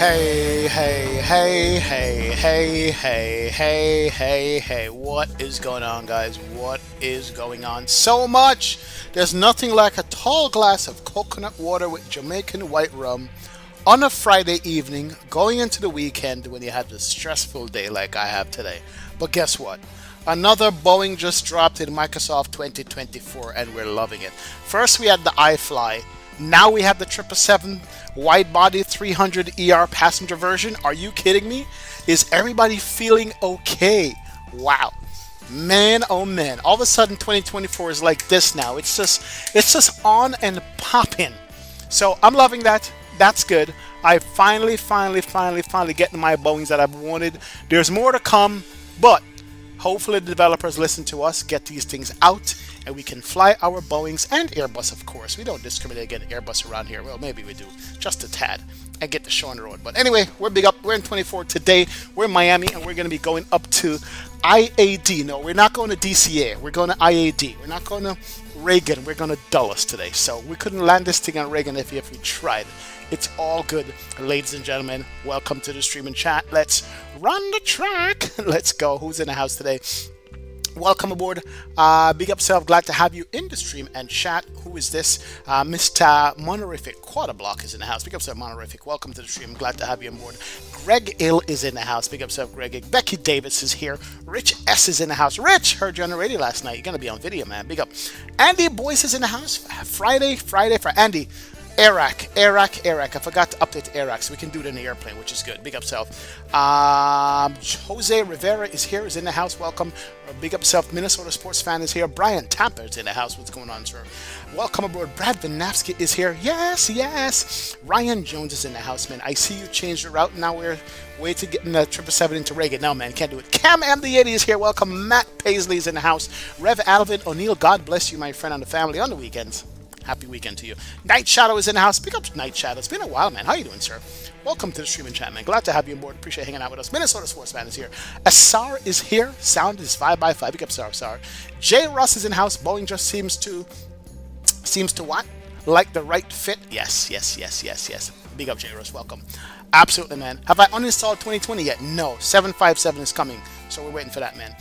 Hey, hey, hey, hey, hey, hey, hey, hey, hey. What is going on, guys? What is going on? So much! There's nothing like a tall glass of coconut water with Jamaican white rum on a Friday evening going into the weekend when you have a stressful day like I have today. But guess what? Another Boeing just dropped in Microsoft 2024 and we're loving it. First, we had the iFly. Now we have the 777 wide body 300 ER passenger version. Are you kidding me? Is everybody feeling okay? Wow. Man, oh man. All of a sudden 2024 is like this now. It's just on and popping. So I'm loving that. That's good. I finally getting my Boeings that I've wanted. There's more to come, but hopefully the developers listen to us, get these things out, and we can fly our Boeings and Airbus, of course. We don't discriminate against Airbus around here. Well, maybe we do, just a tad, and get the show on the road. But anyway, we're big up. We're in 24 today. We're in Miami, and we're going to be going up to IAD. No, we're not going to DCA. We're going to IAD. We're not going to Reagan. We're going to Dulles today. So we couldn't land this thing on Reagan if we tried. It's all good. Ladies and gentlemen, welcome to the stream and chat. Let's run the track. Let's go. Who's in the house today? Welcome aboard. Big up self. Glad to have you in the stream and chat. Who is this? Mr. Monorific Quarterblock is in the house. Big up self, Monorific. Welcome to the stream. Glad to have you on board. Greg Ill is in the house. Big up self, Greg. Becky Davis is here. Rich S is in the house. Rich, heard you on the radio last night. You're going to be on video, man. Big up. Andy Boyce is in the house. Friday for Andy. Iraq. I forgot to update Iraq, so we can do it in the airplane, which is good. Big up self. Jose Rivera is here, is in the house. Welcome. Big up self. Minnesota sports fan is here. Brian Tampa is in the house. What's going on, sir? Welcome aboard. Brad Vinavsky is here. Yes. Ryan Jones is in the house, man. I see you changed the route. Now we're way to getting the 777 into Reagan. No, man, can't do it. Cam Mdg is here. Welcome. Matt Paisley is in the house. Rev Alvin O'Neill. God bless you, my friend, on the family on the weekends. Happy weekend to you. Night Shadow is in the house. Pick up Night Shadow. It's been a while, man. How you doing, sir? Welcome to the stream and chat, man. Glad to have you on board. Appreciate hanging out with us. Minnesota Sports Fan is here. Asar is here. Sound is 5x5. Pick up Asar. Jay Ross is in the house. Boeing just seems to what? Like the right fit. Yes. Big up, Jay Ross. Welcome. Absolutely, man. Have I uninstalled 2020 yet? No. 757 is coming. So we're waiting for that, man.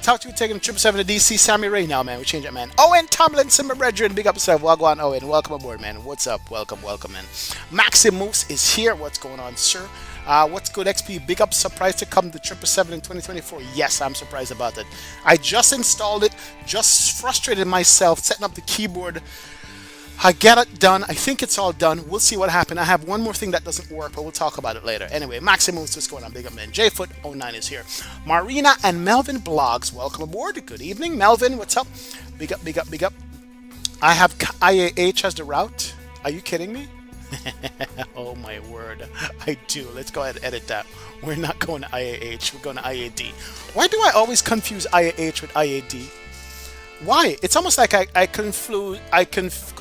Talk to you taking 777 to DC. Sammy Ray now, man. We change it, man. Owen Tomlinson, my brethren. Big up yourself. Wagwan Owen. Welcome aboard, man. What's up? Welcome, man. Maximus is here. What's going on, sir? What's good, XP? Big up. Surprised to come to 777 in 2024. Yes, I'm surprised about that. I just installed it. Just frustrated myself setting up the keyboard. I get it done. I think it's all done. We'll see what happens. I have one more thing that doesn't work, but we'll talk about it later. Anyway, Maximus, what's going on? Big up, man. JFoot09 is here. Marina and Melvin Blogs, welcome aboard. Good evening, Melvin. What's up? Big up. I have IAH as the route. Are you kidding me? Oh, my word. I do. Let's go ahead and edit that. We're not going to IAH. We're going to IAD. Why do I always confuse IAH with IAD? Why? It's almost like I confuse PDX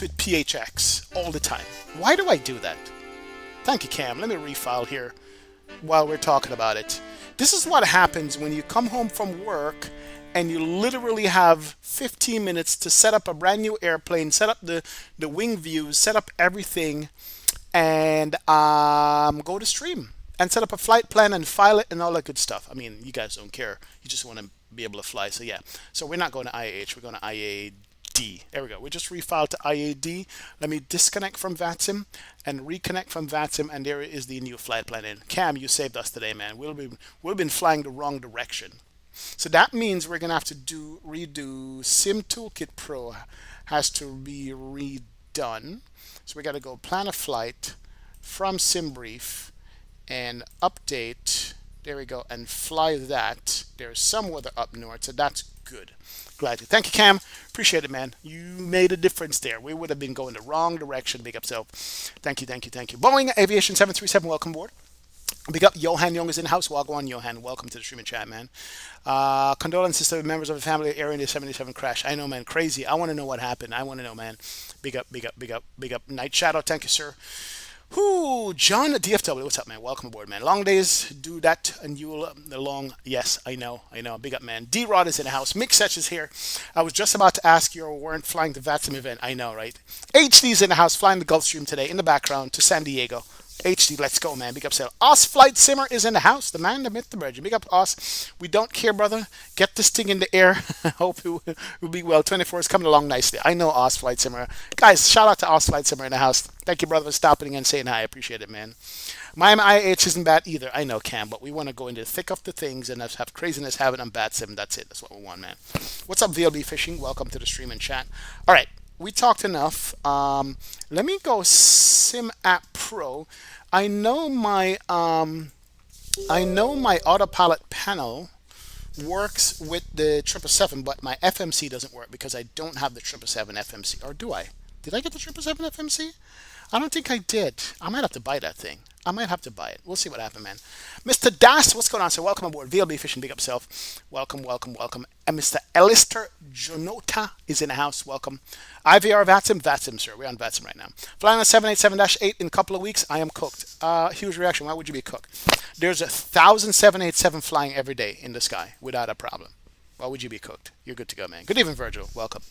with PHX all the time. Why do I do that? Thank you, Cam. Let me refile here while we're talking about it. This is what happens when you come home from work and you literally have 15 minutes to set up a brand new airplane, set up the wing views, set up everything, and go to stream. And set up a flight plan and file it and all that good stuff. I mean, you guys don't care. You just want to be able to fly. So yeah. So we're not going to IAH. We're going to IAD. There we go. We just refiled to IAD. Let me disconnect from VATSIM and reconnect from VATSIM. And there is the new flight plan in. Cam, you saved us today, man. We've been flying the wrong direction. So that means we're going to have to redo Sim Toolkit Pro has to be redone. So we got to go plan a flight from SimBrief and update, there we go, and fly that. There's some weather up north, so that's good. Glad to. Thank you, Cam. Appreciate it, man. You made a difference there. We would have been going the wrong direction. Big up, self. Thank you. Boeing Aviation 737, welcome aboard. Big up, Johan Young is in the house. Wagwan, Johan. Welcome to the stream and chat, man. Condolences to the members of the family area in the 77 crash. I know, man. Crazy. I want to know what happened. I want to know, man. Big up. Night Shadow. Thank you, sir. Whoo, John DFW, what's up, man? Welcome aboard, man. Long days, do that, and you'll long. Yes, I know. Big up, man. D Rod is in the house. Msfs is here. I was just about to ask you weren't flying the Vatsum event. I know, right? HD's in the house, flying the Gulfstream today in the background to San Diego. HD, let's go, man. Big up, sale. Os Flight Simmer is in the house. The man, the myth, the virgin. Big up, Os. We don't care, brother. Get this thing in the air. Hope it will be well. 24 is coming along nicely. I know Os Flight Simmer. Guys, shout out to Os Flight Simmer in the house. Thank you, brother, for stopping and saying hi. I appreciate it, man. My IH isn't bad either. I know, Cam, but we want to go into the thick of the things and have craziness happen on Bad Sim. That's it. That's what we want, man. What's up, VLB Fishing? Welcome to the stream and chat. All right. We talked enough. Let me go Sim App Pro. I know my autopilot panel works with the 777, but my FMC doesn't work because I don't have the 777 FMC. Or do I? Did I get the 777 FMC? I don't think I did. I might have to buy that thing. I might have to buy it. We'll see what happens, man. Mr. Das, what's going on, sir? Welcome aboard. VLB Fishing, big up self. Welcome. And Mr. Alistair Jonota is in the house. Welcome. IVR Vatsum, sir. We're on Vatsum right now. Flying on 787-8 in a couple of weeks. I am cooked. Huge reaction. Why would you be cooked? There's 1,000 787 flying every day in the sky without a problem. Why would you be cooked? You're good to go, man. Good evening, Virgil. Welcome.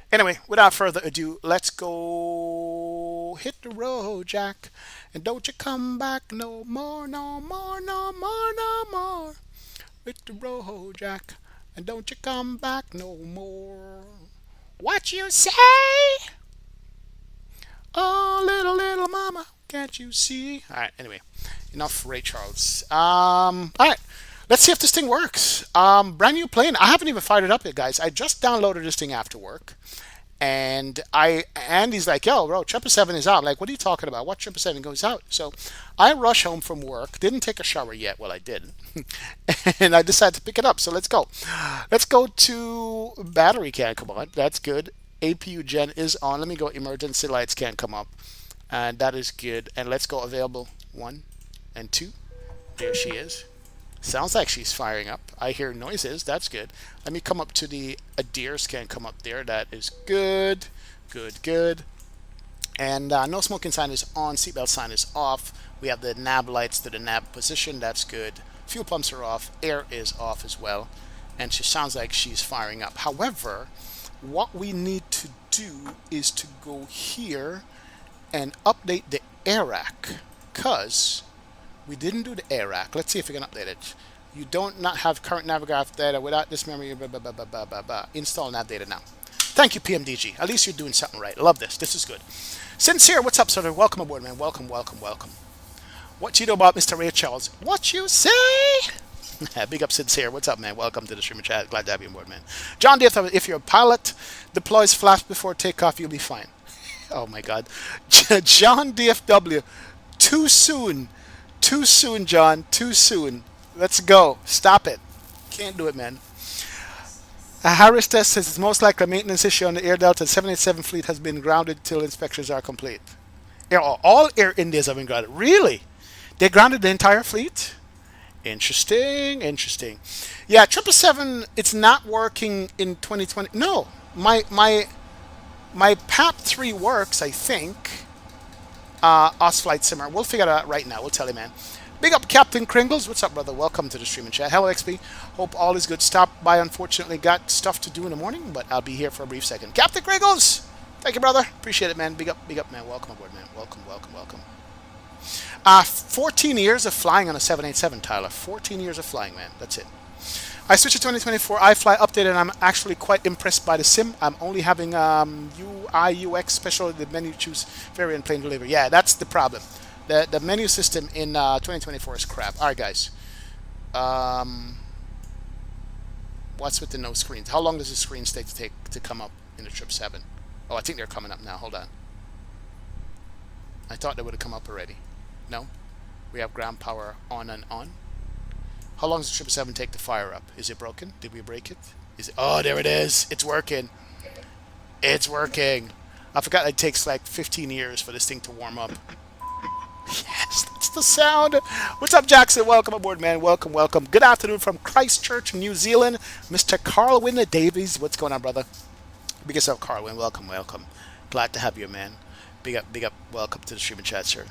Anyway, without further ado, let's go hit the road, Jack. And don't you come back no more, no more, no more, no more. Hit the road, Jack. And don't you come back no more. What you say? Oh, little mama, can't you see? All right, anyway, enough Ray Charles. All right. Let's see if this thing works. Brand new plane. I haven't even fired it up yet, guys. I just downloaded this thing after work. And Andy's like, yo, bro, 777 is out. I'm like, what are you talking about? What 777 goes out? So I rush home from work. Didn't take a shower yet. Well, I did. And I decided to pick it up. So let's go. Let's go to battery can't come on. That's good. APU gen is on. Let me go emergency lights can't come up. And that is good. And let's go available 1 and 2. There she is. Sounds like she's firing up. I hear noises. That's good. Let me come up to the Adair scan. Come up there. That is good. Good. And no smoking sign is on. Seatbelt sign is off. We have the nav lights to the nav position. That's good. Fuel pumps are off. Air is off as well. And she sounds like she's firing up. However, what we need to do is to go here and update the air rack. Because we didn't do the air rack. Let's see if we can update it. You don't not have current navigation data without this memory. Install nav data now. Thank you, Pmdg. At least you're doing something right. Love this. This is good. Sincere, what's up, sir? Welcome aboard, man. Welcome. What you know about Mr. Ray Charles? What you say? Big up, Sincere. What's up, man? Welcome to the stream chat. Glad to have you on board, man. John DFW, if your pilot deploys flaps before takeoff, you'll be fine. Oh my God. John DFW, too soon. Too soon, John. Too soon. Let's go. Stop it. Can't do it, man. A Harris test says it's most likely a maintenance issue on the Air Delta 787 fleet has been grounded till inspections are complete. All Air Indias have been grounded. Really? They grounded the entire fleet? Interesting. Yeah, 777, it's not working in 2020. No, my PAP3 works, I think. Us Flight Simmer. We'll figure it out right now. We'll tell you, man. Big up Captain Kringles. What's up, brother? Welcome to the stream and chat. Hello, XP. Hope all is good. Stop by. Unfortunately, got stuff to do in the morning, but I'll be here for a brief second. Captain Kringles! Thank you, brother. Appreciate it, man. Big up, man. Welcome aboard, man. Welcome. 14 years of flying on a 787, Tyler. 14 years of flying, man. That's it. I switched to 2024 iFly update, and I'm actually quite impressed by the sim. I'm only having UI, UX, especially the menu choose variant plane delivery. Yeah, that's the problem. The menu system in 2024 is crap. All right, guys. What's with the no screens? How long does the screens take to come up in the 777? Oh, I think they're coming up now. Hold on. I thought they would have come up already. No? We have ground power on and on. How long does the 777 take to fire up? Is it broken? Did we break it? Is it? Oh, there it is. It's working. It's working. I forgot it takes like 15 years for this thing to warm up. Yes, that's the sound. What's up, Jackson? Welcome aboard, man. Welcome. Good afternoon from Christchurch, New Zealand. Mr. Carlwyn Davies. What's going on, brother? Big yourself, Carlwyn. Welcome. Glad to have you, man. Big up. Welcome to the stream and chat, sir.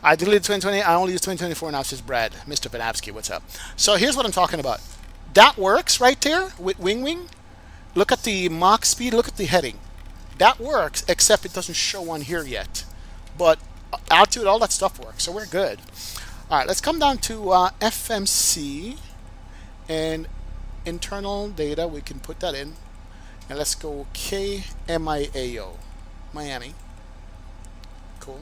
I deleted 2020. I only use 2024 now, says Brad. Mr. Panavsky, what's up? So here's what I'm talking about. That works right there with Wing Wing. Look at the Mach speed. Look at the heading. That works, except it doesn't show on here yet. But altitude, all that stuff works, so we're good. All right, let's come down to FMC and internal data. We can put that in. And let's go Kmia, Miami. Cool.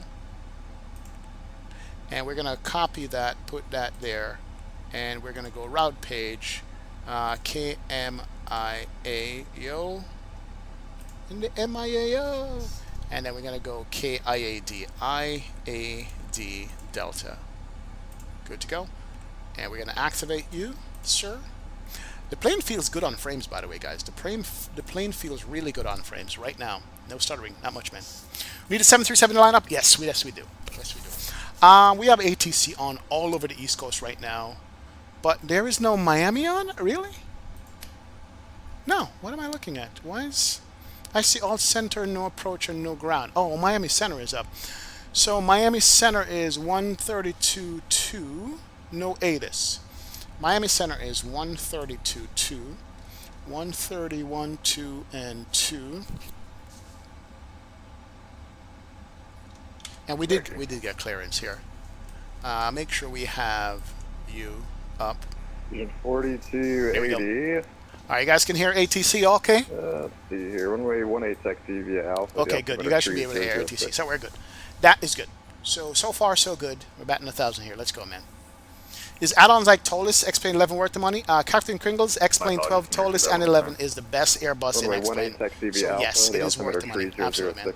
And we're going to copy that, put that there. And we're going to go route page, Kmia, in the MIAO. And then we're going to go KIAD, IAD Delta. Good to go. And we're going to activate you, sir. The plane feels good on frames, by the way, guys. The plane feels really good on frames right now. No stuttering, not much, man. We need a 737 to line up? Yes, we do. Yes, we do. We have ATC on all over the East Coast right now. But there is no Miami on? Really? No. What am I looking at? Why is... I see all center, no approach, and no ground. Oh, Miami Center is up. So Miami Center is 132.2, no ATIS. Miami Center is 132.2, 131.2, and 2. And we did get clearance here. Make sure we have you up. 4280. All right, you guys can hear ATC, okay? Let's see here. Runway 18 taxi via Alpha. Okay, good. You guys should be able to hear ATC, so we're good. That is good. So far, so good. We're batting 1,000 here. Let's go, man. Is add-ons like TOLIS, X-Plane 11 worth the money? Captain Kringles, X-Plane 12 TOLIS and 11 is the best Airbus in X-Plane. So yes, it is worth the money. Absolutely, man.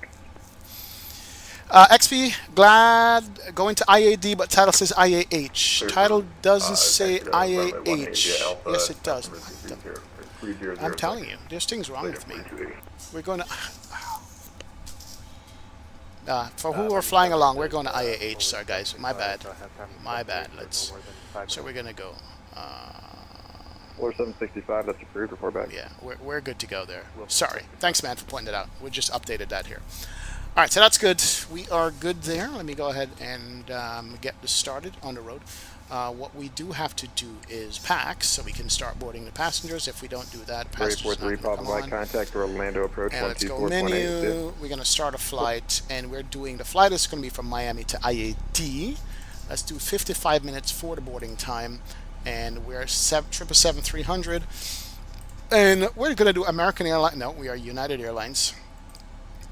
XP, glad going to IAD, but title says IAH. Title doesn't say IAH. Yes, it does. I'm telling you, there's things wrong with me. We're going to... for who are flying along, we're going to IAH. Sorry, guys. My bad. My bad. So we're going to go... Floor 765, that's approved. Report back. Yeah, we're good to go there. Sorry. Thanks, man, for pointing it out. We just updated that here. All right, so that's good. We are good there. Let me go ahead and get this started on the road. What we do have to do is pack, so we can start boarding the passengers. If we don't do that, passengers not gonna come on. Contact Orlando approach. And let's go menu. We're going to start a flight, and we're doing the flight is going to be from Miami to IAD. Let's do 55 minutes for the boarding time, and we're 777-300. And we're going to do American Airlines. No, we are United Airlines.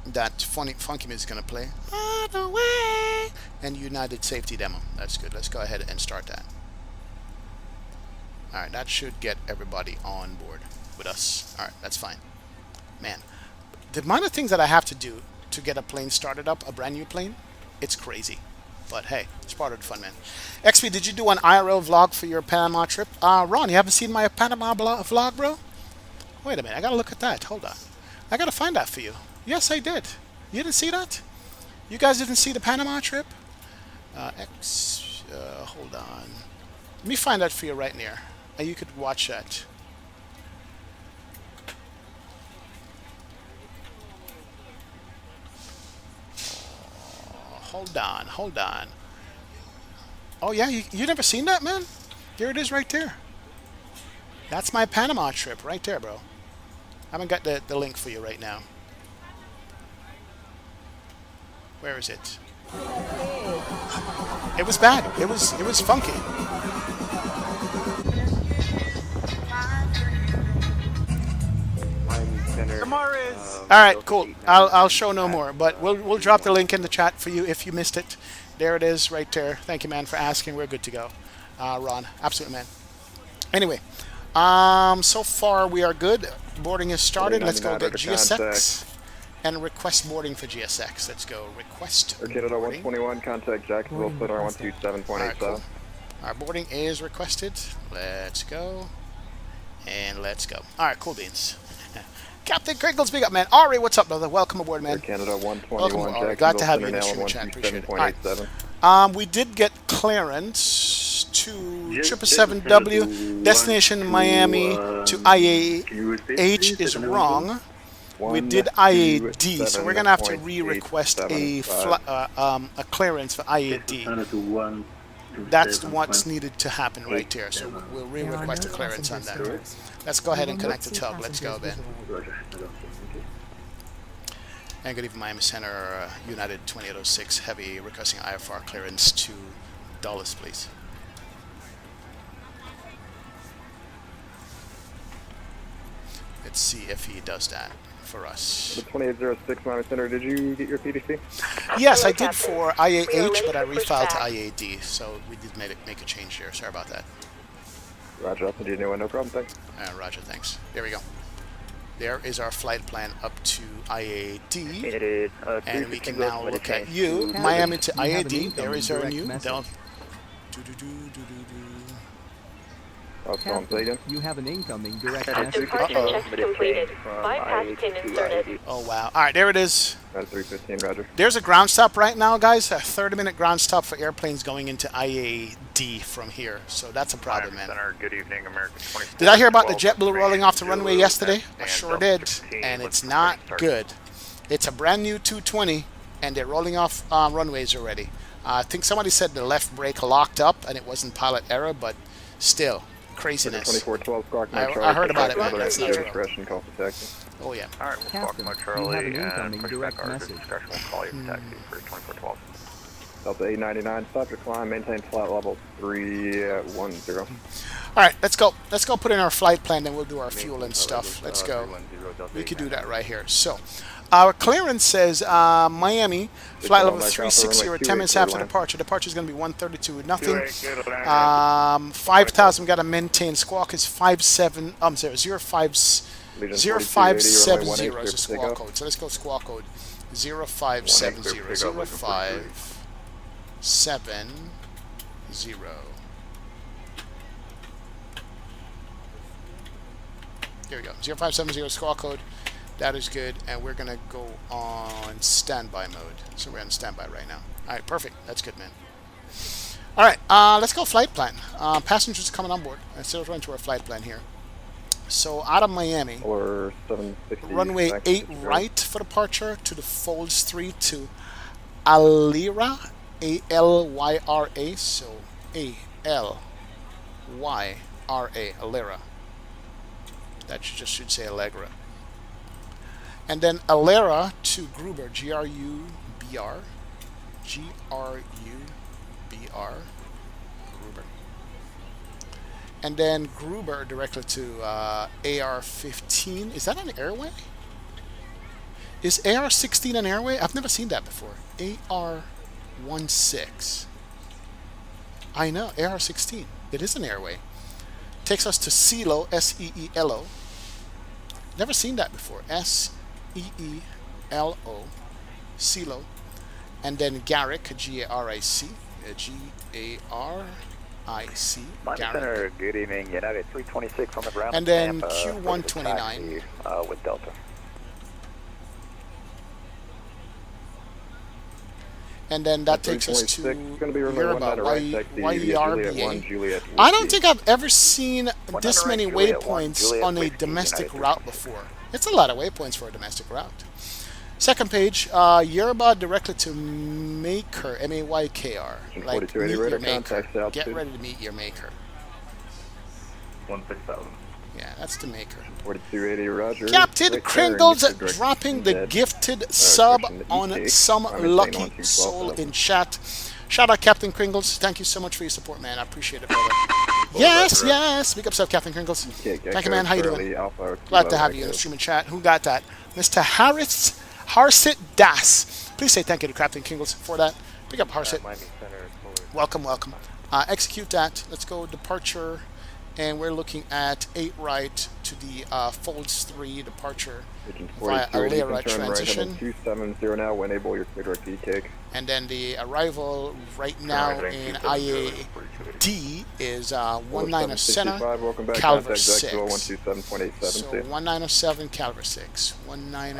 That funky music is going to play all the way, and United Safety Demo. That's good. Let's go ahead and start that. Alright, that should get everybody on board with us. Alright, that's fine. Man, the amount of things that I have to do to get a plane started up, a brand new plane, it's crazy. But hey, it's part of the fun, man. XP, did you do an IRL vlog for your Panama trip? Ron, you haven't seen my Panama vlog, bro? Wait a minute, I gotta look at that. Hold on. I gotta find that for you. Yes, I did. You didn't see that? You guys didn't see the Panama trip? Hold on. Let me find that for you right near. And you could watch that. Hold on. Oh, yeah? You never seen that, man? There it is right there. That's my Panama trip right there, bro. I haven't got the link for you right now. Where is it? It was bad. It was funky. All right, cool. I'll show no more, but we'll drop the link in the chat for you if you missed it. There it is, right there. Thank you, man, for asking. We're good to go, Ron. Absolutely, man. Anyway, so far we are good. Boarding is started. Let's go get GSX. And request boarding for GSX. Let's go. Request Canada 121, contact Jacksonville, split R127.87. Right, cool. Our boarding is requested. Let's go. And let's go. Alright, cool beans. Captain Crinkles, big up, man. Ari, what's up, brother? Welcome aboard, man. Canada 121, welcome, glad to have you in the stream chat. Appreciate it. Right. We did get clearance to 777W. Destination Miami to IAH is wrong. We did IAD, so we're gonna have to re-request a clearance for IAD. That's what's needed to happen right here. So we'll re-request a clearance on that. Let's go ahead and connect the tug. Let's go, Ben. And good evening, Miami Center, United 2806 Heavy, requesting IFR clearance to Dulles, please. Let's see if he does that for us. The 2806 Miami Center, did you get your PDC? Yes, I did for IAH, but I refiled to IAD, so we did make a change here. Sorry about that. Roger, I'll send you a new one, no problem, thanks. Roger, thanks. There we go. There is our flight plan up to IAD, and we can now look at you, Miami to IAD. There is our new. You have an incoming direct message. Departure check completed. Bypass pin inserted. Oh wow! All right, there it is. 315, Roger. There's a ground stop right now, guys. A 30-minute ground stop for airplanes going into IAD from here. So that's a problem, man. Good evening, American 24. Did I hear about the JetBlue rolling off the runway yesterday? I sure did, and it's not good. It's a brand new 220, and they're rolling off runways already. I think somebody said the left brake locked up, and it wasn't pilot error, but still. Craziness. I heard about it, man. That's not true. Oh, yeah. All right, we'll Captain, talk Charlie you have an incoming and direct our message. discussion. We'll call you for taxi for 2412. Delta 899, stop your climb, maintain flight level 310. All right, let's go. Let's go put in our flight plan, then we'll do our fuel and stuff. Let's go. We could do that right here. So, our clearance says Miami, flight level 360, 10 minutes after departure. Departure is going to be 1:32. Nothing. 5,000. We got to maintain. Squawk is 057. 0570 is the squawk code. So let's go squawk code 0570. 0570. Here we go. 0570 squawk code. That is good, and we're gonna go on standby mode. So we're on standby right now. All right, perfect. That's good, man. All right, let's go flight plan. Passengers coming on board. Let's go into our flight plan here. So out of Miami, or 760 runway 8 right for departure to the Folds 3 to Alyra, A-L-Y-R-A. So A-L-Y-R-A, Alyra. That just should say Allegra. And then Alyra to Gruber, G-R-U-B-R, G-R-U-B-R, Gruber. And then Gruber directly to AR-15. Is that an airway? Is AR-16 an airway? I've never seen that before. AR-16. I know, AR-16. It is an airway. Takes us to Seelo, S-E-E-L-O. Never seen that before. S-E-E-L-O, Seelo, and then Garrick, G-A-R-I-C, G-A-R-I-C, Garrick. Good evening, United 326 on the ground. And then Q129. With Delta. And then that takes us to Yerba, YERBA. I don't think I've ever seen this many waypoints on a domestic route before. It's a lot of waypoints for a domestic route. Second page, Yerba directly to Maker, M-A-Y-K-R. Like, meet your maker. Get ready to meet your maker. 16000. Yeah, that's the maker. 4280, Roger. Captain Kringles dropping the gifted sub on some lucky soul in chat. Shout out Captain Kringles. Thank you so much for your support, man. I appreciate it, brother. Yes, yes. Big ups up, Captain Kringles. Thank you, man. How you doing? Glad to have you in the stream and chat. Who got that? Mr. Harsit Das. Please say thank you to Captain Kringles for that. Big up, Harsit. Welcome, welcome. Execute that. Let's go departure. And we're looking at 8 right to the Folds 3 departure via Alyra transition. 270 now, when able, your direct take. And then the arrival right now in IAD is 19 Center, Caliber 6. So 1907, Caliber 6. 19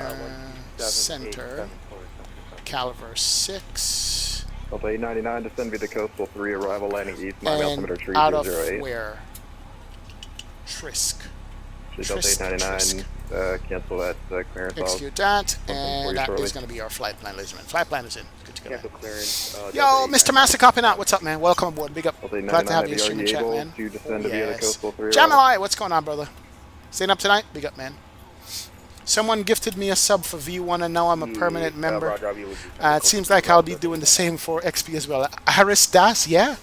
Center, Caliber 6. Delta 899, descend via the coastal 3, arrival landing east, 9 altimeter out of where? Trisk. Delta 899, Cancel that clearance. Execute that, for and you that shortly. is going to be our flight plan, ladies and gentlemen. Flight plan is in. Good to go. Cancel clearance. Yo, Mr. Master copping out. What's up, man? Welcome aboard. Big up. Delta Glad to have you 899 streaming Heavy, chat, are you man. able to descend via the Yes. coastal 3 Jamalai, what's going on, brother? Staying up tonight? Big up, man. Someone gifted me a sub for V1, and now I'm a permanent member. It seems like I'll be doing the same for XP as well. Harris Das, yeah.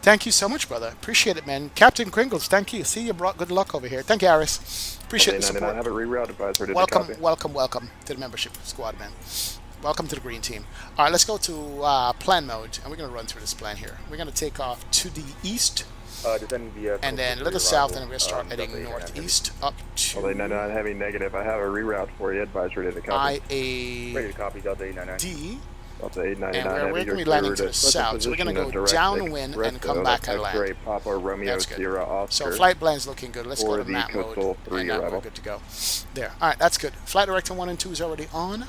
Thank you so much, brother. Appreciate it, man. Captain Kringles, thank you. See, you brought good luck over here. Thank you, Harris. Appreciate the support. Have it rerouted by Welcome to the membership squad, man. Welcome to the green team. All right, let's go to plan mode, and we're going to run through this plan here. We're going to take off to the east, and then a little south, and we're going to start heading northeast up to Delta 899 Heavy, negative. I have a reroute for you. Advise ready to copy. Ready to copy, Delta 899. D. Delta 899 And Heavy, we're going to be you're landing cleared to the at present south, so we're going to position go of direct downwind and come espresso, back and that's X-ray, land. Papa Romeo That's good. Sierra Oscar. So flight plan's looking good. Let's go for to the map mode, coastal 3 and now we're arrival. good to go. There. All right, that's good. Flight director 1 and 2 is already on,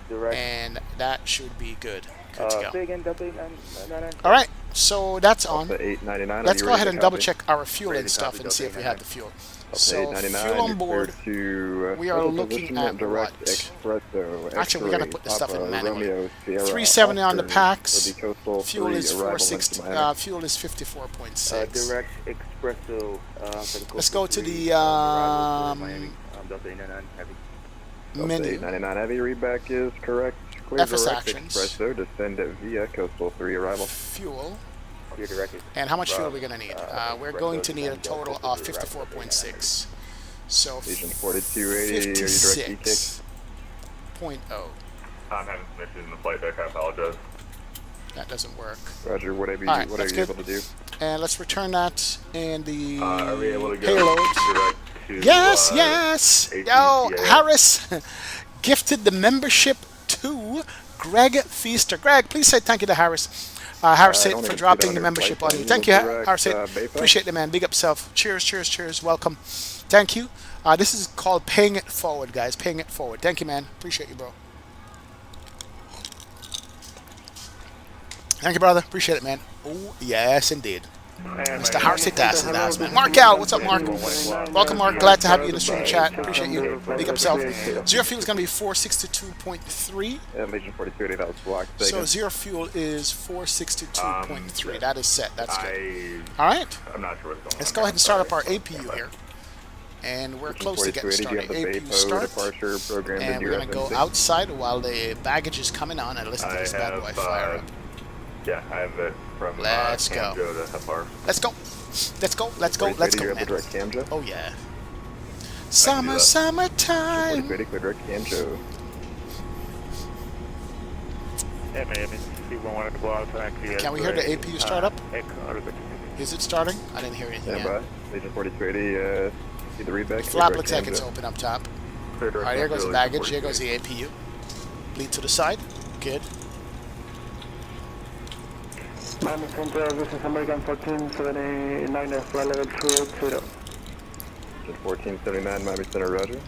Direct. and that should be good. Good to Say go. again, Delta 899. All right, so that's on. Delta 899. Let's are you go ready ahead to and double copy? check our fuel Ready and to stuff copy, and see if we have the fuel. Delta So 899, fuel on you're board. cleared to We are present looking position at direct what? espresso, Actually, we're gonna X-ray, put this stuff in Papa manually. Romeo Sierra 370 on the Oscar packs. for the coastal Fuel 3 is arrival 460. into Miami. Fuel is 54.6. Direct espresso. For the Let's go to coastal the three, arrival for Miami. Delta 899 Heavy. Delta menu. 899 Heavy, readback is correct. Clear FS direct actions. espresso, descend via coastal 3 arrival. Fuel. Clear direct. And how much fuel are we going to need? We're going to need a total of 54.6. So Legion 4280, are you direct EK? 56.0. I'm having some issues in the flight deck. I apologize. That doesn't work. Roger, whatever, All right, what are that's you good. able to do? And let's return that in the Are we able to go payload. direct to Yes, yes. Yo, ATPA? Harris gifted the membership to Greg Feaster. Greg, please say thank you to Harris. Harris I don't for even dropping sit the on your membership flight on you. plan. Thank you, Direct, Harris. Bayfront. Appreciate the man. Big up self. Cheers, cheers, cheers. Welcome. Thank you. This is called paying it forward, guys. Paying it forward. Thank you, man. Appreciate you, bro. Thank you, brother. Appreciate it, man. Oh, yes, indeed. Mr. Harris Das in the house, man. Mark Al, what's up, Mark? Welcome, Mark. Glad to have you in the stream chat. Appreciate you. Big up self. Zero fuel is going to be 462.3. Yeah, Legion 4280, that was blocked. So zero fuel is 462.3. That is set. That's good. I, All right. I'm not sure what's going on. Let's go ahead and start up our APU here. And we're close to getting 4280, started. you have the APU Baypo start. departure program And we're going to go FNC. outside while the baggage is coming on and listen to this bad boy fire up. Yeah, I have it from Let's go. Camjo to Hepar. Let's go. Let's go. Let's go. Let's 4280, go, you have the man. direct Camjo? Oh, yeah. Summer, that. summertime. 4280, clear direct Camjo. Yeah, Miami. C1 wanted to go out to actually. Can we hear the APU start up? Echo. Is it starting? I didn't hear anything Stand yet. by. Legion 4280, see the readback. Flap looks like it's open up top. Clear All direct right, here goes the Camjo, baggage. Here 4280. goes the APU. Lead to the side. Good. Miami Central, this is American 1479, flight level 380. Legion 1479, Miami Center, roger.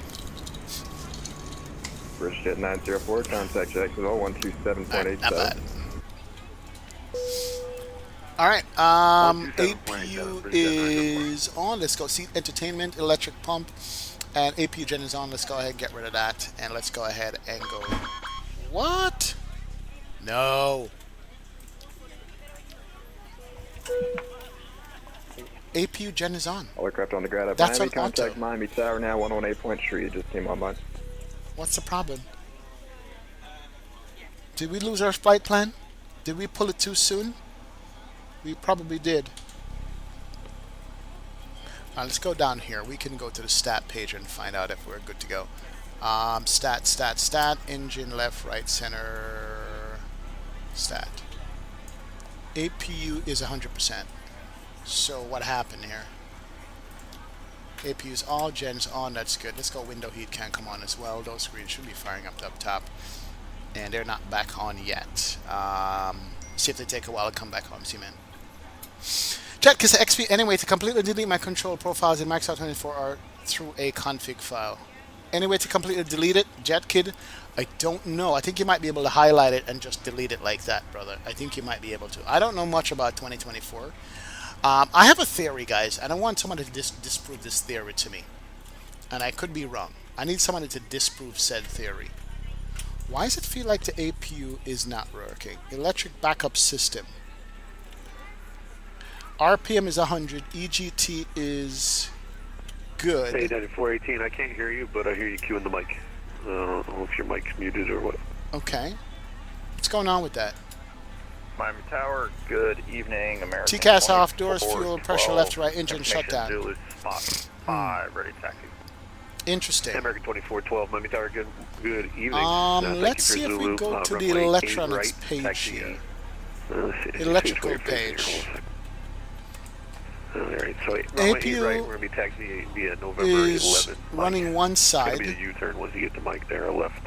British Jet 904, contact Jacksonville All right, not 127.87. bad. All right, APU is on. Let's go. Seat entertainment, electric pump, and APU gen is on. Let's go ahead and get rid of that, and let's go ahead and go. What? No. APU gen is on. All aircraft on the ground at That's Miami, on auto. contact Miami Tower now, 118 Point Street, just came online. What's the problem? Did we lose our flight plan? Did we pull it too soon? We probably did. Let's go down here. We can go to the stat page and find out if we're good to go. Stat, engine, left, right, center, stat. APU is 100%. So what happened here? APU is all gens on, that's good. Let's go window heat can come on as well. Those screens should be firing up top. And they're not back on yet. See if they take a while to come back on, see man. Jet Kiss XP anyway to completely delete my control profiles in Microsoft 24 or through a config file. Any way to completely delete it, JetKid? I don't know. I think you might be able to highlight it and just delete it like that, brother. I think you might be able to. I don't know much about 2024. I have a theory, guys, and I want someone to disprove this theory to me. And I could be wrong. I need somebody to disprove said theory. Why does it feel like the APU is not working? Electric backup system. RPM is 100. EGT is good. 89418, I can't hear you, but I hear you queuing the mic. I don't know if your mic's muted or what. Okay. What's going on with that? Miami Tower, good evening, American. TCAS off, doors, fuel, pressure left, right, engine shutdown. Zulu, spot 5, ready taxi. Interesting. American 2412, Miami Tower, good evening. Let's see if we go to the electronics page here. Electrical page. Alright, so APU right, we're going to be taxiing via November is 11th. running one side. It's going to be the U-turn once you get the mic there, left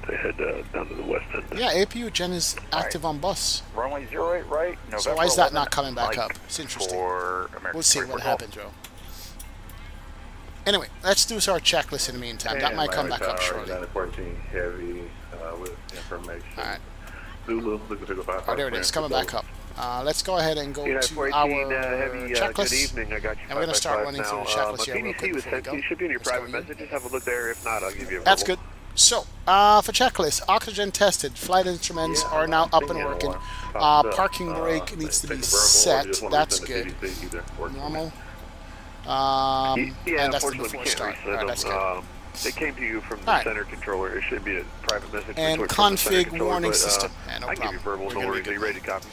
to head down to the west end. Yeah, APU gen is active on bus. Runway 08 right, November So why is that 11th, not coming back Mike up? It's interesting. For American We'll see what 2412. happens, Joe. Anyway, let's do our checklist in the meantime. That might come back up shortly. 14 heavy with information. Alright. Zulu, looking to go 5. Oh, there it is, coming back up. Let's go ahead and go to our checklist. Good evening, I got you. And we're going to start running through the checklist here real quick PDC was before we sent go. to you. Should be in your Let's go private here. message. Just have a look there. If not, I'll give you a That's verbal. good. So, for checklist, oxygen tested, flight instruments are now up and working. Parking brake needs to be set. That's good. Normal. Yeah, And that's the unfortunately, we before can't start. resend Alright, that's them. good. They came to you from the Alright. center controller. It should be a private message. And from the center config controller, warning but, system. Yeah, no I give you problem. verbal. We're No gonna worries. be Are you good. ready to copy?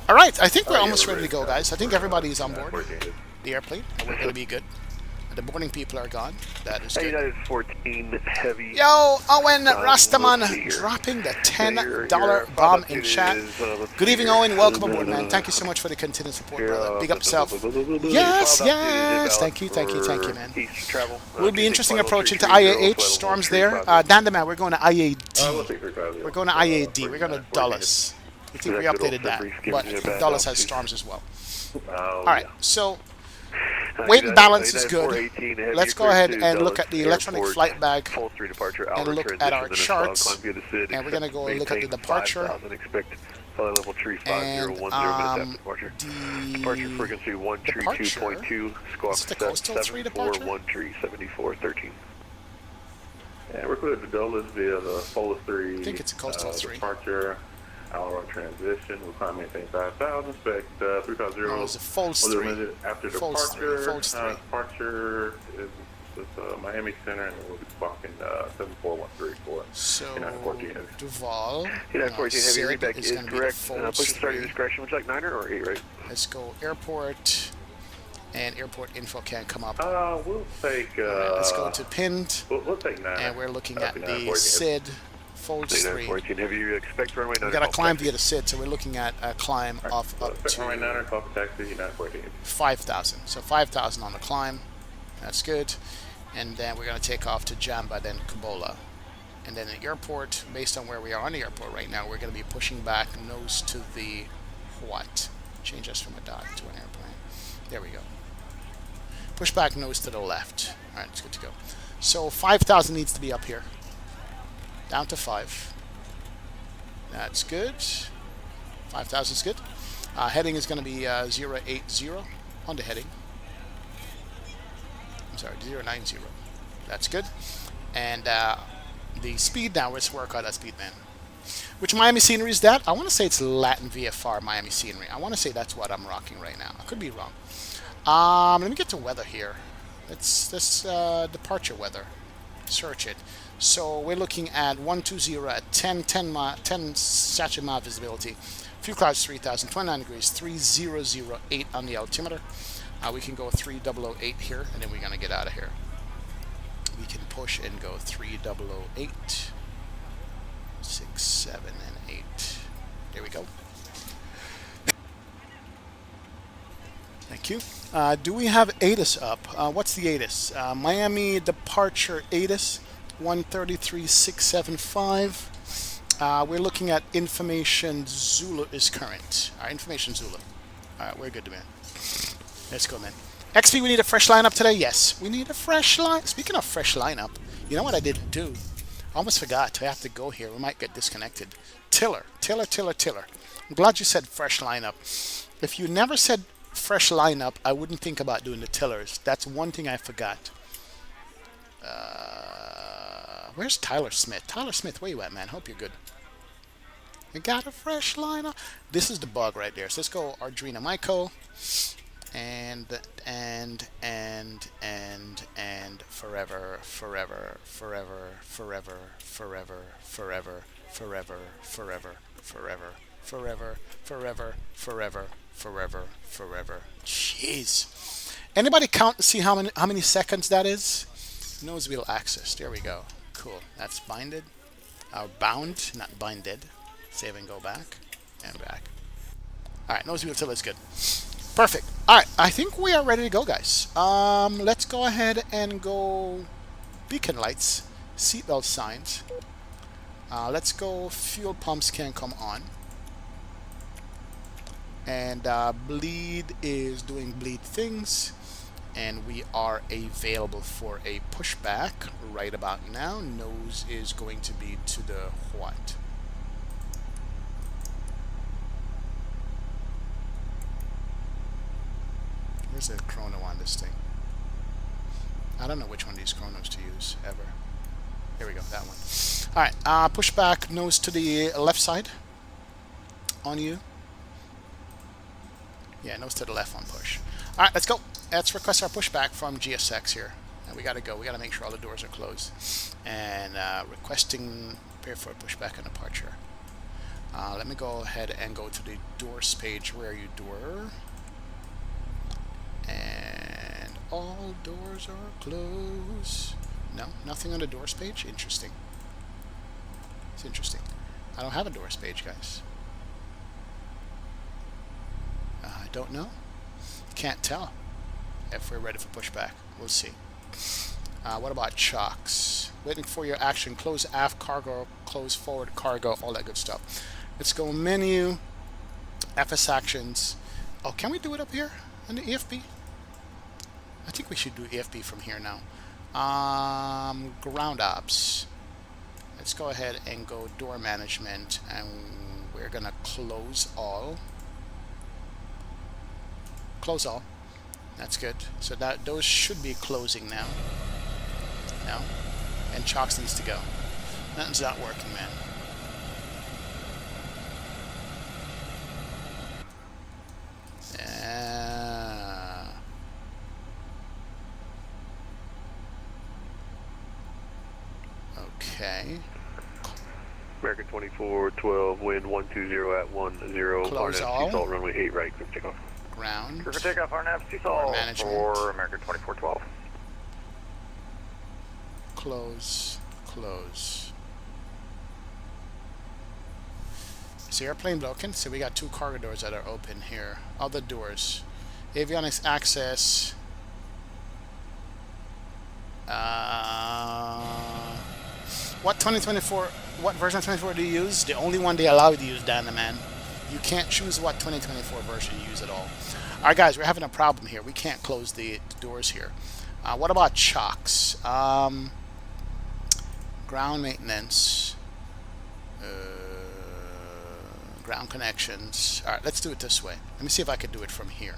All right, I think we're yeah, almost we're ready to go, ready. guys. I think everybody's on board. 14. The airplane, and we're going to be good. The boarding people are gone. That is good. United 14 heavy. Yo, Owen let's see Rastaman here. dropping the Your $10 bomb in altitude chat. is, let's Good see evening, here. Owen. Welcome aboard, man. Thank you so much for the continued support, Your, brother. Big up yourself. your Yes, flight altitude yes. is Thank you, thank you, thank you, man. East travel. We'll be interesting approaching to IAH. Storms there. Dandaman, we're going to We'll IAD. take 350. We're going to IAD. We're going to Dulles. I think we That good updated old that, February gives but you a bad Dulles has altitude. storms as well. All All right, so weight and balance is good. Let's go ahead and look at the electronic flight bag and look at our charts. And we're going to go look at the departure. Flight level 3501 minutes departure. Departure frequency 132.2, squawk Is it the coastal 3 departure? 7413. Yeah, we're clear to Dulles via the Polar 3. I think it's a coastal 3. Departure, hour transition. We'll probably maintain 5,000. Expect 350. No, it's a false 3. After False departure, 3, false 3. departure is Miami Center, and we'll be squawking 7413 for So, United 14 Heavy. Duval. United 14 Heavy Sid readback is is going to be the correct. false Push start your 3. discretion. Would you like 9 or 8, right? Let's go airport. And airport info can't come up. We'll take. Alright, let's go to pinned. We'll take 9. And we're looking at United the 14 SID Folds 3. United 14 Heavy, you expect runway 9. We got to climb via the SID, so we're looking at a climb of up Expect runway 9 to call for taxi, United 14 Heavy. 5,000. So 5,000 on the climb. That's good. And then we're going to take off to Jamba, then Kubola. And then the airport, based on where we are on the airport right now, we're going to be pushing back nose to the what? Change us from a dot to an airplane. There we go. Push back nose to the left. All right, it's good to go. So 5,000 needs to be up here. Down to 5. That's good. 5,000 is good. Heading is going to be 080 on the heading. I'm sorry, 090. That's good. And the speed now, let's work out that speed, man. Which Miami Scenery is that? I want to say it's Latin VFR Miami Scenery. I want to say that's what I'm rocking right now. I could be wrong. Let me get to weather here. Let's departure weather. Search it. So we're looking at 120 at 10 statute mile visibility. Few clouds 3,000, 29 degrees, 3008 on the altimeter. We can go 3008 here, and then we're going to get out of here. We can push and go 3008, 6, 7, and 8. There we go. Thank you. Do we have ATIS up? What's the ATIS? Miami departure ATIS 133675. We're looking at information Zulu is current. Information Zulu. Alright, we're good, man. Let's go, man. XP, we need a fresh lineup today? Yes, we need a fresh line. Speaking of fresh lineup, you know what I didn't do? I almost forgot. I have to go here. We might get disconnected. Tiller. I'm glad you said fresh lineup. If you never said fresh lineup, I wouldn't think about doing the tillers. That's one thing I forgot. Where's Tyler Smith? Tyler Smith, where you at, man? Hope you're good. You got a fresh liner. This is the bug right there. So let's go Arduino Myco. And forever, forever, forever, forever, forever, forever, forever, forever, forever, forever, forever, forever, forever, forever. Jeez. Anybody count to see how many seconds that is? Nose wheel axis. There we go. Cool. That's binded. Bound, not binded. Save and go back. And back. Alright, nose wheel till is good. Perfect. Alright, I think we are ready to go, guys. Let's go ahead and go beacon lights, seatbelt signs. Let's go fuel pumps can come on. And bleed is doing bleed things. And we are available for a pushback right about now. Nose is going to be to the what? Where's the chrono on this thing? I don't know which one of these chronos to use ever. Here we go, that one. Alright, push back, nose to the left side on you. Yeah, nose to the left on push. Alright, let's go. Let's request our pushback from GSX here. And we gotta go. We gotta make sure all the doors are closed. And requesting prepare for a pushback and departure. Let me go ahead and go to the doors page. Where are you, door? And all doors are closed. No, nothing on the doors page. Interesting. It's interesting. I don't have a doors page, guys. I don't know. Can't tell if we're ready for pushback. We'll see. What about chocks? Waiting for your action. Close aft cargo, close forward cargo, all that good stuff. Let's go menu, FS actions. Oh, can we do it up here on the EFB? I think we should do EFB from here now. Ground ops. Let's go ahead and go door management, and we're gonna close all. Close all. That's good. So that those should be closing now. No. And chocks needs to go. Nothing's not working, man. Okay. American 2412, wind 120 at 10. Close all. Salt runway 8 right, quick takeoff. Ground. Clear for takeoff, RNAV, Seasalt for American 2412. Close. Close. Is the airplane broken? So we got two cargo doors that are open here. Other doors. Avionics access. What 2024? What version of 24 do you use? The only one they allow you to use, Dana, man. You can't choose what 2024 version you use at all. Alright, guys, we're having a problem here. We can't close the doors here. What about chocks? Ground maintenance. Ground connections. Alright, let's do it this way. Let me see if I can do it from here.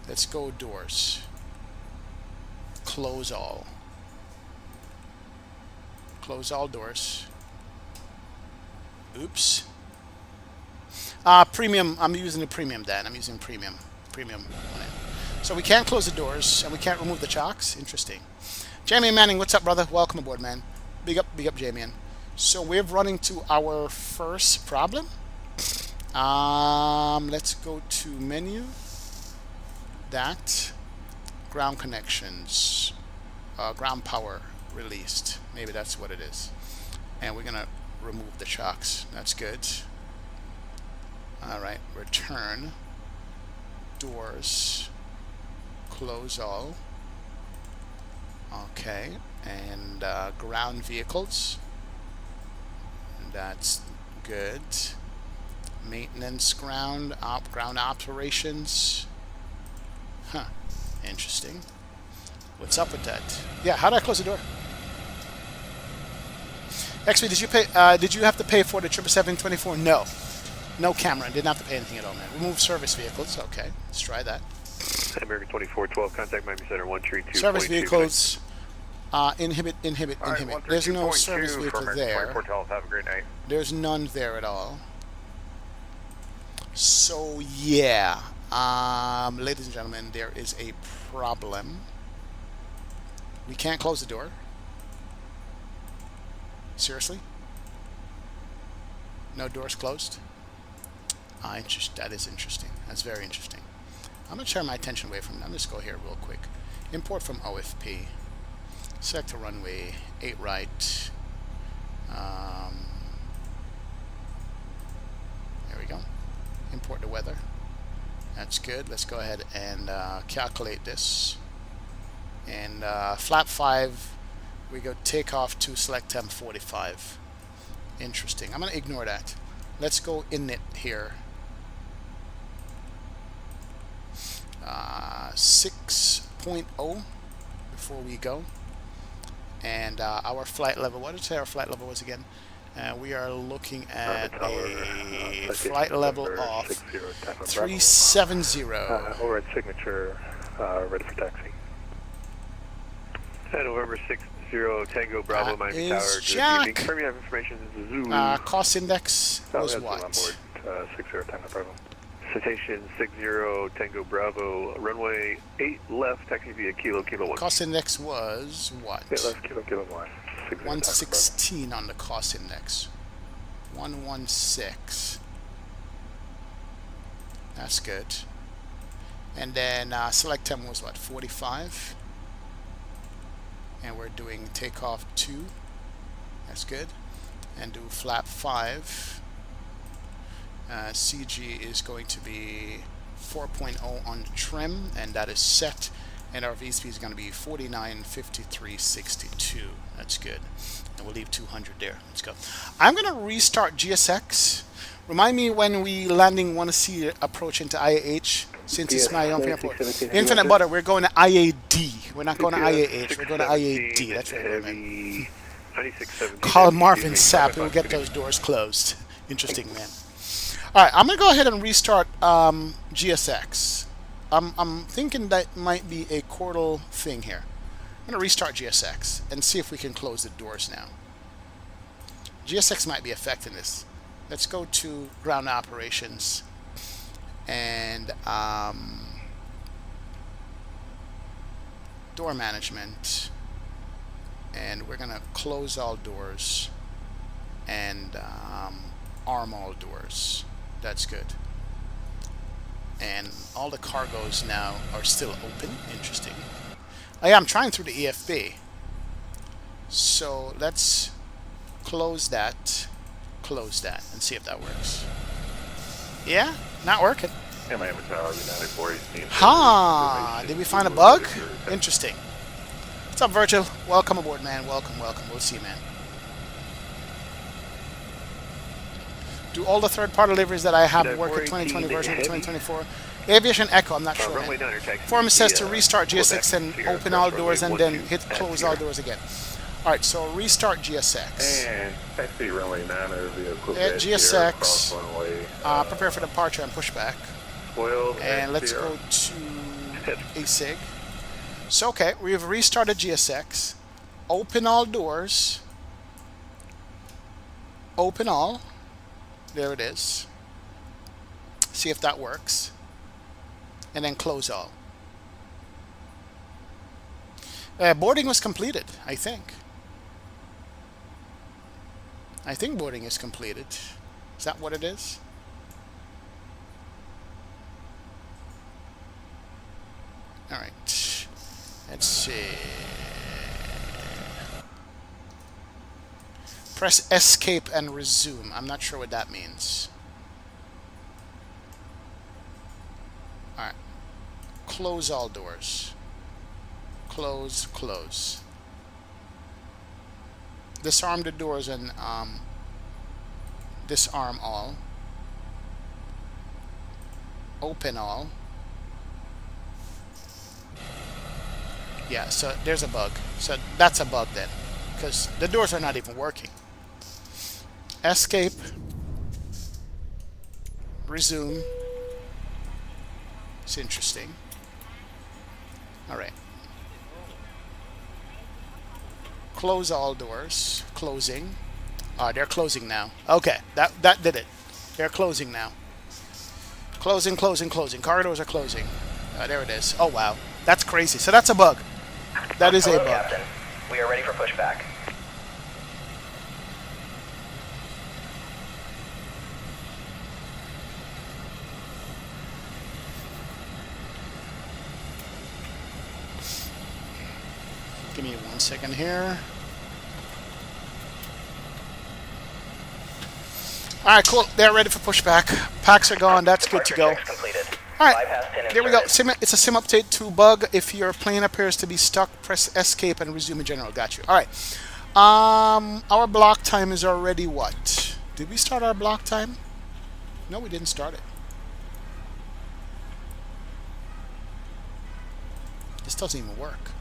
Let's go doors. Close all. Close all doors. Oops. Premium. I'm using the premium, Dan. I'm using premium. Premium on it. So we can't close the doors and we can't remove the chocks. Interesting. Jamie Manning, what's up, brother? Welcome aboard, man. Big up, Jamie. So we're running to our first problem. Let's go to menu. That. Ground connections. Ground power released. Maybe that's what it is. And we're gonna remove the chocks. That's good. Alright, return. Doors. Close all. Okay. And ground vehicles. That's good. Maintenance ground operations. Huh. Interesting. What's up with that? Yeah, how do I close the door? XP, did you pay? Did you have to pay for the 777-24? No. No, Cameron. Didn't have to pay anything at all, man. Remove service vehicles. Okay, let's try that. American 2412, contact Miami Center 132. Service vehicles. Inhibit. All right, There's no 132.2 service vehicle for there. 24 Delta. Have a great night. There's none there at all. So yeah, ladies and gentlemen, there is a problem. We can't close the door. Seriously? No doors closed? That is interesting. That's very interesting. I'm going to turn my attention away from that. I'm just go here real quick. Import from OFP. Select a runway 8 right. There we go. Import the weather. That's good. Let's go ahead and calculate this. And flap 5, we go takeoff to select temp 45. Interesting. I'm going to ignore that. Let's go init here. 6.0 before we go. And our flight level, what did I say our flight level was again? We are looking at a flight level of 370. Over at Signature, ready for taxi. November 60 Tango Bravo Miami Tower. Is Jack. Confirm you have information. This is Zulu. Cost index was what? On board, 60 Tango Bravo. Citation 60 Tango Bravo. Runway 8 left. Taxi via Kilo 1. Cost index was what? 8 left, Kilo 1. 116 on the cost index. 116. That's good. And then select temp was what? 45. And we're doing takeoff 2. That's good. And do flap 5. CG is going to be 4.0 on the trim, and that is set. And our VSP is going to be 49.53.62. That's good. And we'll leave 200 there. Let's go. I'm going to restart GSX. Remind me when we landing want to see approach into IAH, since it's my own airport. Infinite Butter, we're going to IAD. We're not going to IAH. We're going to IAD. That's right, man. Call Marvin Sapp. We'll get those doors closed. Interesting, man. All right, I'm going to go ahead and restart GSX. I'm thinking that might be a chordal thing here. I'm going to restart GSX and see if we can close the doors now. GSX might be affecting this. Let's go to ground operations and door management, and we're going to close all doors and arm all doors. That's good. And all the cargoes now are still open. Interesting. Oh yeah, I'm trying through the EFB. So let's close that, and see if that works. Yeah, not working. Miami Tower, 9418. Ha! Did we find a bug? Interesting. What's up, Virgil? Welcome aboard, man. Welcome. We'll see you, man. Do all the third-party deliveries that I have work at 2020 version of 2024. Aviation Echo, I'm not sure. Form says to restart GSX and open all doors and then hit close all doors again. Alright, so restart GSX. And taxi runway 9 over the equivalent. At GSX, prepare for departure and pushback. 12 and let's go to ASIG. So, okay, we've restarted GSX. Open all doors. Open all. There it is. See if that works. And then close all. Boarding was completed, I think. I think boarding is completed. Is that what it is? Alright. Let's see. Press escape and resume. I'm not sure what that means. Alright. Close all doors. Close. Disarm the doors and disarm all. Open all. Yeah, so there's a bug. So that's a bug then, because the doors are not even working. Escape. Resume. It's interesting. Alright. Close all doors. Closing. They're closing now. Okay, that did it. They're closing now. Closing, closing, closing. Corridors are closing. There it is. Oh, wow. That's crazy. So that's a bug. That is a bug. Captain. We are ready for pushback. Give me 1 second here. Alright, cool. They're ready for pushback. Packs are gone. That's good to go. Alright, there we go. It's a sim update 2 bug. If your plane appears to be stuck, press escape and resume in general. Got you. Alright. Our block time is already what? Did we start our block time? No, we didn't start it. This doesn't even work.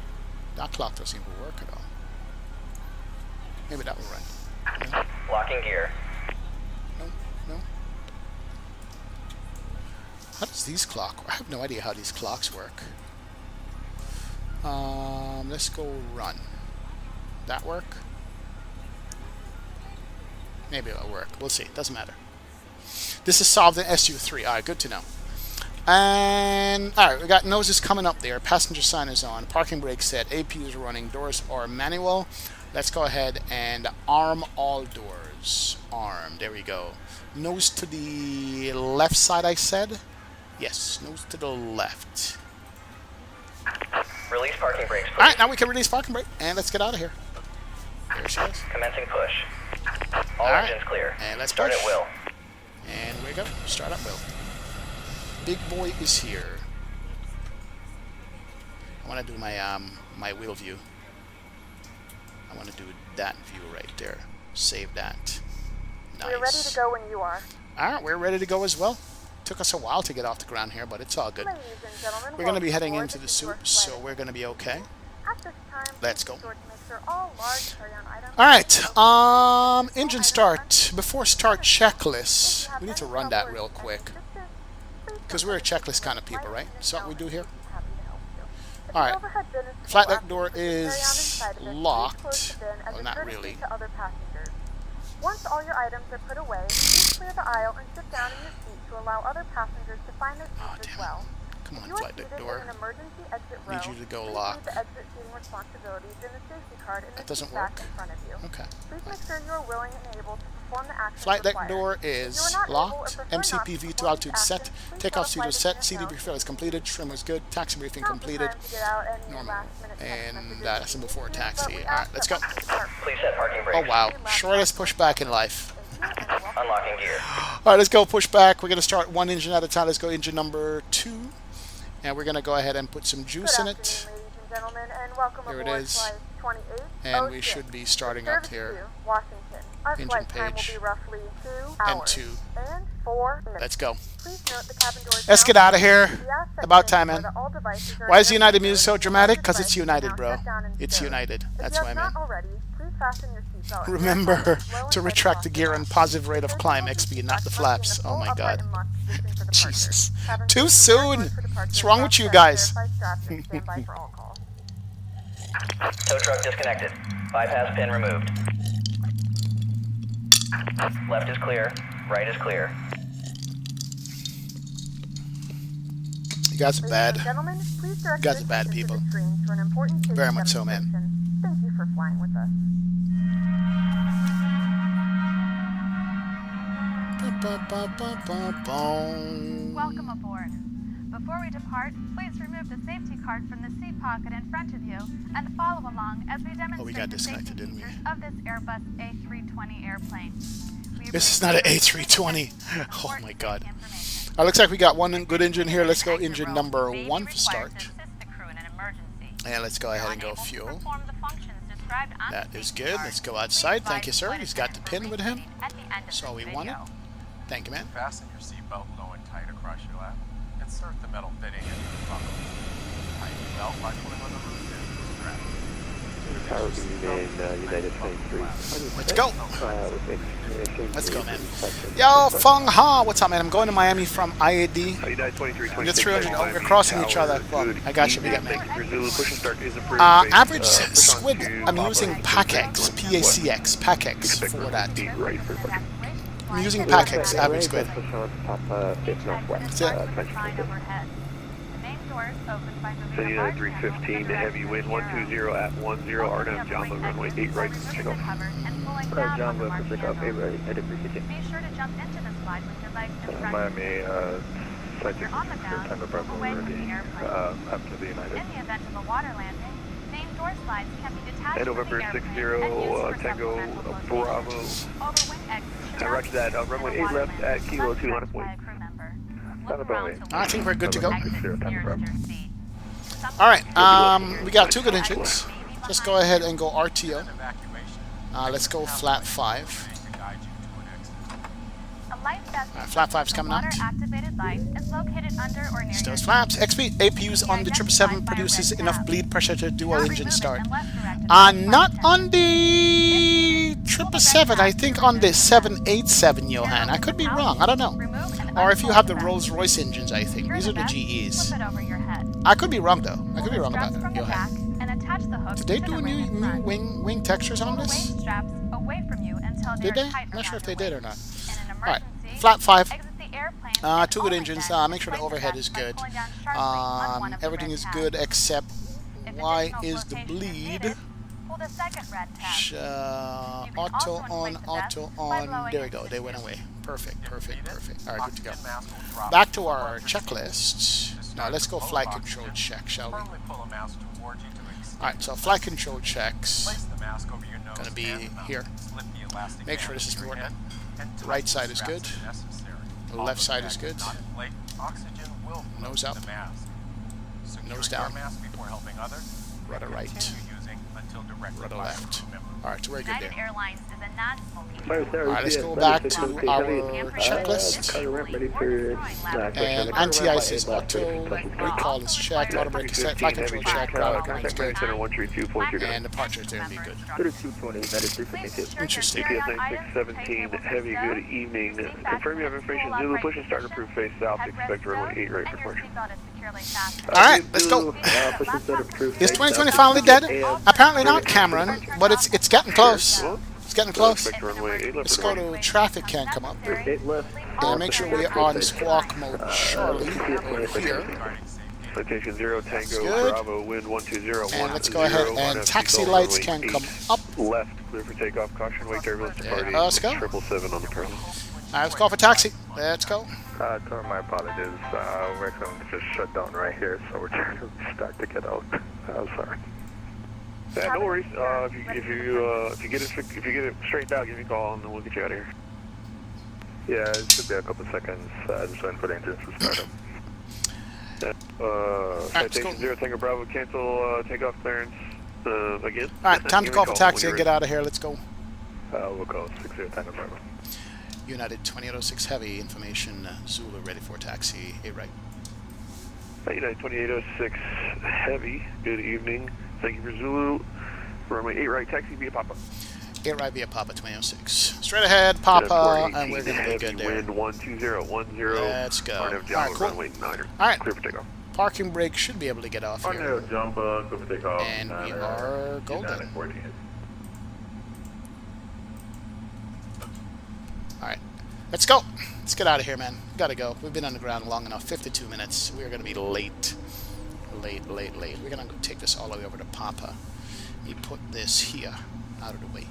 That clock doesn't even work at all. Maybe that will run. No. Locking gear. No. How does these clock? I have no idea how these clocks work. Let's go run. That work? Maybe it'll work. We'll see. Doesn't matter. This is solved in SU3. Alright, good to know. And alright, we got noses coming up there. Passenger sign is on. Parking brake set. APU is running. Doors are manual. Let's go ahead and arm all doors. Arm. There we go. Nose to the left side, I said? Yes, nose to the left. Release parking brakes, please. Alright, now we can release parking brake. And let's get out of here. There she is. Commencing push. All Alright. engines clear. And let's start push. at will. And we go. Start at will. Big boy is here. I want to do my my wheel view. I want to do that view right there. Save that. Nice. We're ready to go when you are. Alright, we're ready to go as well. Took us a while to get off the ground here, but it's all good. Ladies and gentlemen, We're going to be welcome heading aboard into the the soup, so we're going to be okay. At this time, Let's please go. be sure to make sure all large carry-on items Alright, engine start. Before start checklist, we need to run that real quick. Because we're a checklist kind of people, right? So what we do here. Alright, flight deck door is locked. Well, not really. Once all your items are put away, please clear the aisle and sit down in your seat to allow other passengers to find their seats as well. Come on, You are flight deck seated door. in an emergency exit row. Need you to go Please lock. leave the exit seating responsibilities in the safety card in the That doesn't seat back work. in front of you. Okay. Please make sure you are willing and able to perform the actions Flight deck required. door If you is are not able or locked. prefer not to MCPV to perform altitude these set. actions, please Takeoff let a pseudo flight set. attendant CD know. refill is completed. Trim was good. Taxi briefing Now's the completed. time to get out any Normal. last-minute text And messages that's you before need, but taxi. we Alright, ask let's that go. once you depart, Please set parking brakes. Oh wow, shortest pushback in life. thank you, and welcome. Unlocking gear. Alright, let's go push back. We're going to start one engine at a time. Let's go engine number 2. And we're going to go ahead and put some juice in Good it. afternoon, ladies and gentlemen, and welcome Here it aboard is. flight 28. And we should be starting up Service here. to Washington. Our Engine flight time will page. be roughly 2 And hours 2. and 4 minutes. Let's go. Please note the cabin doors Let's now get out of here. closed. We ask that About you time, ensure man. that all devices are Why is in United their music so places. dramatic? All Because it's devices United, now bro. shut down and It's stowed. United. If That's you why, have man. not already, please fasten your seatbelt. Remember to retract the gear and positive rate of climb Exit XP, not the flaps. Oh my god. God. Jesus. Too soon. What's wrong with you guys? Tow truck disconnected. Bypass pin removed. Left is clear. Right is clear. You guys are bad. You guys are bad people. Very much so, man. Thank you for flying with us. Welcome aboard. Before we depart, please remove the safety card from the seat pocket in front of you and follow along as we demonstrate the safety features of this Airbus A320 airplane. This is not an A320. Oh my god. Looks like we got one good engine here. Let's go engine number 1 for start. And let's go ahead and go fuel. That is good. Let's go outside. Thank you, sir. He's got the pin with him. That's all we wanted. Thank you, man. Fasten your seatbelt low and tight across your lap. Insert the metal fitting into the buckle. Tighten the belt by pulling on the loose end of the strap. Tower beam in United 23. Let's go. Let's go, man. Yo, Feng Ha, what's up, man? I'm going to Miami from IAD. United 23, We're 300. Oh, we're crossing each other. Well, I got you, big up, man. Push and start is approved. Average squid. I'm using PACX, PACX, PACX for that. I'm using PACX, average squid. That's it. United 315, heavy wind 120 at 10, RNF Jamba, runway 8 right, check off. Jamba, pick up, 8 right, I appreciate it. Be sure to jump into the slide with your legs in front. Miami, If you're on the ground, move away from the airplane. after the United. In the event of a water landing, main door slides can be detached And from November the 60, airplane and used for Tango, supplemental Bravo. flotation. Overwing exits And roger that, runway 8 left at Kilo 2 on a point. I think we're good to go. Exit nearest your seat. All right, we got 2 good engines. Just go ahead and go RTO. Let's go flat 5. Flat 5's coming out. Still flaps. XP APUs on the 777 produces enough bleed pressure to dual engine start. Not on the 777. I think on the 787, Johan. I could be wrong. I don't know. Or if you have the Rolls-Royce engines, I think. These are the GEs. I could be wrong, though. I could be wrong about it, Johan. Did they do new wing textures on this? Did they? I'm not sure if they did or not. Alright, flat 5. 2 good engines. Make sure the overhead is good. Everything is good except why is the bleed? Auto on. There we go. They went away. Perfect. Alright, good to go. Back to our checklist. Now let's go flight control check, shall we? Alright, so flight control checks. Gonna be here. Make sure this is working. The right side is good. The left side is good. Nose up. Nose down. Rudder right. Rudder left. Alright, so we're good there. Alright, let's go back to our checklist. And anti-ice is auto, recall is checked, auto brake is set, flight control check, power going is good, and departure is going to be good. Interesting. GPS 9617, heavy, good evening. Confirm you have information. Zulu, push and start approved face south. Expect runway 8 right for departure. Alright, let's go. Is 2020 finally dead? Apparently not, Cameron, but it's getting close. It's getting close. Let's go to traffic can't come up. And make sure we are on squawk mode. Charlie, over here. Citation 0 Tango Bravo, wind 1201. And let's go ahead and taxi lights can come up. Left, clear for takeoff. Caution, wait turbulence departing. Let's go. 777 on the terminal. Alright, let's call for taxi. Let's go. My apologies. We're going to just shut down right here, so we're trying to start to get out. Sorry. Yeah, no worries. If you get it straightened out, give me a call and then we'll get you out of here. Yeah, it should be a couple seconds. Just waiting for the engines to start up. Citation 0 Tango Bravo, cancel takeoff clearance again. Alright, time to call for taxi and get out of here. Let's go. We'll go 60 Tango Bravo. United 2806 heavy information. Zulu ready for taxi. 8 right. United 2806 heavy. Good evening. Thank you for Zulu. Runway 8 right, taxi via Papa. 8 right via Papa 2006. Straight ahead, Papa, and we're going to be good there. Wind 12010. Let's go. Alright, cool. Runway 9. Alright. Clear for takeoff. Parking brake should be able to get off here. Jump, clear for takeoff. And we are golden. Alright. Let's go. Let's get out of here, man. Gotta go. We've been on the ground long enough. 52 minutes. We're going to be late. Late. We're going to go take this all the way over to Papa. You put this here, out of the way.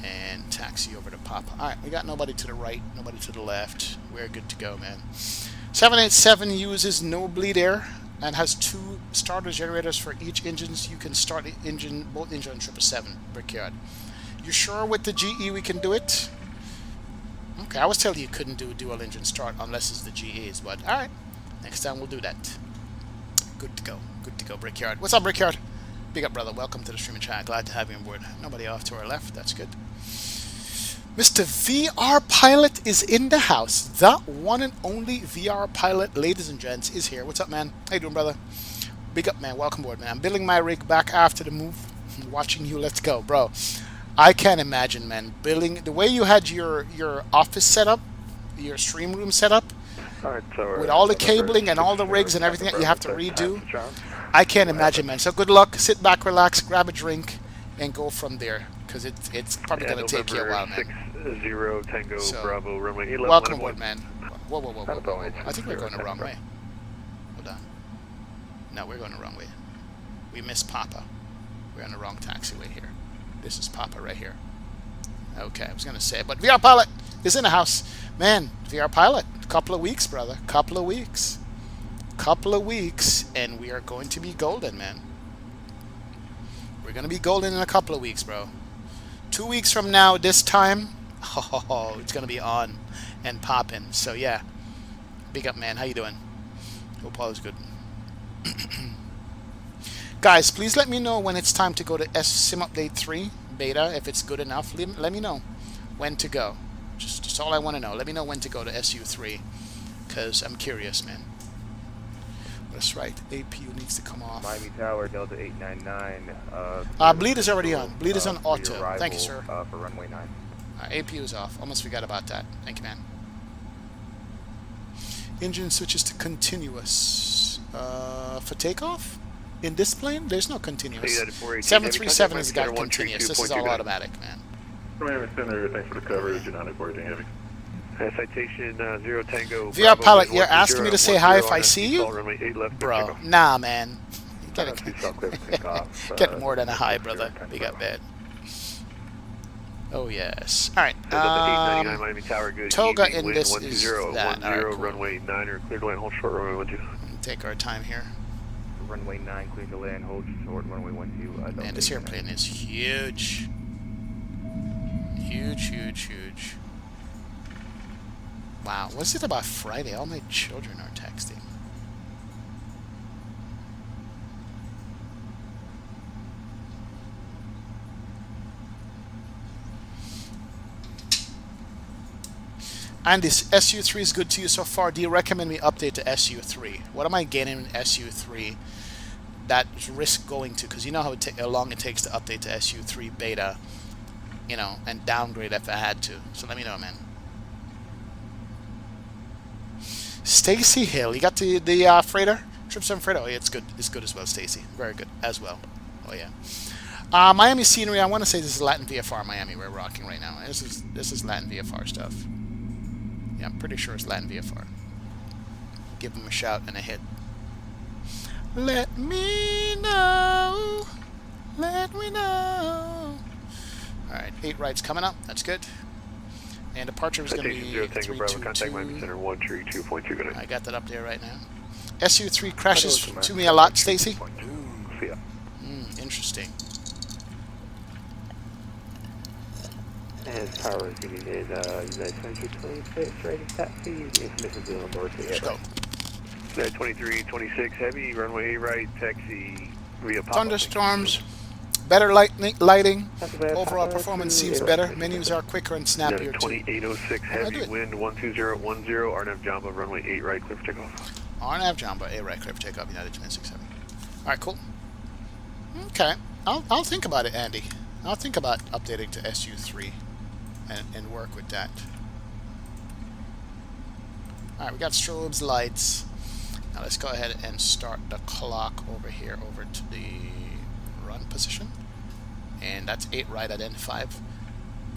And taxi over to Papa. Alright, we got nobody to the right, nobody to the left. We're good to go, man. 787 uses no bleed air and has 2 starter generators for each engines. You can start the engine, both engine on 777, Brickyard. You sure with the GE we can do it? Okay, I was telling you couldn't do dual engine start unless it's the GEs, but alright. Next time we'll do that. Good to go, Brickyard. What's up, Brickyard? Big up, brother. Welcome to the streaming chat. Glad to have you on board. Nobody off to our left. That's good. Mr. VR Pilot is in the house. The one and only VR Pilot, ladies and gents, is here. What's up, man? How you doing, brother? Big up, man. Welcome aboard, man. I'm building my rig back after the move. Watching you, let's go, bro. I can't imagine, man. Building the way you had your office set up, your stream room set up, with all the cabling and all the rigs and everything that you have to redo. I can't imagine, man. So good luck. Sit back, relax, grab a drink, and go from there. Because it's probably going to take you a while, man. 60 Tango Bravo runway 11. Welcome aboard, man. Whoa, whoa, whoa, whoa, whoa. I think we're going the wrong way. Hold on. No, we're going the wrong way. We missed Papa. We're on the wrong taxiway here. This is Papa right here. Okay, I was going to say, but VR Pilot is in the house. Man, VR Pilot, couple of weeks, brother. Couple of weeks. Couple of weeks, and we are going to be golden, man. We're going to be golden in a couple of weeks, bro. 2 weeks from now, this time, oh, it's going to be on and popping. So, yeah. Big up, man. How you doing? Hope all is good. Guys, please let me know when it's time to go to Sim Update 3 beta, if it's good enough. Let me know when to go. Just all I want to know. Let me know when to go to SU3, because I'm curious, man. That's right. APU needs to come off. Miami Tower, Delta 899. Bleed is already on. Bleed is on auto. Thank you, sir. For runway 9. APU is off. Almost forgot about that. Thank you, man. Engine switches to continuous. For takeoff? In this plane, there's no continuous. 737 has got continuous. This is all automatic, man. Miami Center, thanks for the coverage. United 14 Heavy. Citation 0 Tango. VR Pilot, you're asking me to say hi if I see you? Bro, nah, man. Get more than a hi, brother. Big up, bad. Oh, yes. Alright. Toga in this is that. Alright, cool. Runway 9 or clear to land, hold short, runway 12. Take our time here. Runway 9, clear to land, hold short, runway 12. Man, this airplane is huge. Huge, huge, huge. Wow, what's it about Friday? All my children are texting. And this SU3 is good to you so far. Do you recommend me update to SU3? What am I gaining in SU3 that risk going to? Because you know how long it takes to update to SU3 beta, you know, and downgrade if I had to. So let me know, man. Stacy Hill, you got the freighter? 777 freighter. Oh yeah, it's good. It's good as well, Stacy. Very good as well. Oh yeah. Miami Scenery. I want to say this is Latin VFR Miami. We're rocking right now. This is Latin VFR stuff. Yeah, I'm pretty sure it's Latin VFR. Give them a shout and a hit. Let me know. Let me know. All right, 8 rides coming up. That's good. And departure is going to be 322. I got that up there right now. SU3 crashes to me a lot, Stacy. Interesting. And power is United 2226, ready taxi, information is on board. Let's go. 2326 heavy, runway right, taxi via pop. Thunderstorms, better lighting, overall performance seems better, menus are quicker and snappier too. 2806 heavy, wind 12010, RNAV Jamba, runway 8 right, clear for takeoff. RNAV Jamba, 8 right, clear for takeoff, United 267. Alright, cool. Okay, I'll think about it, Andy. I'll think about updating to SU3 and work with that. Alright, we got strobes, lights. Now let's go ahead and start the clock over here, over to the run position. And that's 8 right identified.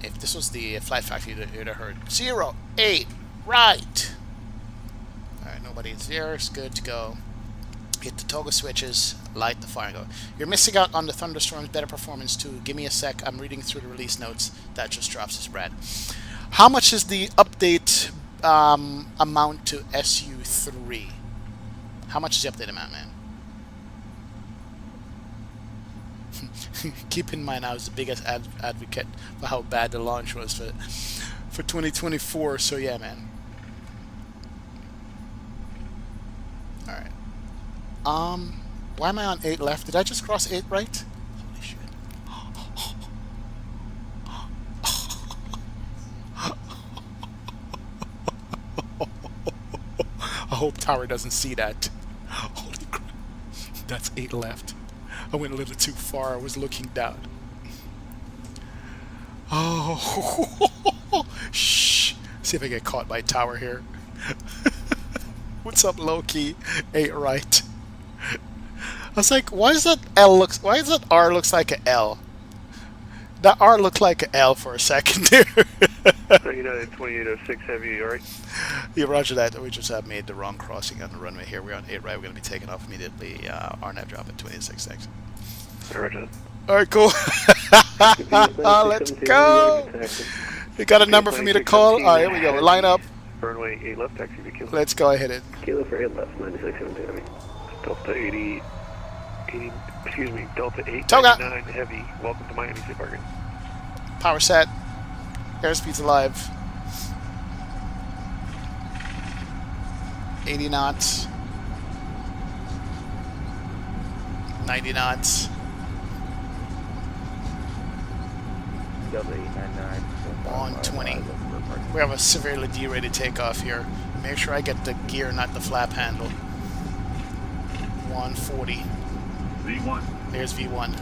If this was the flight factory, you'd have heard 0, 8, right. Alright, nobody's there. It's good to go. Hit the toggle switches, light the fire and go. You're missing out on the thunderstorms, better performance too. Give me a sec. I'm reading through the release notes. That just drops this, Brad. How much is the update amount to SU3? How much is the update amount, man? Keep in mind, I was the biggest advocate for how bad the launch was for 2024. So yeah, man. All right. Why am I on 8 left? Did I just cross 8 right? Holy shit. I hope Tower doesn't see that. Holy crap. That's 8 left. I went a little too far. I was looking down. Oh, shh. See if I get caught by tower here. What's up, Loki? 8 right. I was like, why is that R looks like an L? That R looked like an L for a second there. 2806 heavy, alright? Yeah, roger that. We just made the wrong crossing on the runway here. We're on 8 right. We're going to be taking off immediately. RNAV drop at 2866. Roger that. Alright, cool. Let's go. You got a number for me to call? Alright, here we go. Line up. Runway 8 left, taxi to Kilo. Let's go ahead. Kilo for 8 left, 9670 heavy. Delta 80, excuse me, Delta 899 heavy. Welcome to Miami Safe Parking. Power set. Airspeed's alive. 80 knots. 90 knots. Delta 899. On 20. We have a severely derated takeoff here. Make sure I get the gear, not the flap handle. 140. V1. There's V1.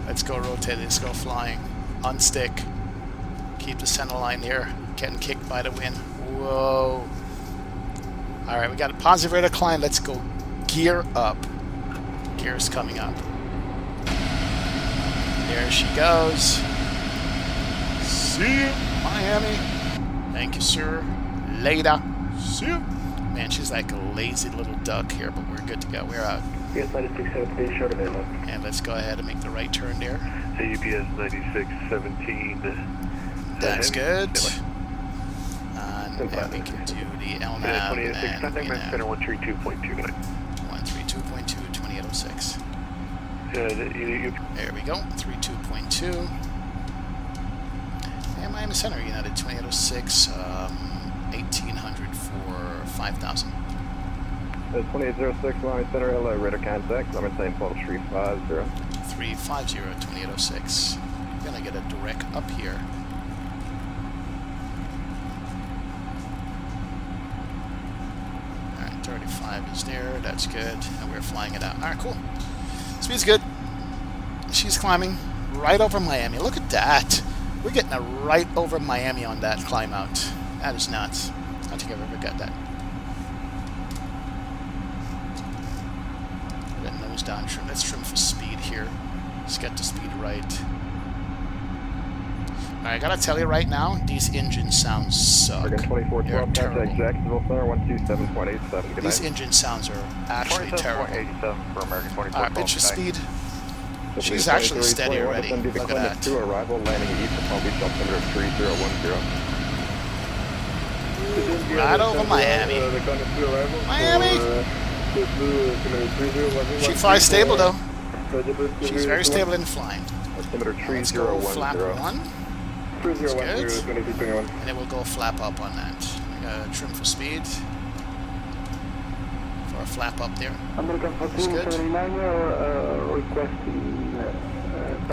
Let's go rotate. Let's go flying. Unstick. Keep the center line here. Getting kicked by the wind. Whoa. Alright, we got a positive rate of climb. Let's go gear up. Gear's coming up. There she goes. See you, Miami. Thank you, sir. Later. See you. Man, she's like a lazy little duck here, but we're good to go. We're out. And let's go ahead and make the right turn there. UPS 9617. That's good. And then we can do the LNAV. 2806, contact Max Center 132.2. 132.2, 2806. There we go. 32.2. And Miami Center, United 2806, 1800 for 5,000. 2806, Miami Center, LA, radar contact. I'm saying total 350. 350, 2806. Gonna get a direct up here. Alright, 35 is there, that's good. And we're flying it out. Alright, cool. Speed's good. She's climbing right over Miami. Look at that. We're getting a right over Miami on that climb out. That is nuts. I don't think I've ever got that. Get nose down trim. Let's trim for speed here. Let's get the speed right. Alright, I gotta tell you right now, these engines sound suck. They're terrible. These engine sounds are actually terrible. Alright, pitch your speed. She's actually steady already. Look at that. Arrival, landing east of Palm Beach, altimeter 3010. Right over Miami. Miami! She flies stable though. She's very stable in flying. Let's go flap 1. That's good. And then we'll go flap up on that. We gotta trim for speed. For a flap up there. That's good.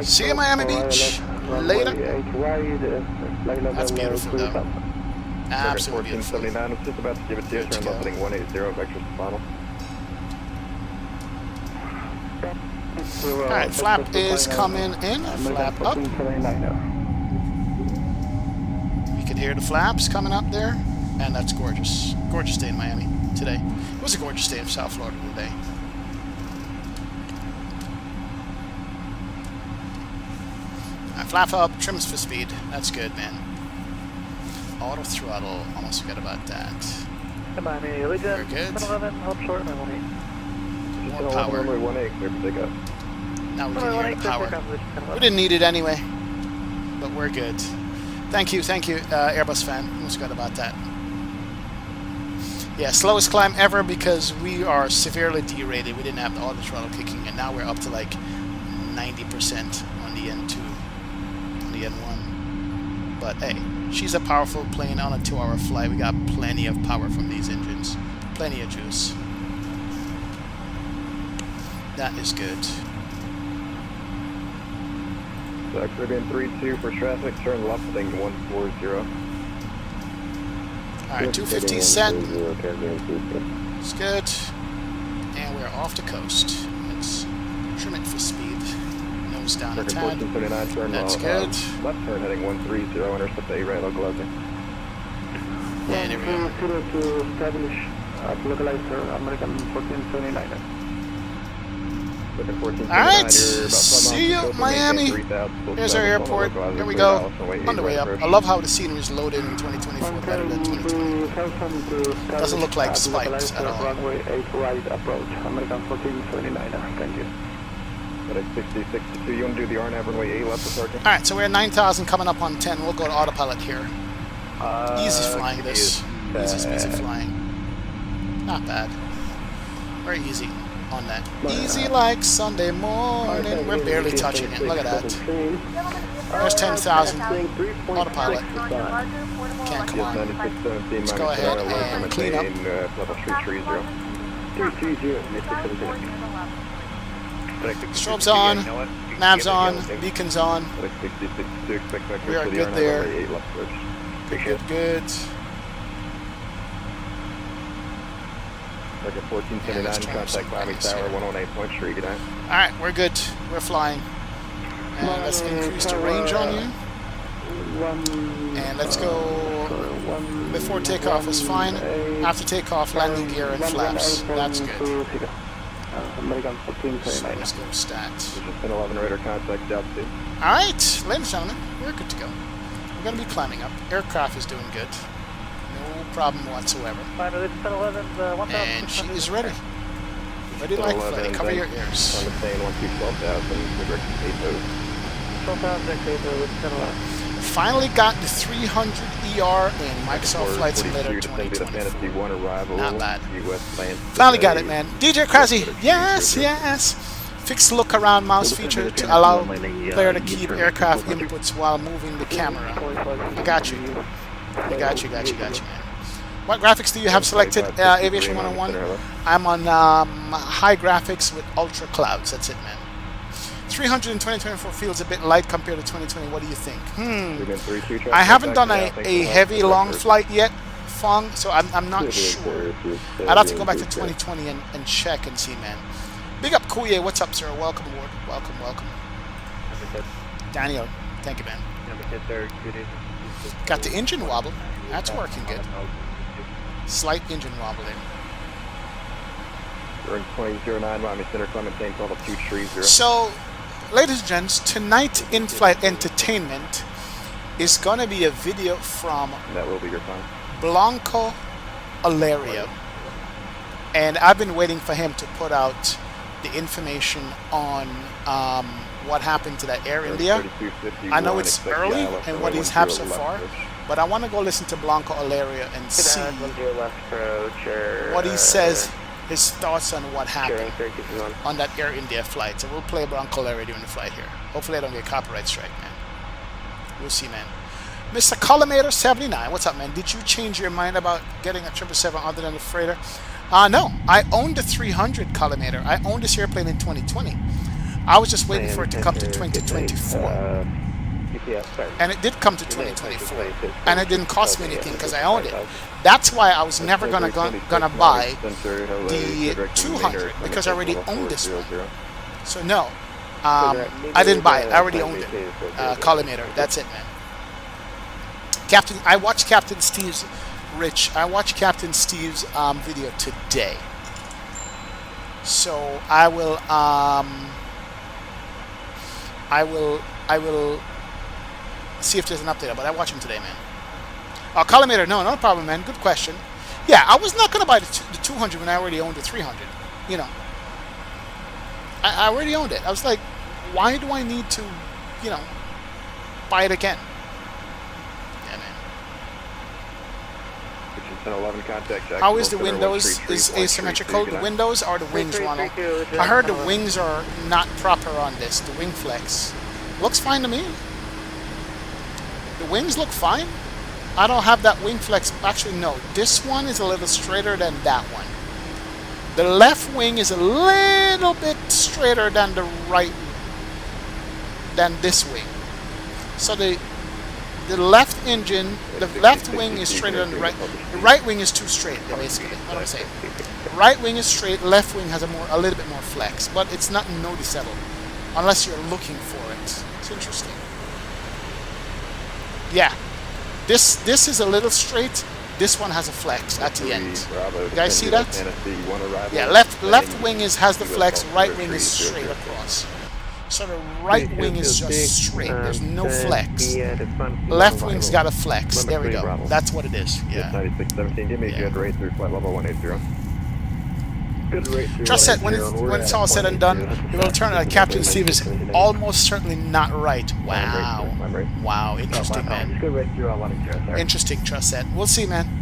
See you, Miami Beach. Later. That's beautiful though. Absolutely beautiful. 1479, I'm just about to give it to you. Turn left heading 180, vectors to final. Alright, flap is coming in. Flap up. You can hear the flaps coming up there. And that's gorgeous. Gorgeous day in Miami today. It was a gorgeous day in South Florida today. Alright, flap up, trims for speed. That's good, man. Auto throttle, almost forgot about that. Miami, we're good. 11, hold short, More power. Now we can hear the power. We didn't need it anyway, but we're good. Thank you, Airbus fan. Almost forgot about that. Yeah, slowest climb ever because we are severely derated. We didn't have the auto throttle kicking, and now we're up to like 90% on the N2, on the N1. But hey, she's a powerful plane on a 2-hour flight. We got plenty of power from these engines. Plenty of juice. That is good. Caribbean 32 for traffic, turn left heading 140. Alright, 250 set. It's good. And we're off the coast. Let's Trim it for speed. Nose down a Circuit tad. 1479, turn That's good. left turn heading 130, intercept the A-right local local. And here we go. 0 to establish localizer American 1479. Alright, see you, Miami. Here's our airport. Here we go. On the way up. I love how the scenery is loaded in 2024 better than 2020. Doesn't look like spikes at all. Runway 8 right approach, American 1479. Thank you. 6062, you want to do the RNAV runway 8 left to circle? Alright, so we're at 9,000 coming up on 10. We'll go to autopilot here. Easy flying this. Easy speedy flying. Not bad. Very easy on that. Easy like Sunday morning. We're barely touching it. Look at that. There's 10,000. Autopilot. Can't come on. Let's go ahead and clean up. Strobes on. Nav's on. Beacons on. We are good there. Good. Circuit 1479, contact Miami Tower, 118 Point Street, good night. Alright, we're good. We're flying. And let's increase the range on you. And let's go before takeoff is fine. After takeoff, landing gear and flaps. That's good. So let's go stats. 1011 radar contact altitude. Alright, ladies and gentlemen, we're good to go. We're going to be climbing up. Aircraft is doing good. No problem whatsoever. And she is ready. Ready like flight. Cover your ears. Finally got the 300 ER in Microsoft Flight Simulator 2024. Not bad. Finally got it, man. DJ Krasy, yes, yes. Fix the look around mouse feature to allow player to keep aircraft inputs while moving the camera. I got you. I got you, man. What graphics do you have selected? Aviation 101. I'm on high graphics with ultra clouds. That's it, man. 300 in 2024 feels a bit light compared to 2020. What do you think? I haven't done a heavy long flight yet, Fong, so I'm not sure. I'd have to go back to 2020 and check and see, man. Big up Kuye. What's up, sir? Welcome aboard. Welcome, welcome. Daniel, thank you, man. Got the engine wobble. That's working good. Slight engine wobble there. We're in 2009, Miami Center, Clementine, 12230. So, ladies and gents, tonight in-flight entertainment is going to be a video from that will be your time. Blanco Alario. And I've been waiting for him to put out the information on what happened to that Air India. I know it's early and what he's had so far, but I want to go listen to Blanco Alario and see what he says, his thoughts on what happened on that Air India flight. So we'll play Blanco Alario during the flight here. Hopefully I don't get copyright strike, man. We'll see, man. Mr. Collimator 79, what's up, man? Did you change your mind about getting a 777 other than the freighter? No, I owned the 300 Collimator. I owned this airplane in 2020. I was just waiting for it to come to 2024. And it did come to 2024. And it didn't cost me anything because I owned it. That's why I was never gonna buy the 200 because I already owned this one. So no, I didn't buy it. I already owned it. Collimator. That's it, man. I watched Captain Steve's I watched Captain Steve's video today. So I will see if there's an update, but I watched him today, man. Collimator, no problem, man. Good question. Yeah, I was not gonna buy the 200 when I already owned the 300. You know, I already owned it. I was like, why do I need to, buy it again? Yeah, man. 1011 contact. How is the windows? Is asymmetrical? The windows or the wings, Ronald? I heard the wings are not proper on this. The wing flex looks fine to me. The wings look fine. I don't have that wing flex. Actually, no. This one is a little straighter than that one. The left wing is a little bit straighter than the right, than this wing. So the left engine, the left wing is straighter than the right. The right wing is too straight, basically. What I'm saying. right wing is straight, left wing has a little bit more flex, but it's not noticeable unless you're looking for it. It's interesting. Yeah, this is a little straight. This one has a flex at the end. You guys see that? Yeah, left wing has the flex, right wing is straight across. So the right wing is just straight. There's no flex. Left wing's got a flex. There we go. That's what it is. Yeah. 9617, give me a good rate through flight level 180. Good rate through. Trust that when it's all said and done, the return at Captain Steve is almost certainly not right. Wow. Wow. Interesting, man. Good rate through 180. Interesting, trust that. We'll see, man.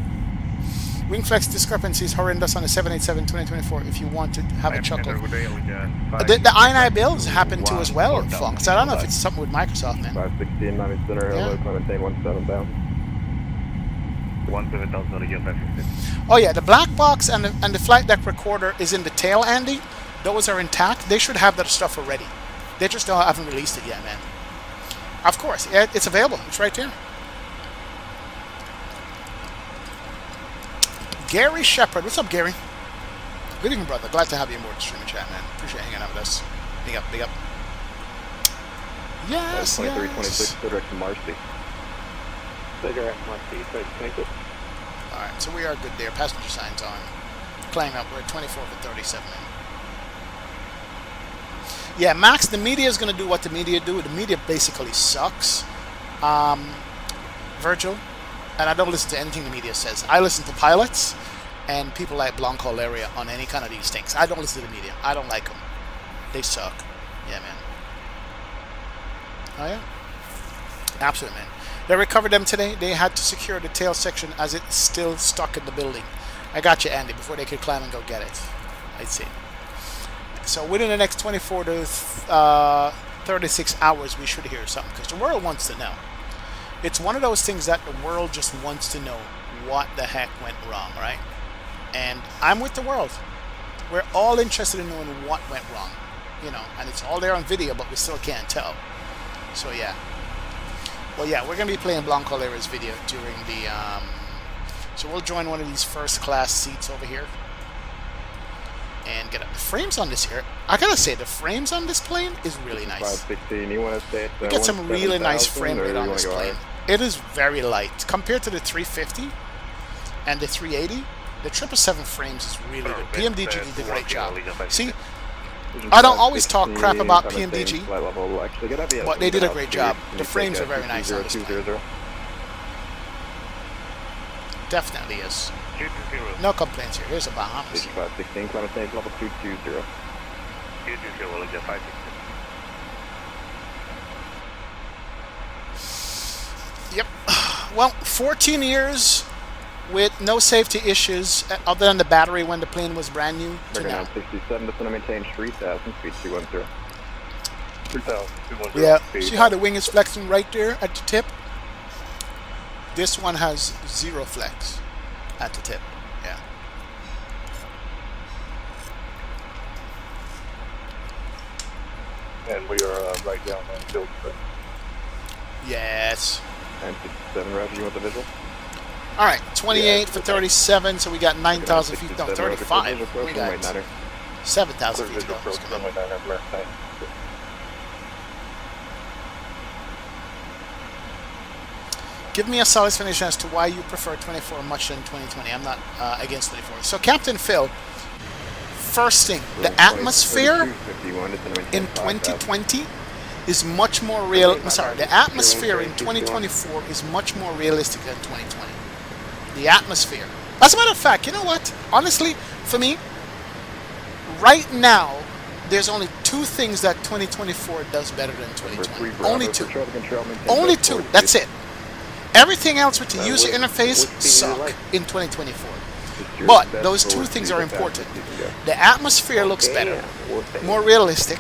Wing flex discrepancies horrendous on the 787-2024 if you want to have a chuckle. The INI bills happen to as well, Funks. I don't know if it's something with Microsoft, man. 516, Miami Center, hello, maintain 17 down. 17 down, again, 516. Oh yeah, the black box and the flight deck recorder is in the tail, Andy. Those are intact. They should have that stuff already. They just haven't released it yet, man. Of course, it's available. It's right there. Gary Shepard. What's up, Gary? Good evening, brother. Glad to have you aboard the stream and chat, man. Appreciate hanging out with us. Big up, big up. Yes, 2326, yes. go direct to Marcy. Go direct to Marcy, thank you. Alright, so we are good there. Passenger signs on. Playing up. We're at 24 for 37, man. Yeah, Max, the media is going to do what the media do. The media basically sucks. Virgil. And I don't listen to anything the media says. I listen to pilots and people like Blanco Laria on any kind of these things. I don't listen to the media. I don't like them. They suck. Yeah, man. Oh, yeah? Absolutely, man. They recovered them today. They had to secure the tail section as it's still stuck in the building. I got you, Andy, before they could climb and go get it. I'd say. So within the next 24 to 36 hours, we should hear something because the world wants to know. It's one of those things that the world just wants to know what the heck went wrong, right? And I'm with the world. We're all interested in knowing what went wrong, you know, and it's all there on video, but we still can't tell. So yeah. Well, yeah, we're going to be playing Blanco Lera's video during the, so we'll join one of these first class seats over here. And get up. The frames on this here, I gotta say, the frames on this plane is really nice. 516, you want to stay at we get some really nice frame rate on this plane. It is very light. Compared to the 350 and the 380, the 777 frames is really good. Pmdg did a great job. See, I don't always talk crap about Pmdg, but they did a great job. The frames are very nice on this plane. Definitely is. No complaints here. Here's a Bahamas. 516, climate change level 220. Yep. Well, 14 years with no safety issues other than the battery when the plane was brand new to now. 967, that's going to maintain 3,000 feet 210. 3,000. Yeah. See how the wing is flexing right there at the tip? This one has zero flex at the tip. Yeah. And we are right down that field. Yes. 967, Roger, you want the visual? Alright, 28 for 37, so we got 9,000 feet. No, 35. We got 7,000 feet to go. Give me a solid explanation as to why you prefer 24 much than 2020. I'm not against 24. So, Captain Phil, first thing, the atmosphere in 2020 is much more real. I'm sorry, the atmosphere in 2024 is much more realistic than 2020. The atmosphere. As a matter of fact, you know what? Honestly, for me, right now, there's only two things that 2024 does better than 2020. Only two. Only two. That's it. Everything else with the user interface suck in 2024. But those two things are important. The atmosphere looks better, more realistic.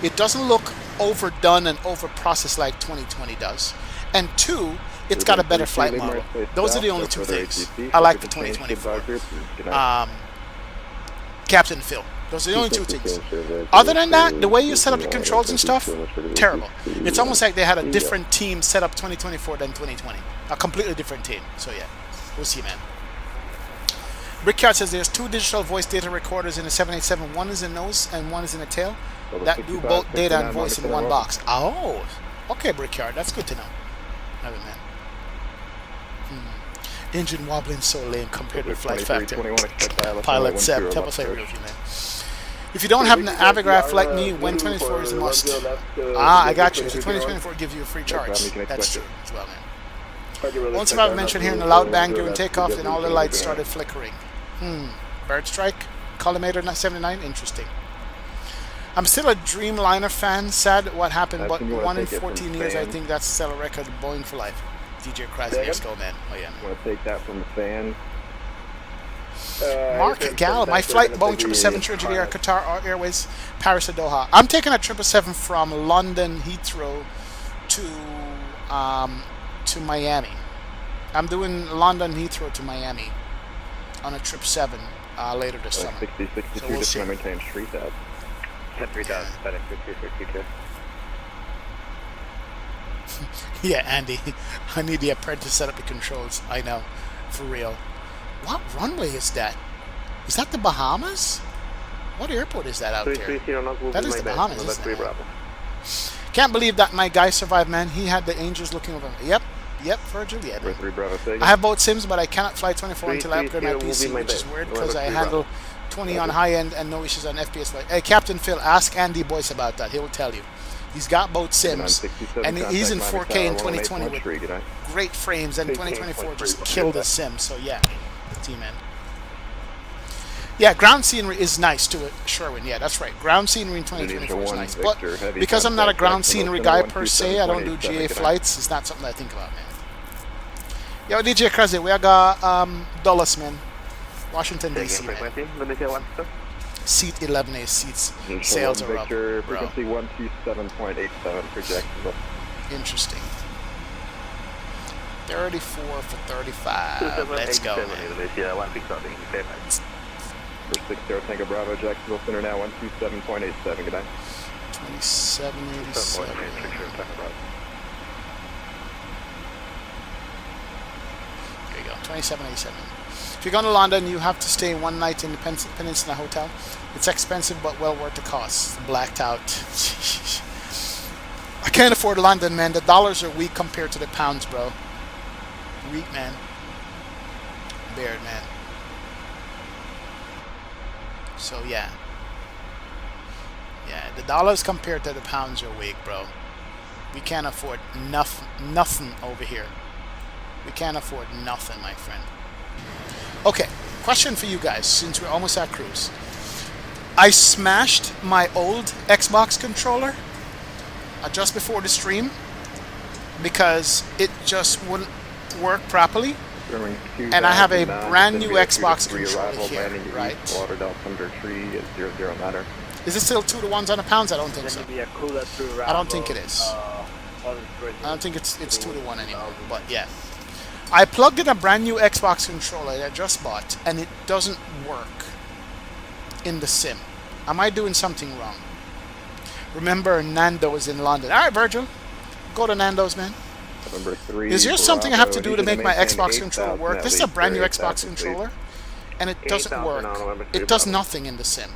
It doesn't look overdone and overprocessed like 2020 does. And two, it's got a better flight model. Those are the only two things. I like the 2024. Captain Phil. Those are the only two things. Other than that, the way you set up the controls and stuff, terrible. It's almost like they had a different team set up 2024 than 2020. A completely different team. So yeah, we'll see, man. Brickyard says there's 2 digital voice data recorders in the 787. One is in nose and one is in the tail. That do both data and voice in one box. Oh, okay, Brickyard. That's good to know. Have it, man. Engine wobbling so lame compared with flight factor. Pilot Seb, tell us review, man. If you don't have an Avigraph like me, when 24 is a must. I got you. So 2024 gives you a free charge. That's true as well, man. Once I've mentioned hearing a loud bang during takeoff, then all the lights started flickering. Bird Strike, Collimator 79, interesting. I'm still a Dreamliner fan. Sad what happened, but 1 in 14 years, I think that's still a record. Boeing for life. DJ Krasny, let's go, man. Oh yeah. Want to take that from the fan? Mark Gal, my flight Boeing 777 Tragedy Air Qatar Airways Paris to Doha. I'm taking a 777 from London Heathrow to Miami. I'm doing London Heathrow to Miami on a 777 later this summer. 6062, so we'll just see. want to maintain 3000. 10,3000, setting 5262. Yeah, Andy, I need the apprentice to set up the controls. I know, for real. What runway is that? Is that the Bahamas? What airport is that out there? That is the Bahamas, isn't it? Can't believe that my guy survived, man. He had the angels looking over him. Yep, Virgil, yeah. I have both sims, but I cannot fly 24 until I upgrade my PC, which is weird because I handle 20 on high end and no issues on FPS. Hey, Captain Phil, ask Andy Boyce about that. He will tell you. He's got both sims, and he's in 4K in 2020 with great frames, and 2024 just killed the sim. So yeah, T-man. Yeah, ground scenery is nice to it, Sherwin. Yeah, that's right. Ground scenery in 2024 is nice, but because I'm not a ground scenery guy per se, I don't do GA flights. It's not something I think about, man. Yo, DJ Krasny, we got Dulles, man. Washington DC, man. Seat 11A seats. Sales are up, bro. Frequency 127.87 for Jacksonville. Interesting. 34 for 35. Let's go, man. For 60 Tango Bravo, Jacksonville Center now 127.87. Good night. 2787. There you go. 2787. If you're going to London, you have to stay one night in the Peninsula Hotel. It's expensive, but well worth the cost. Blacked out. I can't afford London, man. The dollars are weak compared to the pounds, bro. Weak, man. Baird, man. So, yeah. Yeah, the dollars compared to the pounds are weak, bro. We can't afford nothing over here. We can't afford nothing, my friend. Okay, question for you guys, since we're almost at cruise. I smashed my old Xbox controller just before the stream because it just wouldn't work properly. And I have a brand new Xbox controller here, right? Is it still 2 to 1s on the pounds? I don't think so. I don't think it is. I don't think it's 2 to 1 anymore, but yeah. I plugged in a brand new Xbox controller that I just bought, and it doesn't work in the sim. Am I doing something wrong? Remember, Nando's in London. All right, Virgil, go to Nando's, man. Is there something I have to do to make my Xbox controller work? This is a brand new Xbox controller, and it doesn't work. It does nothing in the sim.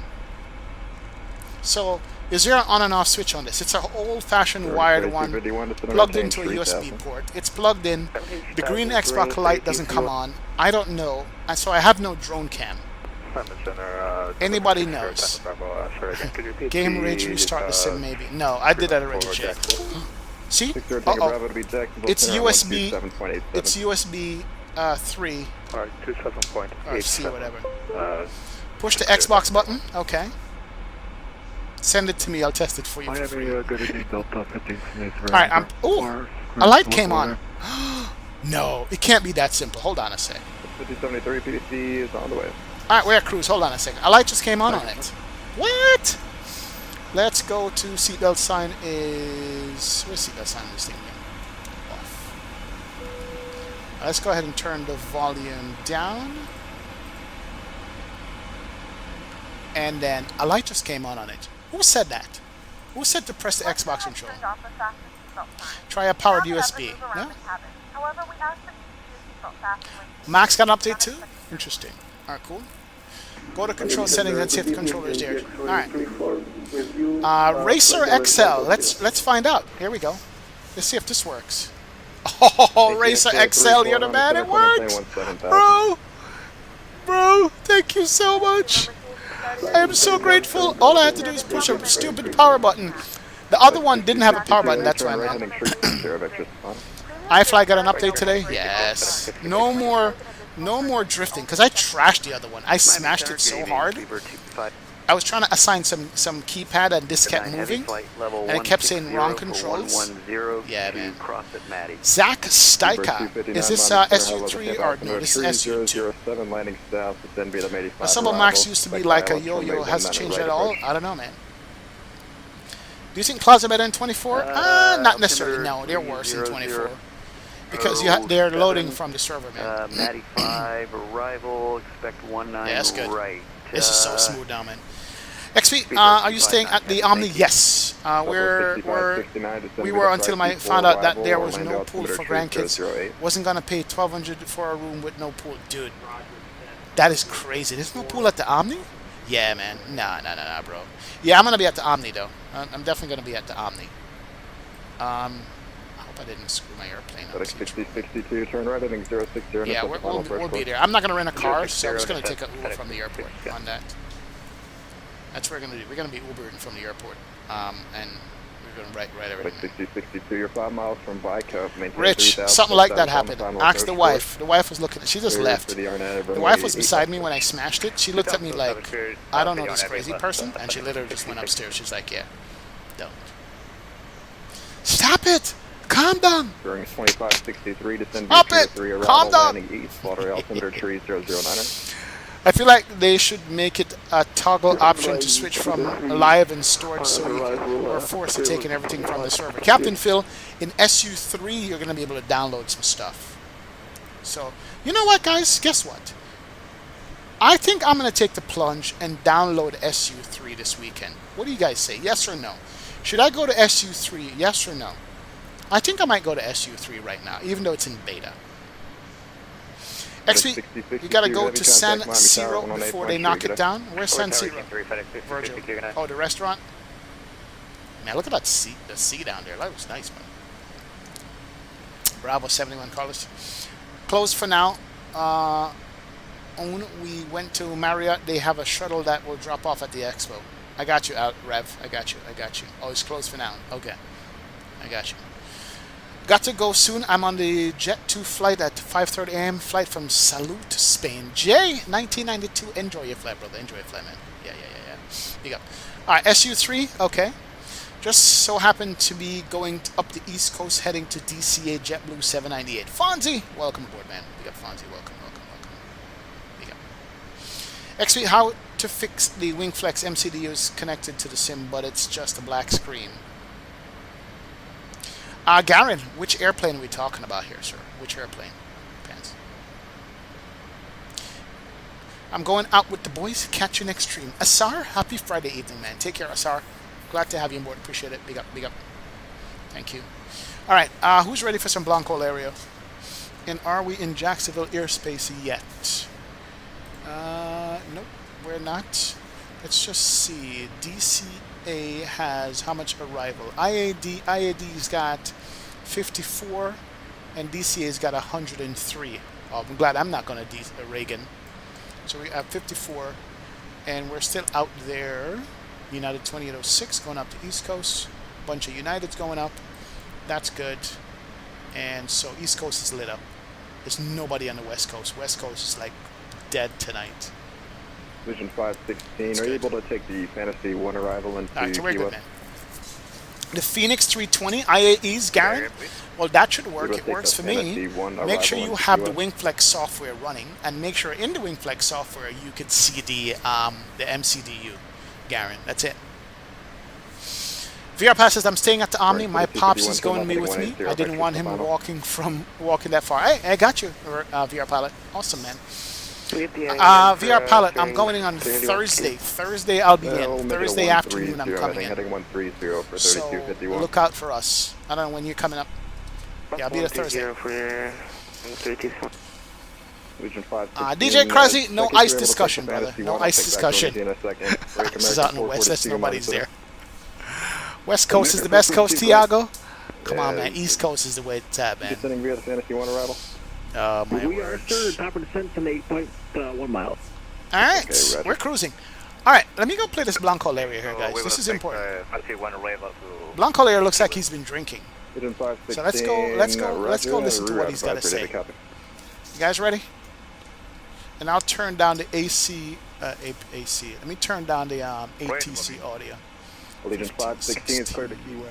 So, is there an on and off switch on this? It's an old-fashioned wired one, plugged into a USB port. It's plugged in. The green Xbox light doesn't come on. I don't know, so I have no drone cam. Anybody knows? Game Rage restart the sim, maybe. No, I did that already, Jay. See? Uh-oh. It's USB. It's USB 3. Alright, 27.8. Or C, whatever. Push the Xbox button. Okay. Send it to me. I'll test it for you for free. Alright, ooh! A light came on. No, it can't be that simple. Hold on a sec. 5073 PDC is on the way. Alright, we're at cruise. Hold on a second. A light just came on it. What? Let's go to seatbelt sign is... Where's seatbelt sign in this thing again? Off. Let's go ahead and turn the volume down. And then a light just came on it. Who said that? Who said to press the Xbox control? Try a powered USB. No? Max got an update too? Interesting. Alright, cool. Go to control settings and see if the controller is there. Alright. Racer XL. Let's find out. Here we go. Let's see if this works. Oh, Racer XL, you're the man. It worked, bro. Thank you so much. I am so grateful. All I had to do is push a stupid power button. The other one didn't have a power button. That's why, man. iFly got an update today. Yes. No more drifting, because I trashed the other one. I smashed it so hard. I was trying to assign some keypad and this kept moving, and it kept saying wrong controls. Yeah, man. Zach Stika. Is this SU3 or no? This is SU2. Some of Max used to be like a yo-yo. Has it changed at all? I don't know, man. Do you think clouds are better in 24? Not necessarily. No, they're worse in 24. Because they're loading from the server, man. Matty 5, arrival, expect 19 yeah, that's good. right. This is so smooth now, man. XP, are you staying at the Omni? Yes. We were until I found out that there was no pool for grandkids. Wasn't going to pay $1,200 for a room with no pool. Dude, that is crazy. There's no pool at the Omni? Yeah, man. Nah, bro. Yeah, I'm going to be at the Omni, though. I'm definitely going to be at the Omni. I hope I didn't screw my airplane up. 6062, turn right, heading 060. Yeah, we'll be there. I'm not going to rent a car, so I'm just going to take an Uber from the airport on that. That's what we're going to do. We're going to be Ubering from the airport, and we're going to write everything. 6062, you're 5 miles from Vico. Rich, something like that happened. Ask the wife. The wife was looking. She just left. The wife was beside me when I smashed it. She looked at me like, I don't know this crazy person, and she literally just went upstairs. She's like, yeah, don't. Stop it! Calm down! During 2563, descend Stop it! Calm down! East, water altimeter tree 009er. I feel like they should make it a toggle option to switch from live and storage, so we're forced to take in everything from the server. Captain Phil, in SU3 you're going to be able to download some stuff. So, you know what, guys? Guess what? I think I'm going to take the plunge and download SU3 this weekend. What do you guys say? Yes or no? Should I go to SU3? Yes or no? I think I might go to SU3 right now, even though it's in beta. XP, you gotta go to San Siro before they knock it down. Where's San Siro? Virgil. Oh, the restaurant? Man, look at that sea, the sea down there. That was nice, man. Bravo 71, Carlos. Closed for now. We went to Marriott. They have a shuttle that will drop off at the expo. I got you out, Rev. I got you. Oh, it's closed for now. Okay. I got you. Got to go soon. I'm on the Jet 2 flight at 5:30 a.m. Flight from Salute, Spain. Jay, 1992. Enjoy your flight, brother. Enjoy your flight, man. Yeah. Big up. All right, SU3. Okay. Just so happened to be going up the East Coast, heading to DCA JetBlue 798. Fonzie, welcome aboard, man. Big up, Fonzie. Welcome. Big up. XP, how to fix the WingFlex MCDU is connected to the sim, but it's just a black screen. Garen, which airplane are we talking about here, sir? Which airplane? Pants. I'm going out with the boys. Catch you next stream. Asar, happy Friday evening, man. Take care, Asar. Glad to have you on board. Appreciate it. Big up. Thank you. All right, who's ready for some Blanco Lario? And are we in Jacksonville airspace yet? Nope, we're not. Let's just see. DCA has how much arrival? IAD's got 54, and DCA's got 103. Oh, I'm glad I'm not going to Reagan. So we have 54, and we're still out there. United 2806 going up to East Coast. Bunch of Uniteds going up. That's good. And so East Coast is lit up. There's nobody on the West Coast. West Coast is like dead tonight. Vision 516, are you able to take the Fantasy 1 arrival into Key West? The Phoenix 320 IAEs, Garen? Well, that should work. It works for me. Make sure you have the WingFlex software running, and make sure in the WingFlex software you could see the MCDU, Garen. That's it. VR Pass says, I'm staying at the Omni. My pops is going to be with me. I didn't want him walking that far. Hey, I got you, VR Pilot. Awesome, man. VR Pilot, I'm going in on Thursday. Thursday I'll be in. Thursday afternoon I'm coming in. So look out for us. I don't know when you're coming up. Yeah, I'll be there Thursday. Legion 5. DJ Krusty, no ice discussion, brother. No ice discussion. This is out in the West. That's nobody's there. West Coast is the best coast, Tiago. Come on, man. East Coast is the way it's at, man. Descending via the Fantasy 1 arrival. My We are, words. sir. Top of descent from 8.1 miles. All right, we're cruising. All right, let me go play this Blanco area here, guys. This is important. Blanco area looks like he's been drinking. So let's go listen to what he's got to say. You guys ready? And I'll turn down the AC. Let me turn down the ATC audio. Legion 516 is clear to keyway.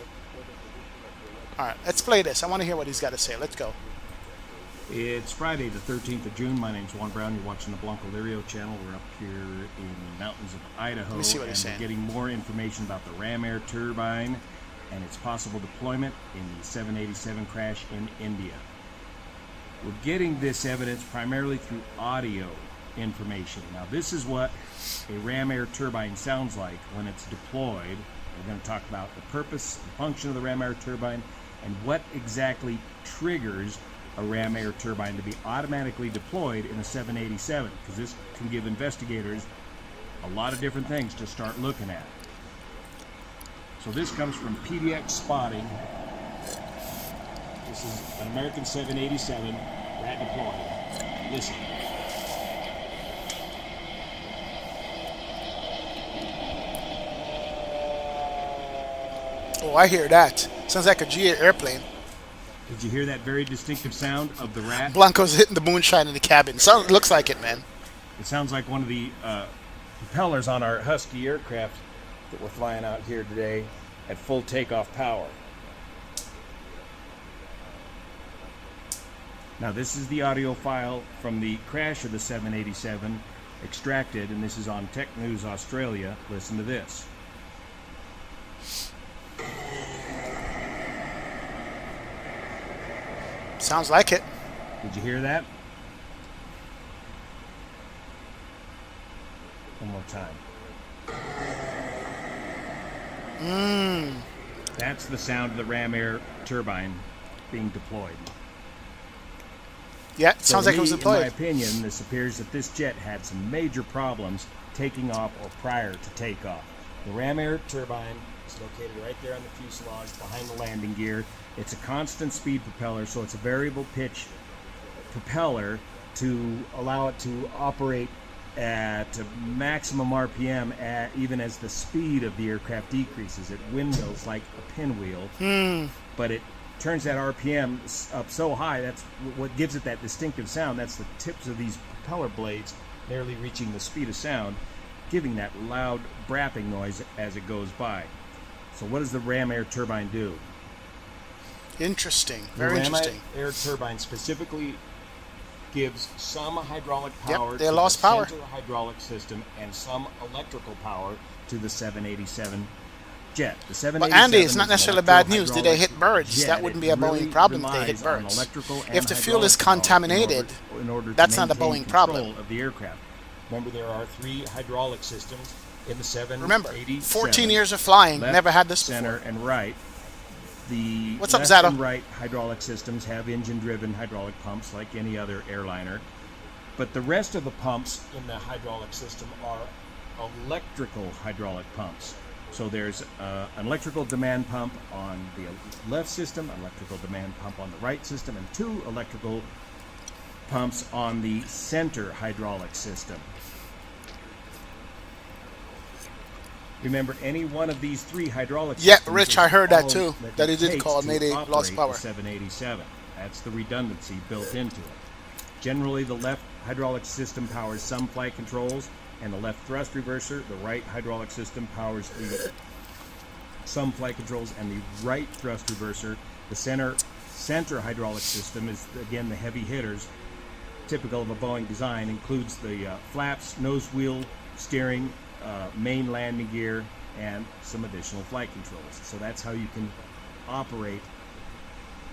All right, let's play this. I want to hear what he's got to say. Let's go. It's Friday the 13th of June. My name's Juan Brown. You're watching the Blanco Lirio channel. We're up here in the mountains of Idaho. Let me see what and he's we're saying. getting more information about the ram air turbine and its possible deployment in the 787 crash in India. We're getting this evidence primarily through audio information. Now, this is what a ram air turbine sounds like when it's deployed. We're going to talk about the purpose, the function of the ram air turbine, and what exactly triggers a ram air turbine to be automatically deployed in a 787, because this can give investigators a lot of different things to start looking at. So this comes from PDX Spotting. This is an American 787 rat deployed. Listen. Oh, I hear that. Sounds like a GA airplane. Did you hear that very distinctive sound of the rat? Blanco's hitting the moonshine in the cabin. Looks like it, man. It sounds like one of the propellers on our Husky aircraft that we're flying out here today at full takeoff power. Now, this is the audio file from the crash of the 787 extracted, and this is on Tech News Australia. Listen to this. Sounds like it. Did you hear that? One more time. That's the sound of the ram air turbine being deployed. Yeah, it sounds like it was deployed. In my opinion, this appears that this jet had some major problems taking off or prior to takeoff. The ram air turbine is located right there on the fuselage behind the landing gear. It's a constant speed propeller, so it's a variable pitch propeller to allow it to operate at maximum RPM even as the speed of the aircraft decreases. It windmills like a pinwheel, but it turns that RPM up so high, that's what gives it that distinctive sound. That's the tips of these propeller blades nearly reaching the speed of sound, giving that loud brapping noise as it goes by. So what does the ram air turbine do? Interesting. Very interesting. The ram air turbine specifically gives some hydraulic power to the power. center hydraulic system and some electrical power to the 787 jet. The 787 but Andy, it's not necessarily bad news. Did they hit birds? Jet. That wouldn't be a Boeing problem if they hit birds. If the fuel is contaminated, that's not a Boeing problem. Of the aircraft. Remember, there are 3 hydraulic systems in the 787. Remember, 14 years of flying, left, never had this center, before. and right. The What's up, left Zato? and right hydraulic systems have engine-driven hydraulic pumps like any other airliner, but the rest of the pumps in the hydraulic system are electrical hydraulic pumps. So there's an electrical demand pump on the left system, an electrical demand pump on the right system, and 2 electrical pumps on the center hydraulic system. Remember, any one of these 3 hydraulic systems. Yeah, Rich, I heard that too. That he did call maybe lost power. 787. That's the redundancy built into it. Generally, the left hydraulic system powers some flight controls and the left thrust reverser. The right hydraulic system powers some flight controls and the right thrust reverser. The center hydraulic system is, again, the heavy hitters. Typical of a Boeing design, includes the flaps, nose wheel, steering, main landing gear, and some additional flight controls. So that's how you can operate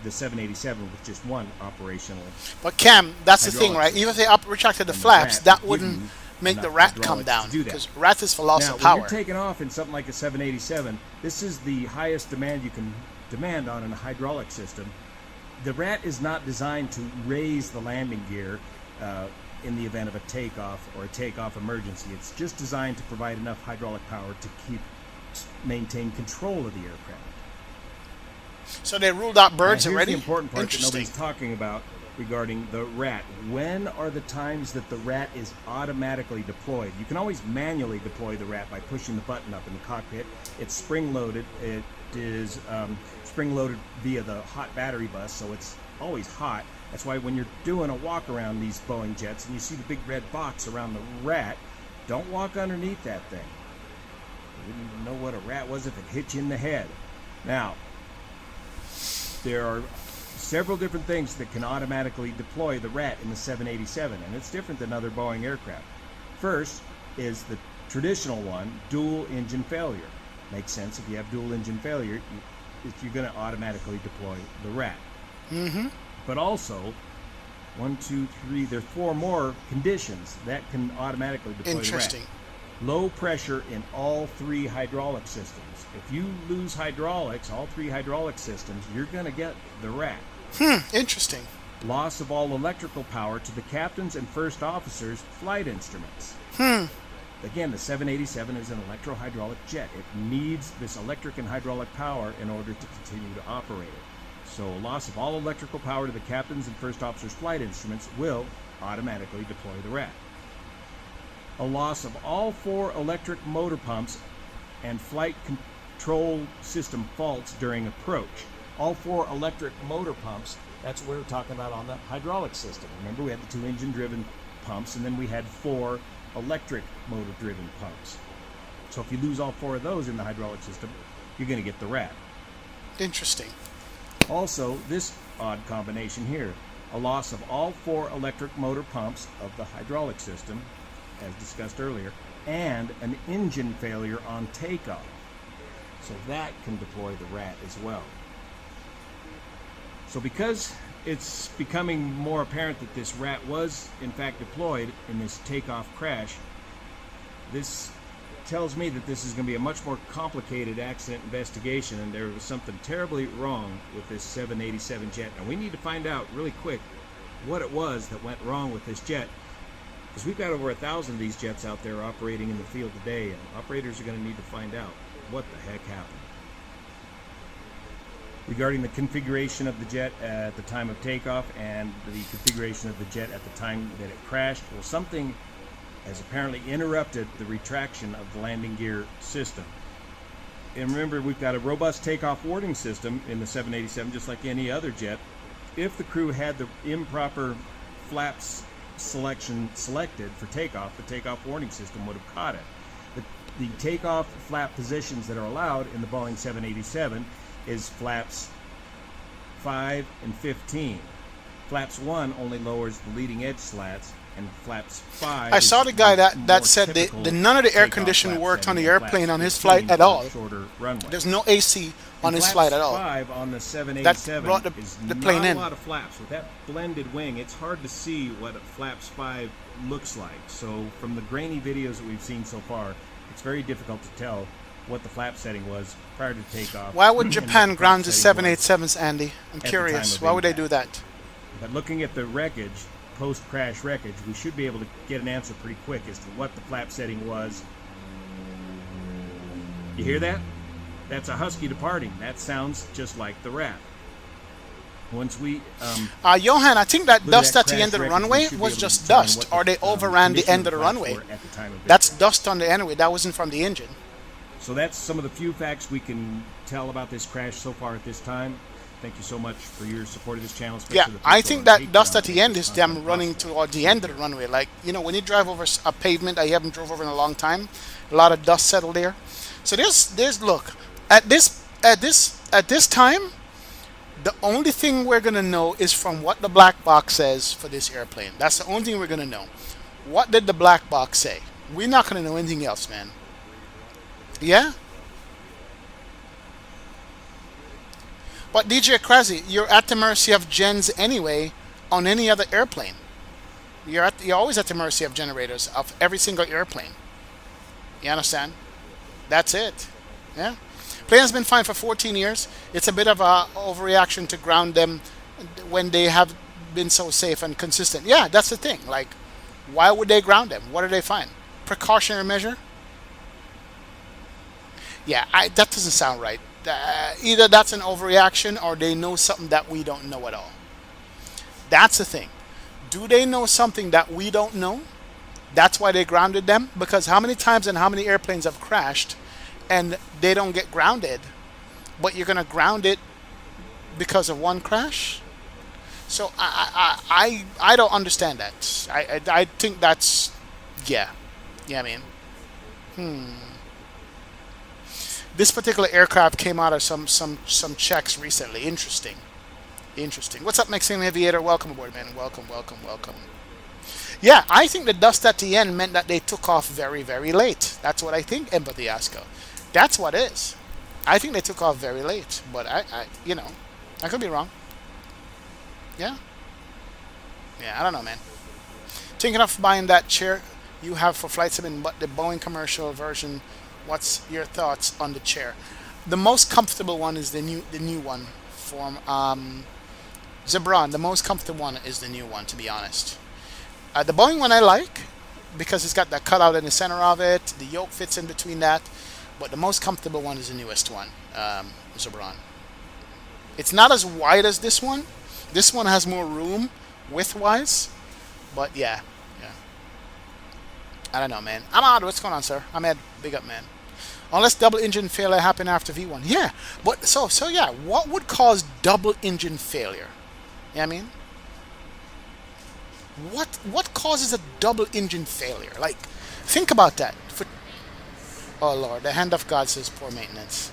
the 787 with just one operational. But Cam, that's the thing, right? Even if they retracted the flaps, that wouldn't make the rat come down, because rat is for loss of power. When you're taking off in something like a 787, this is the highest demand you can demand on a hydraulic system. The rat is not designed to raise the landing gear in the event of a takeoff or a takeoff emergency. It's just designed to provide enough hydraulic power to maintain control of the aircraft. So they ruled out birds now, here's already? The important part that Interesting. nobody's talking about regarding the RAT. When are the times that the RAT is automatically deployed? You can always manually deploy the RAT by pushing the button up in the cockpit. It's spring-loaded. It is spring-loaded via the hot battery bus, so it's always hot. That's why when you're doing a walk around these Boeing jets and you see the big red box around the RAT, don't walk underneath that thing. You wouldn't know what a RAT was if it hit you in the head. Now, there are several different things that can automatically deploy the RAT in the 787, and it's different than other Boeing aircraft. First is the traditional one, dual engine failure. Makes sense. If you have dual engine failure, you're going to automatically deploy the RAT. Mm-hmm. But also, 1, 2, 3, there's 4 more conditions that can automatically deploy the RAT. Interesting. Low pressure in all 3 hydraulic systems. If you lose hydraulics, all 3 hydraulic systems, you're going to get the RAT. Interesting. Loss of all electrical power to the captain's and first officer's flight instruments. Again, the 787 is an electro-hydraulic jet. It needs this electric and hydraulic power in order to continue to operate it. So loss of all electrical power to the captain's and first officer's flight instruments will automatically deploy the RAT. A loss of all 4 electric motor pumps and flight control system faults during approach. All 4 electric motor pumps, that's what we're talking about on the hydraulic system. Remember, we had the 2 engine-driven pumps, and then we had 4 electric motor-driven pumps. So if you lose all 4 of those in the hydraulic system, you're going to get the RAT. Interesting. Also, this odd combination here, a loss of all 4 electric motor pumps of the hydraulic system, as discussed earlier, and an engine failure on takeoff. So that can deploy the RAT as well. So because it's becoming more apparent that this RAT was in fact deployed in this takeoff crash, this tells me that this is going to be a much more complicated accident investigation, and there was something terribly wrong with this 787 jet, and we need to find out really quick what it was that went wrong with this jet, because we've got over 1,000 of these jets out there operating in the field today, and operators are going to need to find out what the heck happened. Regarding the configuration of the jet at the time of takeoff and the configuration of the jet at the time that it crashed, well, something has apparently interrupted the retraction of the landing gear system. And remember, we've got a robust takeoff warning system in the 787, just like any other jet. If the crew had the improper flaps selection selected for takeoff, the takeoff warning system would have caught it. The takeoff flap positions that are allowed in the Boeing 787 is flaps 5 and 15. Flaps 1 only lowers the leading edge slats, and flaps 5. I saw the guy that said that none of the air conditioning worked on the airplane on his flight at all. There's no AC on his flight at all. 5 on the 787 that brought the plane not in. A lot of flaps. With that blended wing, it's hard to see what a flaps 5 looks like. So from the grainy videos that we've seen so far, it's very difficult to tell what the flap setting was prior to takeoff. Why would Japan ground the 787s, Andy? I'm curious. Why would they do that? But looking at the wreckage, post-crash wreckage, we should be able to get an answer pretty quick as to what the flap setting was. You hear that? That's a Husky departing. That sounds just like the RAT. Once we Johan, I think that dust at the end of the runway was just dust, or they overran the end of the runway. That's dust on the runway. That wasn't from the engine. So that's some of the few facts we can tell about this crash so far at this time. Thank you so much for your support of this channel. Yeah, I think that dust at the end is them running toward the end of the runway. Like, you know, when you drive over a pavement that you haven't drove over in a long time, a lot of dust settled there. So there's look, at this time, the only thing we're gonna know is from what the black box says for this airplane. That's the only thing we're gonna know. What did the black box say? We're not gonna know anything else, man. Yeah? But DJ Krasi, you're at the mercy of gens anyway on any other airplane. You're always at the mercy of generators of every single airplane. You understand? That's it. Yeah? Plane has been fine for 14 years. It's a bit of a overreaction to ground them when they have been so safe and consistent. Yeah, that's the thing. Like, Why would they ground them? What did they find? Precautionary measure? Yeah, that doesn't sound right. Either that's an overreaction or they know something that we don't know at all. That's the thing. Do they know something that we don't know? That's why they grounded them? Because how many times and how many airplanes have crashed and they don't get grounded, but you're going to ground it because of one crash? So I don't understand that. I think that's, yeah. Yeah, I mean, This particular aircraft came out of some checks recently. Interesting. What's up, Mexican Aviator? Welcome aboard, man. Welcome. Yeah, I think the dust at the end meant that they took off very, very late. That's what I think, Empathy Asco. That's what it is. I think they took off very late, but I could be wrong. Yeah, I don't know, man. Thinking of buying that chair you have for Flight Sim, but the Boeing commercial version. What's your thoughts on the chair? The most comfortable one is the new one from Zebron. The most comfortable one is the new one, to be honest. The Boeing one I like because it's got that cutout in the center of it. The yoke fits in between that. But the most comfortable one is the newest one, Zebron. It's not as wide as this one. This one has more room width-wise. But yeah. I don't know, man. I'm out. What's going on, sir? I'm Ed. Big up, man. Unless double engine failure happened after V1. Yeah. But so yeah, what would cause double engine failure? You know what I mean? What causes a double engine failure? Like, think about that. Oh Lord, the hand of God says poor maintenance.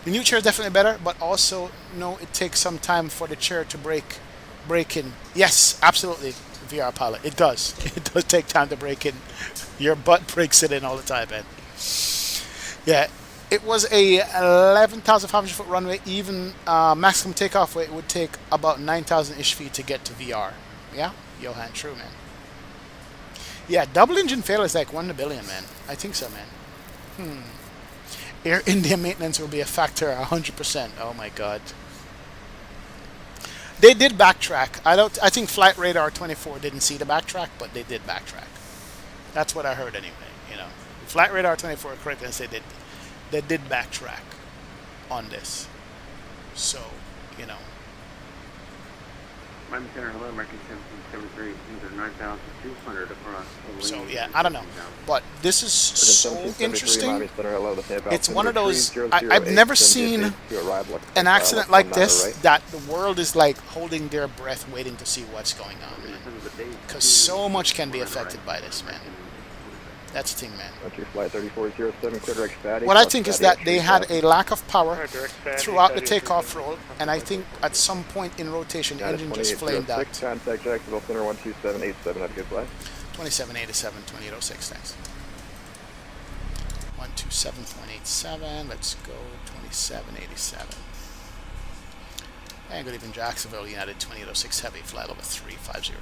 The new chair is definitely better, but also it takes some time for the chair to break in. Yes, absolutely, VR pilot. It does. It does take time to break in. Your butt breaks it in all the time, man. Yeah, it was a 11,500 foot runway. Even maximum takeoff weight would take about 9,000-ish feet to get to VR. Yeah, Johan, true, man. Yeah, double engine failure is like 1 in a billion, man. I think so, man. Air India maintenance will be a factor 100%. Oh my God. They did backtrack. I think Flight Radar 24 didn't see the backtrack, but they did backtrack. That's what I heard anyway. Flight Radar 24 correct and said they did backtrack on this. So, My Center, hello, American 73, 9,200 across. So yeah, I don't know, but this is so interesting. It's one of those. I've never seen an accident like this that the world is like holding their breath, waiting to see what's going on, man. Because so much can be affected by this, man. That's the thing, man. What I think is that they had a lack of power throughout the takeoff roll, and I think at some point in rotation, the engine just flamed out. Contact Jacksonville Center 12787. Have a good flight. 2787, 2806, thanks. 127.87, let's go 2787. And good evening, Jacksonville, United 2806 Heavy, flight level 350.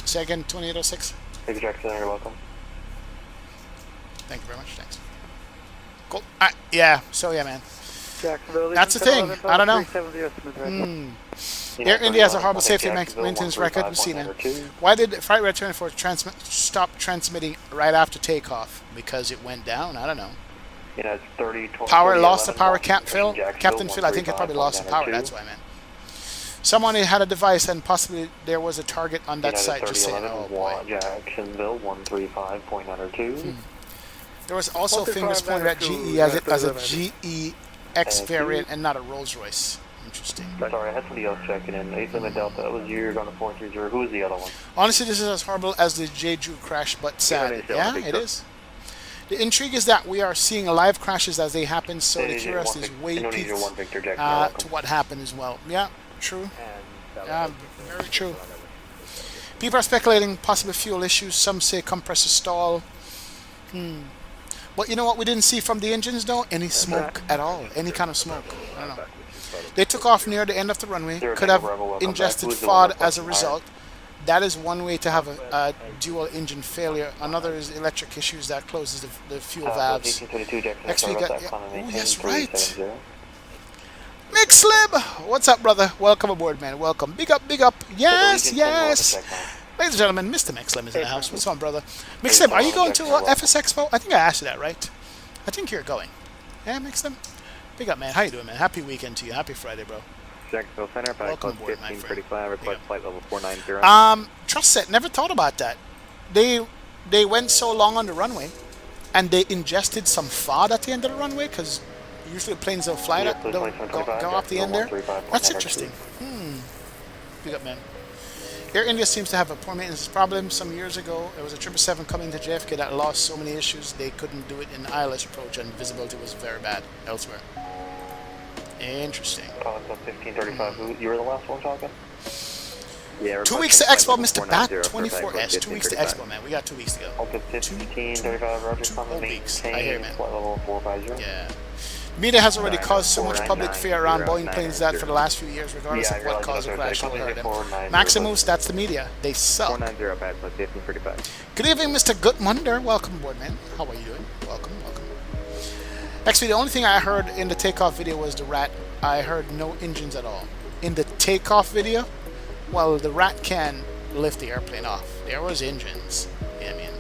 Say again, 2806. Hey, Jackson, you're welcome. Thank you very much. Thanks. Cool. Yeah. So yeah, man. That's the thing. I don't know. Air India has a horrible safety maintenance record. We see, man. Why did Flight Radar 24 stop transmitting right after takeoff? Because it went down. I don't know. It's 30. Power lost the power. Captain Phil. I think it probably lost the power. That's why, man. Someone had a device and possibly there was a target on that site. Just saying, oh boy. Jacksonville 135.92. There was also fingers pointed at GE as a GE-X variant and not a Rolls-Royce. Interesting. Sorry, I had somebody else checking in. 8 Limit Delta, that was you. You're going to 430. Who was the other one? Honestly, this is as horrible as the Jeju crash, but sad. Yeah, it is. The intrigue is that we are seeing live crashes as they happen, so the curiosity is way peaked to what happened as well. Yeah. True. Very true. People are speculating possible fuel issues. Some say compressor stall. But you know what we didn't see from the engines, though? Any smoke at all. Any kind of smoke. I don't know. They took off near the end of the runway. Could have ingested FOD as a result. That is one way to have a dual engine failure. Another is electric issues that closes the fuel valves. Next we got, oh yes, right. McSlib, what's up, brother? Welcome aboard, man. Welcome. Big up, big up. Yes, yes. Ladies and gentlemen, Mr. McSlim is in the house. What's on, brother? McSlim, are you going to FS Expo? I think I asked you that, right? I think you're going. Yeah, McSlim? Big up, man. How you doing, man? Happy weekend to you. Happy Friday, bro. Jacksonville Center, welcome aboard, 1535, request flight level 490. Trust set, never thought about that. They went so long on the runway, and they ingested some FOD at the end of the runway, because usually planes don't fly that, don't go off the end there. That's interesting. Big up, man. Air India seems to have a poor maintenance problem. Some years ago, there was a 777 coming to JFK that lost so many issues they couldn't do it in ILS approach, and visibility was very bad elsewhere. Interesting. 1535. You were the last one talking? Yeah. 2 weeks to Expo, Mr. Bat 24S. 2 weeks to Expo, man. We got 2 weeks to go. 2 whole weeks. I hear, man. Yeah. Media has already caused so much public fear around Boeing planes that for the last few years, regardless of what caused the crash, you'll hear them. Maximus, that's the media. They suck. Good evening, Mr. Gutmunder. Welcome aboard, man. How are you doing? Welcome, welcome. Actually, the only thing I heard in the takeoff video was the rat. I heard no engines at all. In the takeoff video, well, the rat can lift the airplane off. There was engines. Yeah, I mean.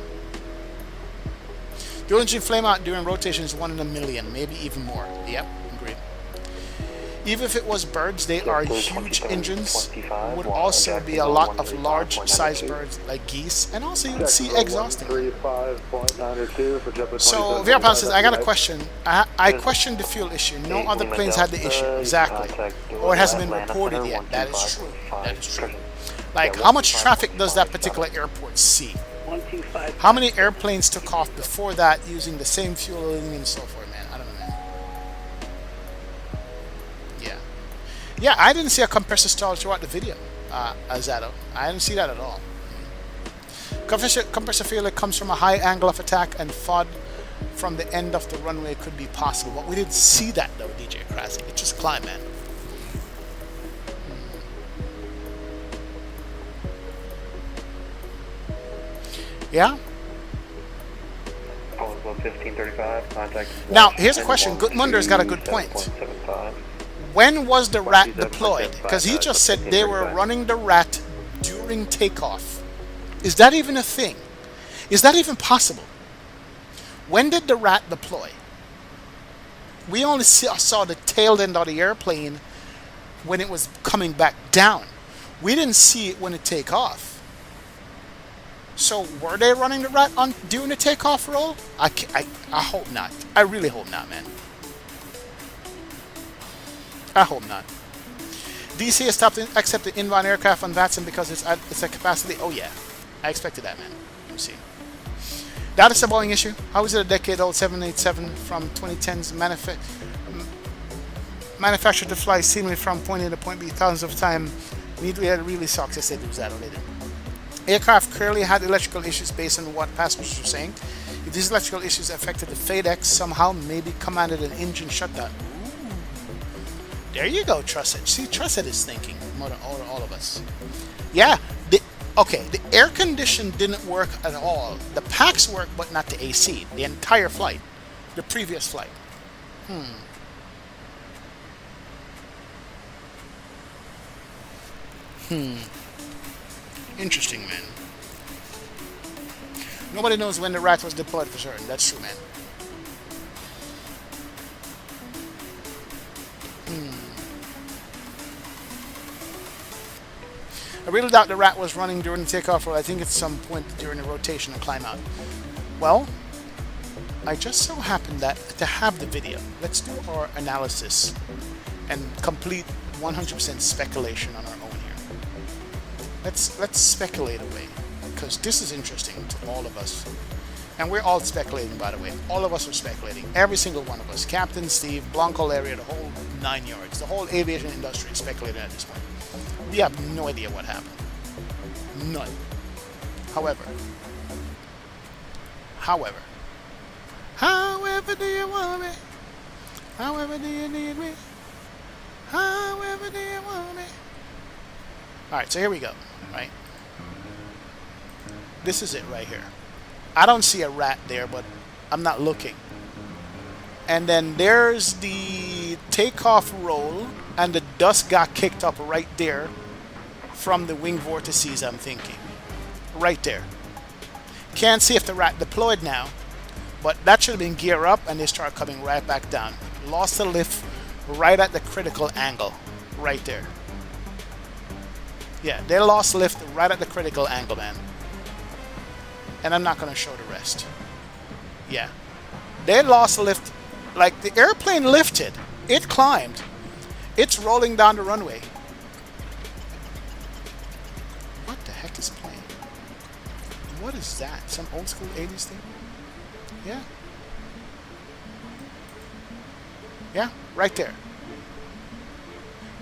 The engine flame out during rotation is 1 in a million, maybe even more. Yep, agreed. Even if it was birds, they are huge engines. Would also be a lot of large-sized birds like geese, and also you would see exhausting. So Veerpan says, I got a question. I questioned the fuel issue. No other planes had the issue. Exactly. Or it hasn't been reported yet. That is true. That is true. Like, how much traffic does that particular airport see? How many airplanes took off before that using the same fuel and so forth, man? I don't know, man. Yeah. Yeah, I didn't see a compressor stall throughout the video, Azado. I didn't see that at all. Compressor failure comes from a high angle of attack, and FOD from the end of the runway could be possible. But we didn't see that, though, DJ Krasik. It just climbed, man. Yeah? Now, here's a question. Gutmunder's got a good point. When was the rat deployed? Because he just said they were running the rat during takeoff. Is that even a thing? Is that even possible? When did the rat deploy? We only saw the tail end of the airplane when it was coming back down. We didn't see it when it take off. So were they running the rat on during the takeoff roll? I hope not. I really hope not, man. I hope not. DC has stopped accepting inbound aircraft on Vatson because it's a capacity. Oh yeah, I expected that, man. Let me see. That is a Boeing issue. How is it a decade-old 787 from 2010s manufactured to fly seamlessly from point A to point B thousands of times? Really sucks. Yes, they do that later. Aircraft clearly had electrical issues based on what passengers were saying. If these electrical issues affected the FADEX, somehow maybe commanded an engine shutdown. Ooh. There you go, Trusted. See, Trusted is thinking more than all of us. Yeah, okay, the air condition didn't work at all. The packs worked, but not the AC. The entire flight. The previous flight. Interesting, man. Nobody knows when the rat was deployed for certain. That's true, man. I really doubt the rat was running during the takeoff, or I think at some point during the rotation and climb out. Well, I just so happened that to have the video. Let's do our analysis and complete 100% speculation on our own here. Let's speculate away, because this is interesting to all of us. And we're all speculating, by the way. All of us are speculating. Every single one of us. Captain, Steve, Blanco, Larry, the whole 9 yards. The whole aviation industry is speculating at this point. We have no idea what happened. None. However, however do you want me? However do you need me? However do you want me? Alright, so here we go, right? This is it right here. I don't see a rat there, but I'm not looking. And then there's the takeoff roll, and the dust got kicked up right there from the wing vortices, I'm thinking. Right there. Can't see if the rat deployed now, but that should have been gear up, and they start coming right back down. Lost the lift right at the critical angle. Right there. Yeah, they lost lift right at the critical angle, man. And I'm not going to show the rest. Yeah. They lost lift. Like, the airplane lifted. It climbed. It's rolling down the runway. What the heck is playing? What is that? Some old school 80s thing? Yeah. Yeah, right there.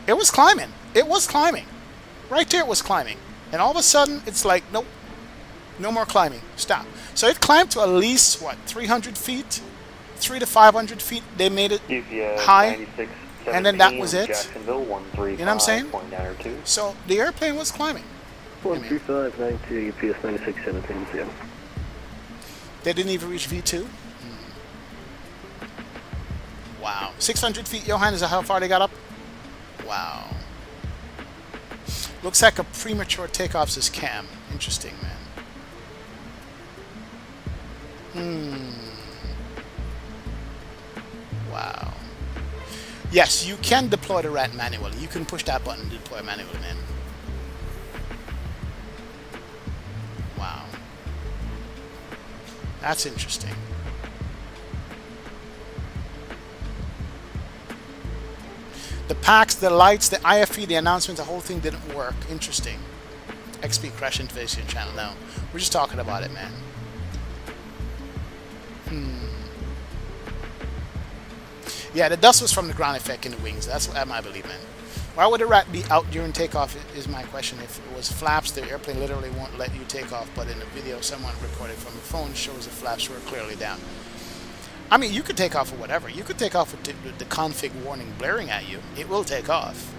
It was climbing. It was climbing. Right there it was climbing. And all of a sudden, it's like, nope. No more climbing. Stop. So it climbed to at least, what, 300 feet? 300 to 500 feet. They made it high. And then that was it. You know what I'm saying? So the airplane was climbing. 13592 UPS 9617 Seattle. They didn't even reach V2? Wow. 600 feet, Johan, is that how far they got up? Wow. Looks like a premature takeoff, says Cam. Interesting, man. Wow. Yes, you can deploy the rat manually. You can push that button to deploy manually, man. Wow. That's interesting. The packs, the lights, the IFE, the announcement, the whole thing didn't work. Interesting. XP crash invasion channel. No, we're just talking about it, man. Yeah, the dust was from the ground effect in the wings. That's what I believe, man. Why would the rat be out during takeoff is my question. If it was flaps, the airplane literally won't let you take off. But in the video someone recorded from the phone shows the flaps were clearly down. I mean, you could take off with whatever. You could take off with the config warning blaring at you. It will take off.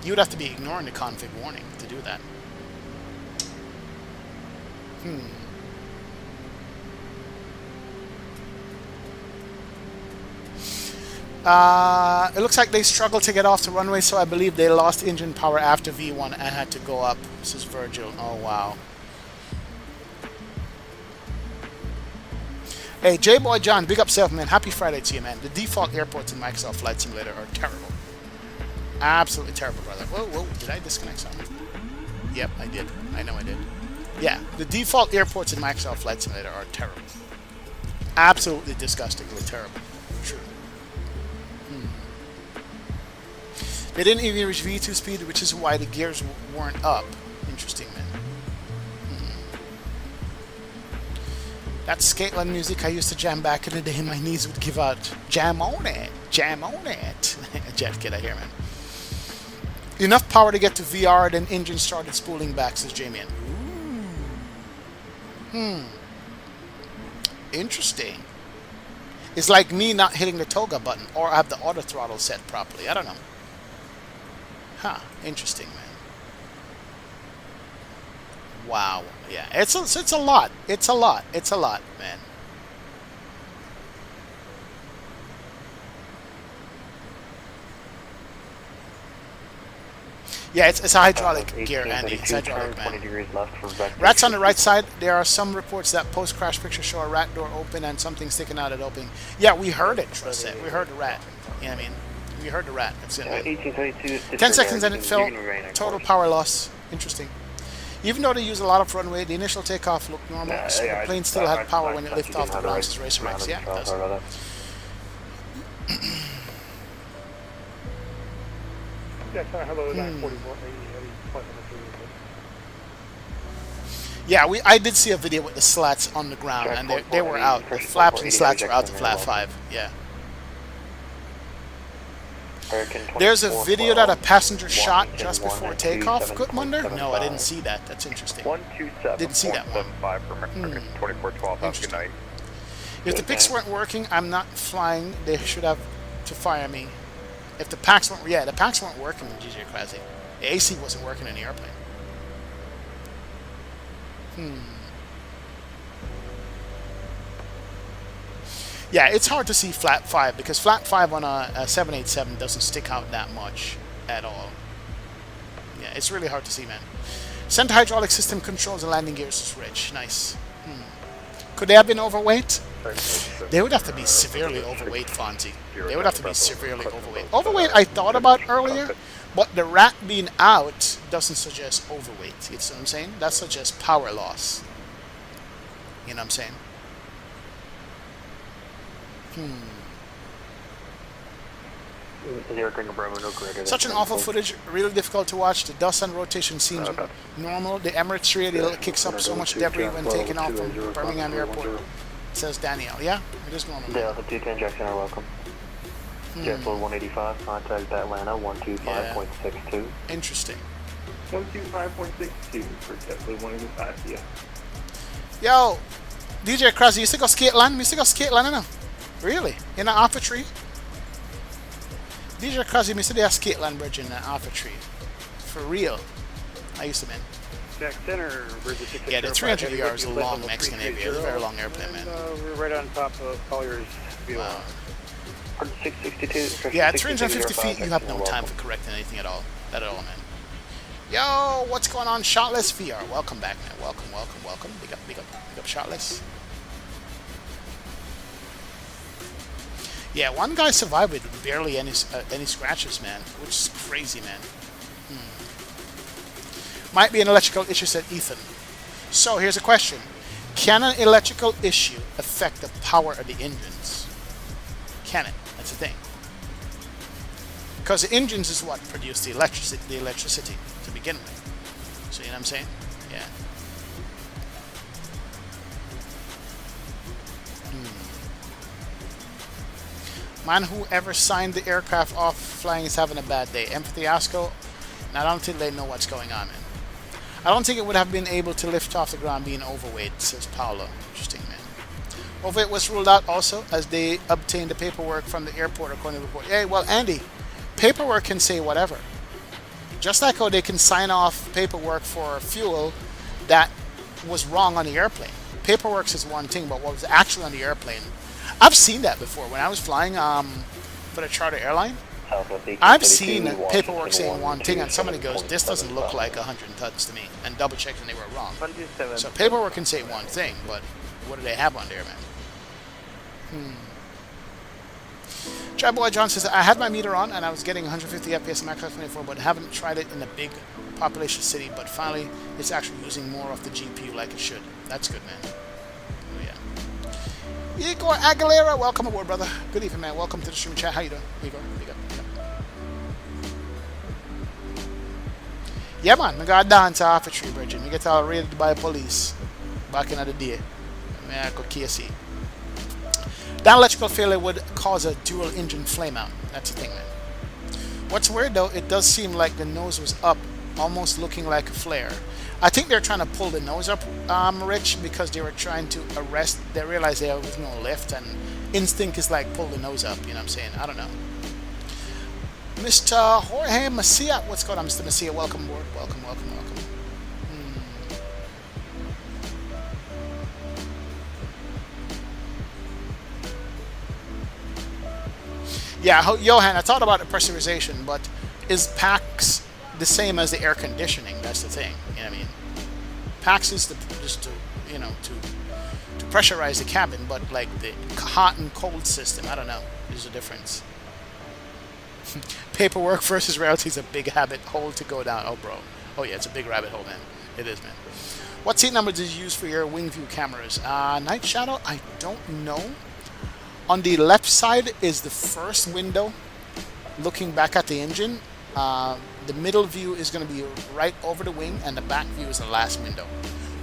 You would have to be ignoring the config warning to do that. It looks like they struggled to get off the runway, so I believe they lost engine power after V1 and had to go up. This is Virgil. Oh, wow. Hey, J-Boy John, big up self, man. Happy Friday to you, man. The default airports in Microsoft Flight Simulator are terrible. Absolutely terrible, brother. Whoa, whoa, did I disconnect something? Yep, I did. I know I did. Yeah, the default airports in Microsoft Flight Simulator are terrible. Absolutely disgustingly terrible. True. They didn't even reach V2 speed, which is why the gears weren't up. Interesting, man. That's Skateland music I used to jam back in the day. My knees would give out. Jam on it. Jam on it. Jet kid, I hear, man. Enough power to get to VR, then engine started spooling back, says Jamie. Interesting. It's like me not hitting the toga button, or I have the auto throttle set properly. I don't know. Huh. Interesting, man. Wow. Yeah. It's a lot. It's a lot. It's a lot, man. Yeah, it's a hydraulic gear, Andy. It's hydraulic, man. Rats on the right side. There are some reports that post-crash pictures show a rat door open and something sticking out at opening. Yeah, we heard it, trust it. We heard the rat. You know what I mean? We heard the rat. That's it. 10 seconds and it fell. Total power loss. Interesting. Even though they use a lot of runway, the initial takeoff looked normal, so the plane still had power when it lifted off the ground, says Racer Rex. Yeah, it does. Yeah, I did see a video with the slats on the ground, and they were out. The flaps and slats were out to flap 5. Yeah. There's a video that a passenger shot just before takeoff, Gutmunder? No, I didn't see that. That's interesting. Didn't see that one. Interesting. If the pics weren't working, I'm not flying. They should have to fire me. If the packs weren't, yeah, the packs weren't working in GJ Classic. The AC wasn't working in the airplane. Yeah, it's hard to see flap 5 because flap 5 on a 787 doesn't stick out that much at all. Yeah, it's really hard to see, man. Center hydraulic system controls and landing gears is rich. Nice. Could they have been overweight? They would have to be severely overweight, Fonzie. They would have to be severely overweight. Overweight I thought about earlier, but the rack being out doesn't suggest overweight. You see what I'm saying? That suggests power loss. You know what I'm saying? Such an awful footage, really difficult to watch. The dust and rotation seems normal. The Emirates radio kicks up so much debris when taking off from Birmingham Airport, says Danielle. Yeah, it is normal. Delta 210 Jackson are welcome. JetBlue 185, contact Atlanta 125.62. Interesting. 125.62 for JetBlue 185, yeah. Yo, DJ Krause, you used to go skate land? You used to go skate land, no? Really? In an alpha tree? DJ Krause, you used to do a skate land bridge in an alpha tree. For real. I used to, man. Jack Center, yeah, the 300 ER is a long Mexican aviator. It's a very long airplane, man. We're right on top of Collier's view. Wow. 662. Yeah, at 350 feet, you have no time for correcting anything at all. Not at all, man. Yo, what's going on, Shotless VR? Welcome back, man. Welcome. Big up, Shotless. Yeah, one guy survived with barely any scratches, man, which is crazy, man. Might be an electrical issue, said Ethan. So here's a question: can an electrical issue affect the power of the engines? Can it? That's the thing. Because the engines is what produce the electricity to begin with. So you know what I'm saying? Yeah. Man, whoever signed the aircraft off flying is having a bad day. Empathy Asco, and I don't think they know what's going on, man. I don't think it would have been able to lift off the ground being overweight, says Paolo. Interesting, man. Overweight was ruled out also as they obtained the paperwork from the airport according to the report. Hey, well, Andy, paperwork can say whatever. Just like how they can sign off paperwork for fuel that was wrong on the airplane. Paperwork is one thing, but what was actually on the airplane, I've seen that before. When I was flying for the charter airline, I've seen paperwork saying one thing, and somebody goes, this doesn't look like 100 tons to me, and double checked and they were wrong. So paperwork can say one thing, but what do they have on there, man? Try Boy John says, I had my meter on and I was getting 150 FPS in my class 24, but haven't tried it in a big population city, but finally it's actually using more of the GPU like it should. That's good, man. Oh, yeah. Igor Aguilera, welcome aboard, brother. Good evening, man. Welcome to the stream chat. How you doing, Igor? Big up. Yeah, man. We got to dance off a tree, Virgin. We get all raided by police back in the day. I go KC. That electrical failure would cause a dual engine flameout. That's the thing, man. What's weird though, it does seem like the nose was up, almost looking like a flare. I think they're trying to pull the nose up, Rich, because they were trying to arrest. They realized there was no lift, and instinct is like pull the nose up. You know what I'm saying? I don't know. Mr. Jorge Macia, what's going on, Mr. Macia? Welcome aboard. Welcome. Yeah, Johan, I thought about the pressurization, but is PAX the same as the air conditioning? That's the thing. You know what I mean? PAX is just to pressurize the cabin, but like the hot and cold system, I don't know. There's a difference. Paperwork versus reality is a big rabbit hole to go down. Oh, bro. Oh, yeah, it's a big rabbit hole, man. It is, man. What seat number did you use for your wing view cameras? Night Shadow? I don't know. On the left side is the first window looking back at the engine. The middle view is going to be right over the wing, and the back view is the last window.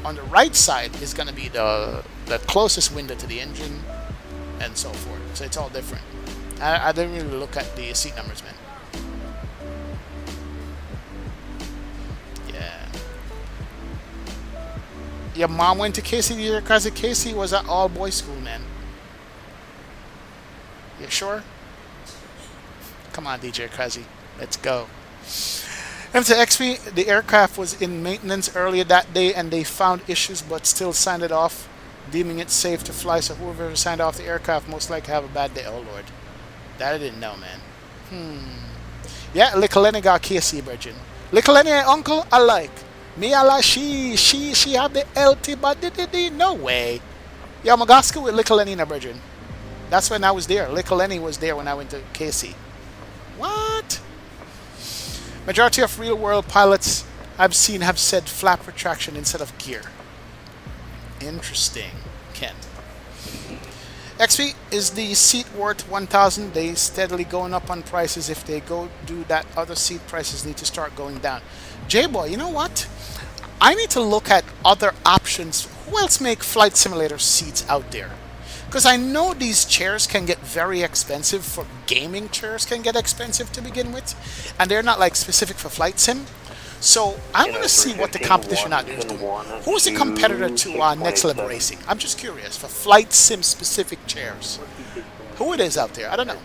On the right side is going to be the closest window to the engine, and so forth. So it's all different. I didn't really look at the seat numbers, man. Yeah. Your mom went to KC because KC was at all-boys school, man. You sure? Come on, DJ Krause. Let's go. The aircraft was in maintenance earlier that day and they found issues but still signed it off deeming it safe to fly, so whoever signed off the aircraft most likely have a bad day. Oh lord, that I didn't know, man. Yeah, Little Lenny got KC virgin. Little Lenny uncle I like. Me I like she have the LT but no way. Yeah, I'm going to school with Little Lenny in a virgin. That's when I was there. Little Lenny was there when I went to KC. What? Majority of real world pilots I've seen have said flap retraction instead of gear. Interesting, Ken. XP, is the seat worth 1,000? They steadily going up on prices. If they go do that, other seat prices need to start going down. J-Boy, you know what? I need to look at other options. Who else make flight simulator seats out there? Because I know these chairs can get very expensive. For gaming chairs can get expensive to begin with. And they're not like specific for flight sim. So I want to see what the competition out there is doing. Who is the competitor to Next Level Racing? I'm just curious for flight sim specific chairs. Who it is out there? I don't know.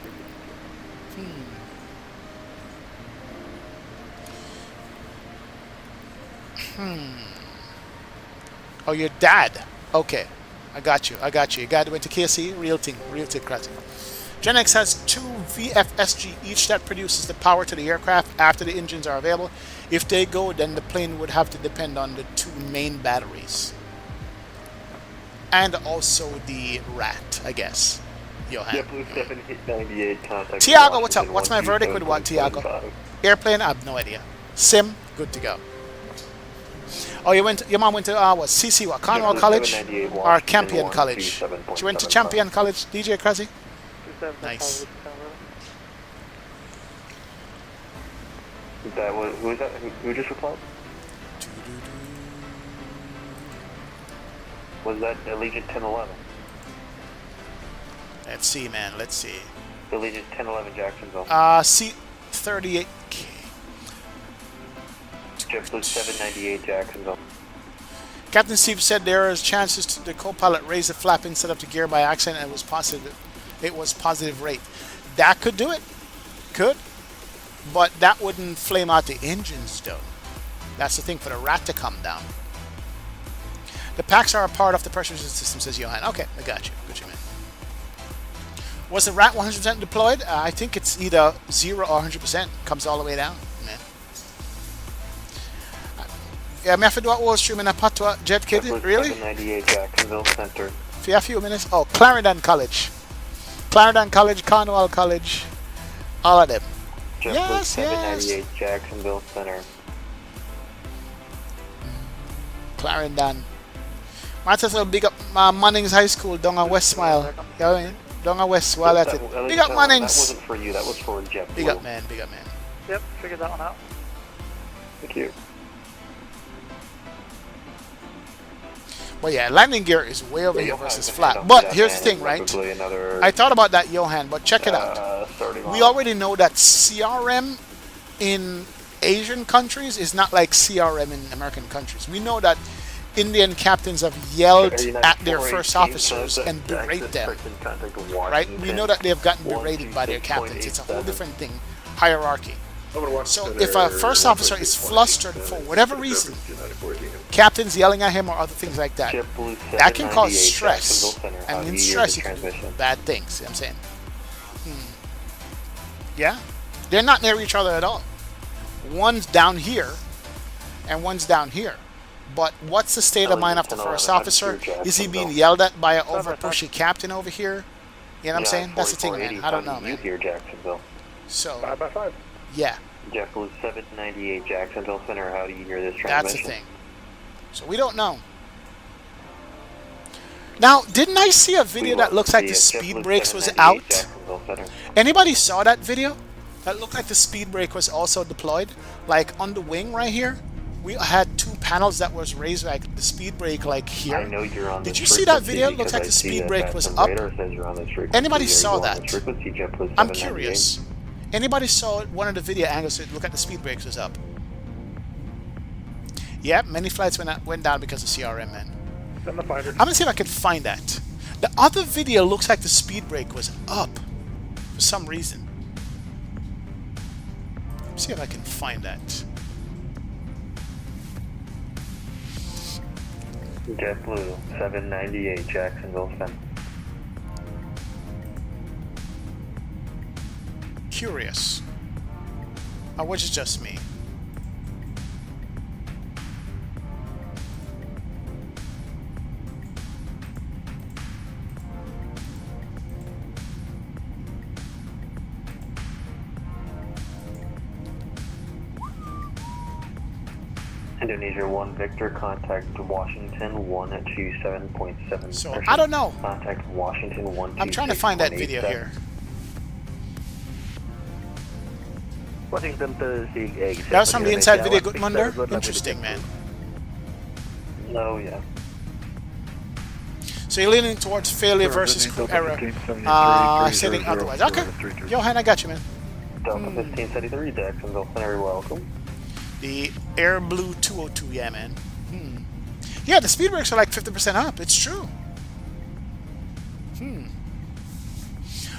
Oh, your dad. Okay, I got you. Your dad went to KC. Real thing, crazy. Gen X has 2 VFSG each that produces the power to the aircraft after the engines are available. If they go, then the plane would have to depend on the 2 main batteries. And also the rat, I guess. Johan. Tiago, what's up? What's my verdict with what, Tiago? Airplane? I have no idea. Sim? Good to go. Oh, your mom went to what? CC, what? Cornwall College or Campion College? She went to Champion College. DJ Krasi? Nice. Who is that? Who just replied? Was that Allegiant 1011? Let's see, man. Let's see. Allegiant 1011 Jacksonville. C38K. JetBlue 798 Jacksonville. Captain Steve said there is chances to the co-pilot raise the flap instead of the gear by accident, and it was positive. It was positive rate. That could do it. Could. But that wouldn't flame out the engines, though. That's the thing for the rat to come down. The packs are a part of the pressure system, says Johan. Okay, I got you. Good, man. Was the rat 100% deployed? I think it's either 0 or 100%. Comes all the way down, man. Yeah, me have to do what stream in a patwa jet kid. Really? 798 Jacksonville Center. For a few minutes. Oh, Clarendon College. Clarendon College, Cornwall College. All of them. Yes, 798 Jacksonville Center. Clarendon. Manchester, big up Mannings High School down on West Smile. You know what I mean? Down on West Smile. That's it. Big up Mannings. That wasn't for you. That was for JetBlue. Big up, man. Big up, man. Yep, figured that one out. Thank you. Well, yeah, landing gear is way over here versus flat. But here's the thing, right? I thought about that, Johan, but check it out. We already know that CRM in Asian countries is not like CRM in American countries. We know that Indian captains have yelled at their first officers and berate them, right? We know that they've gotten berated by their captains. It's a whole different thing, hierarchy. So if a first officer is flustered for whatever reason, captain's yelling at him or other things like that, that can cause stress. And in stress, you can do bad things. See what I'm saying? Yeah? They're not near each other at all. One's down here, and one's down here. But what's the state of mind of the first officer? Is he being yelled at by an over-pushy captain over here? You know what I'm saying? That's the thing, man. I don't know, man. So, 5x5. Yeah. JetBlue 798 Jacksonville Center, how do you hear this transmission? That's the thing. So we don't know. Now, didn't I see a video that looks like the speed brakes was out? Anybody saw that video? That looked like the speed brake was also deployed. Like on the wing right here, we had 2 panels that was raised, like the speed brake like here. I know you're on. Did you see that video? It looks like the speed brake was up. Anybody saw that? I'm curious. Anybody saw one of the video angles to look at the speed brakes was up? Yep, many flights went down because of CRM, man. Send the fighter. I'm gonna see if I can find that. The other video looks like the speed brake was up for some reason. Let me see if I can find that. JetBlue 798 Jacksonville Center. Curious. Or was it just me? Indonesia 1 Victor, contact Washington 127.7. So, I don't know. Contact Washington 126.87. I'm trying to find that video here. Washington That was from the inside video, good Munder? Interesting, man. No, yeah. So you're leaning towards failure versus crew error, stating otherwise. Okay. Johan, I got you, man. Delta 1573 Jacksonville Center, welcome. The Air Blue 202, yeah, man. Yeah, the speed brakes are like 50% up. It's true.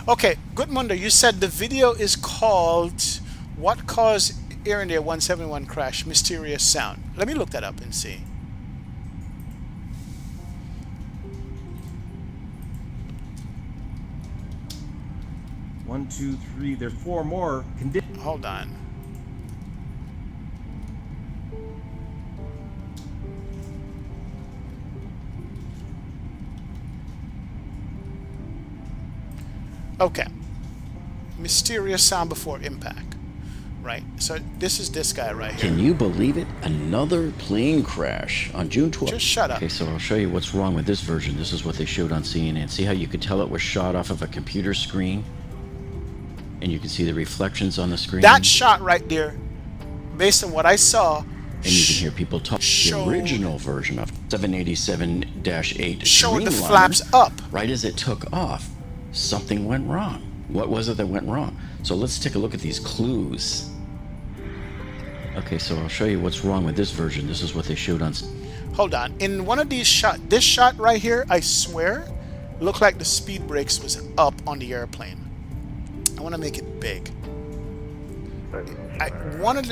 Okay, good Munder, you said the video is called What Caused Air India 171 Crash? Mysterious Sound. Let me look that up and see. One, two, three. There's 4 more. Hold on. Okay. Mysterious sound before impact. Right. So this is this guy right here. Can you believe it? Another plane crash on June 12th. Just shut up. Okay, so I'll show you what's wrong with this version. This is what they showed on CNN. See how you could tell it was shot off of a computer screen? And you can see the reflections on the screen. That shot right there, based on what I saw, and you can hear people talk. The original version of 787-8 showed the flaps up. Right as it took off, something went wrong. What was it that went wrong? So let's take a look at these clues. Okay, so I'll show you what's wrong with this version. This is what they showed on. Hold on. In one of these shots, this shot right here, I swear, looked like the speed brakes was up on the airplane. I want to make it big. One of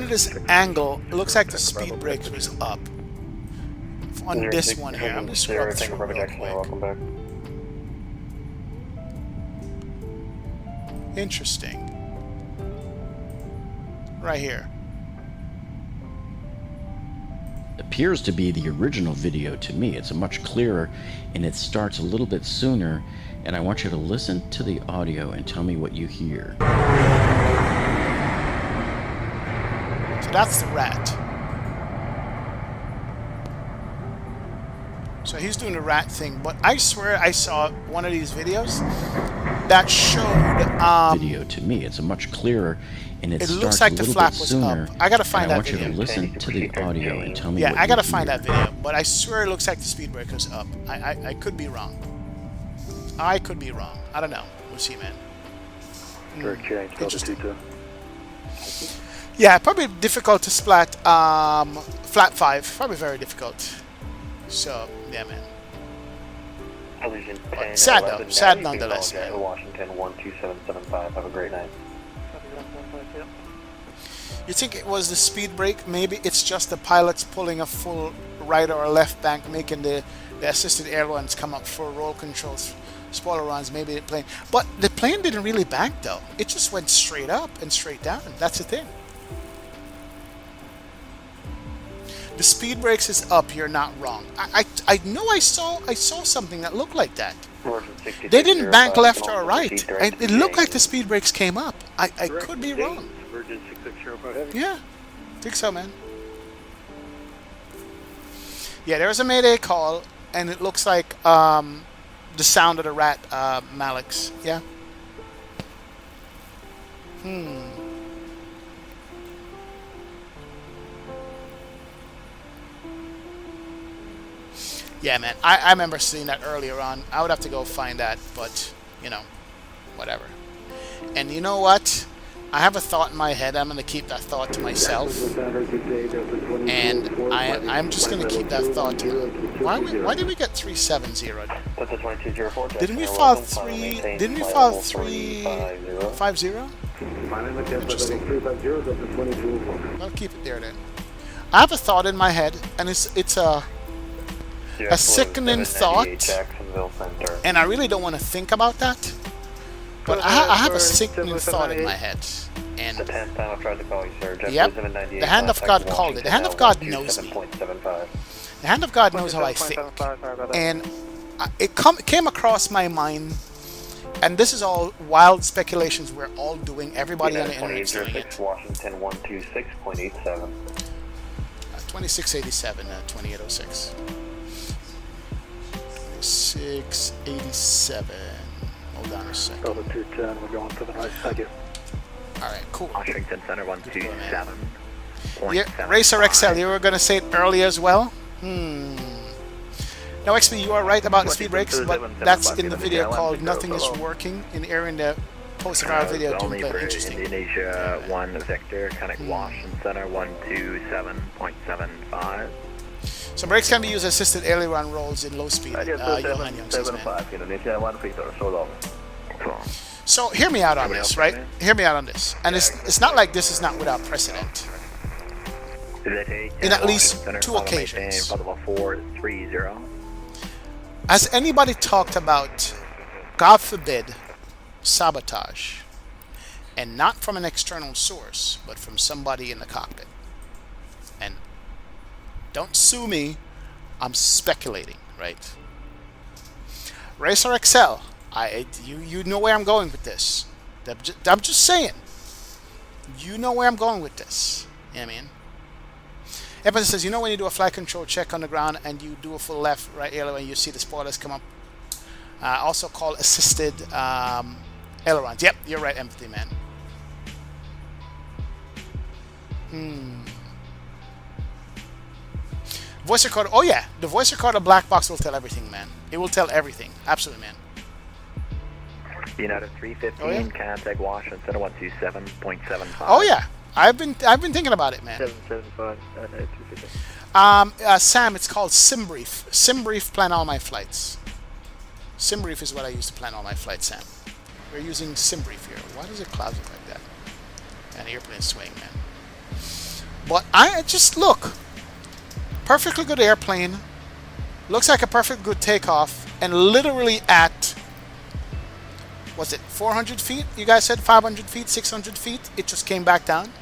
this angle, it looks like the speed brakes was up. On this one here, I'm just scrub through real quick. Interesting. Right here. Appears to be the original video to me. It's a much clearer, and it starts a little bit sooner, and I want you to listen to the audio and tell me what you hear. So that's the rat. So he's doing the rat thing, but I swear I saw one of these videos that showed video to me. It's a much clearer, and it starts looks like a the little flap bit was sooner. up. I gotta find that video. I want you to listen to the audio and tell me what you hear. Yeah, I gotta find that video, but I swear it looks like the speed breaker's up. I could be wrong. I could be wrong. I don't know. We'll see, man. Interesting. Yeah, probably difficult to splat flat 5. Probably very difficult. So, yeah, man. But sad though. Sad nonetheless, man. Washington 12775. Have a great night. You think it was the speed brake? Maybe it's just the pilots pulling a full right or left bank, making the assisted ailerons come up for roll controls, spoiler runs, maybe the plane. But the plane didn't really bank though. It just went straight up and straight down. That's the thing. The speed brakes is up. You're not wrong. I know I saw something that looked like that. They didn't bank left or right. It looked like the speed brakes came up. I could be wrong. Yeah, I think so, man. Yeah, there was a Mayday call, and it looks like the sound of the rat, Malix. Yeah. Yeah, man. I remember seeing that earlier on. I would have to go find that, but, you know, whatever. And you know what? I have a thought in my head. I'm going to keep that thought to myself. And I'm just going to keep that thought to myself. Why did we get 370? Didn't we file 350? Interesting. I'll keep it there then. I have a thought in my head, and it's a a sickening thought, and I really don't want to think about that, but I have a sickening thought in my head. And the 10th time I've tried to call you, sir. yep, the hand of God called it. The hand of God knows me. The hand of God knows how I think. And it came across my mind, and this is all wild speculations we're all doing. Everybody on the internet is doing it. Washington 126.87. 2687, 2806. 2687. Hold on a second. Go to 210, we're going to the right. Thank you. Alright, cool. Washington Center 127. Yeah, Racer XL, you were going to say it earlier as well? Now, XP, you are right about the speed brakes, but that's in the video called Nothing is Working in the area in the posted our video. Only for interesting. Indonesia 1 Victor, connect Washington Center 127.75. So brakes can be used as assisted aileron rolls in low speed. Johan Young says, man. Indonesia 1 Victor, so long. So hear me out on this, right? Hear me out on this. And it's not like this is not without precedent. In at least 2 occasions. Has anybody talked about, God forbid, sabotage? And not from an external source, but from somebody in the cockpit. And don't sue me, I'm speculating, right? Racer XL, you know where I'm going with this. I'm just saying. You know where I'm going with this. You know what I mean? Evan says, you know when you do a flight control check on the ground and you do a full left, right aileron, you see the spoilers come up. Also called assisted ailerons. Yep, you're right, Empathy Man. Voice recorder. Oh yeah, the voice recorder black box will tell everything, man. It will tell everything. Absolutely, man. United 315, contact Washington Center 127.75. Oh yeah, I've been thinking about it, man. 775. Sam, it's called SimBrief. SimBrief plan all my flights. SimBrief is what I use to plan all my flights, Sam. We're using SimBrief here. Why does it cloud look like that? And airplane swing, man. But I just look. Perfectly good airplane. Looks like a perfect good takeoff. And literally at, what's it, 400 feet? You guys said 500 feet, 600 feet? It just came back down.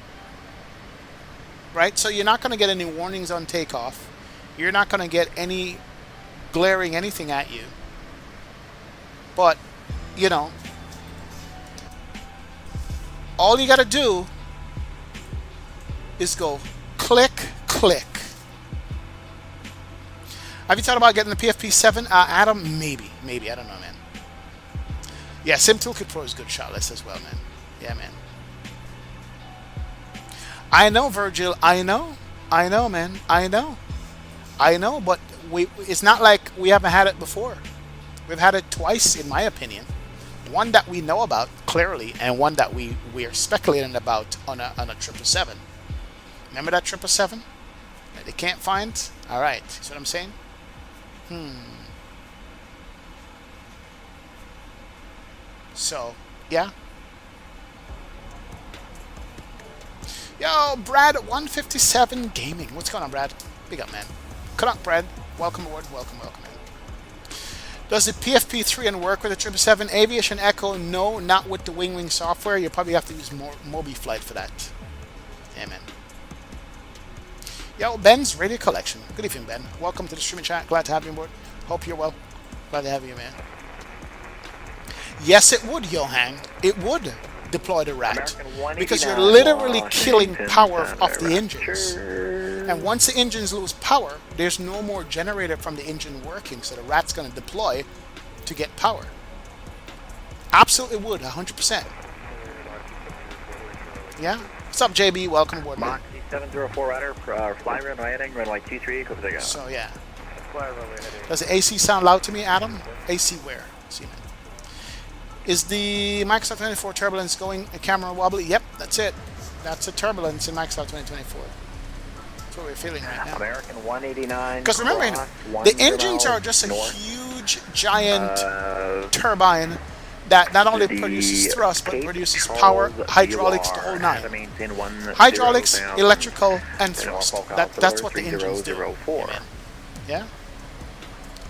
Right? So you're not going to get any warnings on takeoff. You're not going to get any glaring anything at you. But, you know, all you got to do is go click, click. Have you thought about getting the PFP7? Adam, maybe. I don't know, man. Yeah, Sim Toolkit Pro is good shot list as well, man. Yeah, man. I know, Virgil. I know, man. I know, but it's not like we haven't had it before. We've had it twice, in my opinion. One that we know about, clearly, and one that we are speculating about on a 777. Remember that 777? That they can't find? Alright, see what I'm saying? So, yeah. Yo, Brad, 157 Gaming. What's going on, Brad? Big up, man. Come on, Brad. Welcome aboard. Welcome, man. Does the PFP3 work with the 777? Aviation Echo, no, not with the Wing software. You probably have to use MobiFlight for that. Yeah, man. Yo, Ben's Radio Collection. Good evening, Ben. Welcome to the streaming chat. Glad to have you on board. Hope you're well. Glad to have you, man. Yes, it would, Johan. It would deploy the rat. Because you're literally killing power off the engines. And once the engines lose power, there's no more generator from the engine working. So the rat's going to deploy to get power. Absolutely would, 100%. Yeah? What's up, JB? Welcome aboard, man. 704 Rider, fly runway heading, runway 23, go there. So, yeah. Does the AC sound loud to me, Adam? AC where? See, man. Is the Microsoft 24 turbulence going a camera wobbly? Yep, that's it. That's a turbulence in Microsoft 2024. That's what we're feeling right now. American 189. Because remember, the engines are just a huge, giant turbine that not only produces thrust, but produces power, hydraulics, the whole nine. Hydraulics, electrical, and thrust. That's what the engines do. Yeah?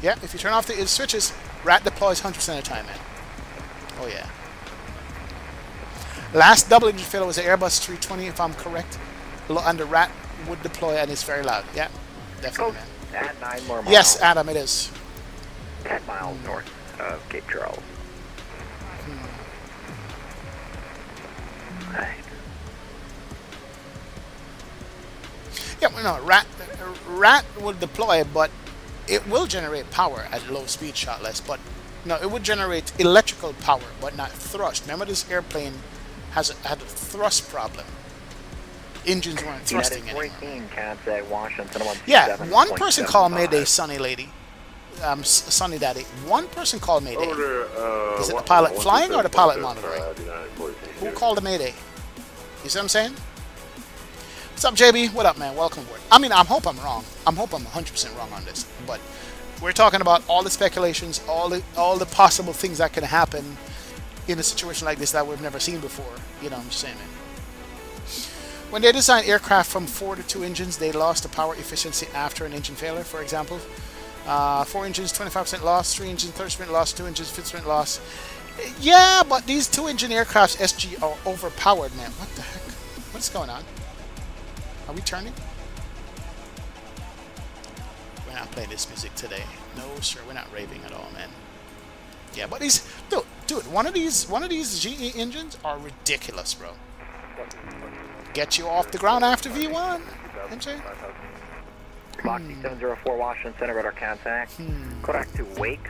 Yeah, if you turn off the switches, RAT deploys 100% of the time, man. Oh yeah. Last double engine failure was the Airbus 320, if I'm correct. And the RAT would deploy, and it's very loud. Yeah, definitely, man. At 9 more miles. Yes, Adam, it is. 10 miles north of Cape Charles. Right. Yeah, well, no, RAT will deploy, but it will generate power at low speed, shotless. But no, it would generate electrical power, but not thrust. Remember, this airplane had a thrust problem. Engines weren't thrusting anymore. Yeah, one person called Mayday, Sunny Lady. Sunny Daddy. One person called Mayday. Is it the pilot flying or the pilot monitoring? Who called the Mayday? You see what I'm saying? What's up, JB? What up, man? Welcome aboard. I mean, I hope I'm wrong. I hope I'm 100% wrong on this. But we're talking about all the speculations, all the possible things that can happen in a situation like this that we've never seen before. You know what I'm saying, man? When they designed aircraft from 4 to 2 engines, they lost the power efficiency after an engine failure, for example. 4 engines, 25% loss, 3 engines, 30% loss, 2 engines, 50% loss. Yeah, but these 2-engine aircrafts, SG, are overpowered, man. What the heck? What's going on? Are we turning? We're not playing this music today. No, sir, we're not raving at all, man. Yeah, but these, dude, one of these GE engines are ridiculous, bro. Get you off the ground after V1. MJ? Moxie 704 Washington Center, radar contact. Kodak to Wakes.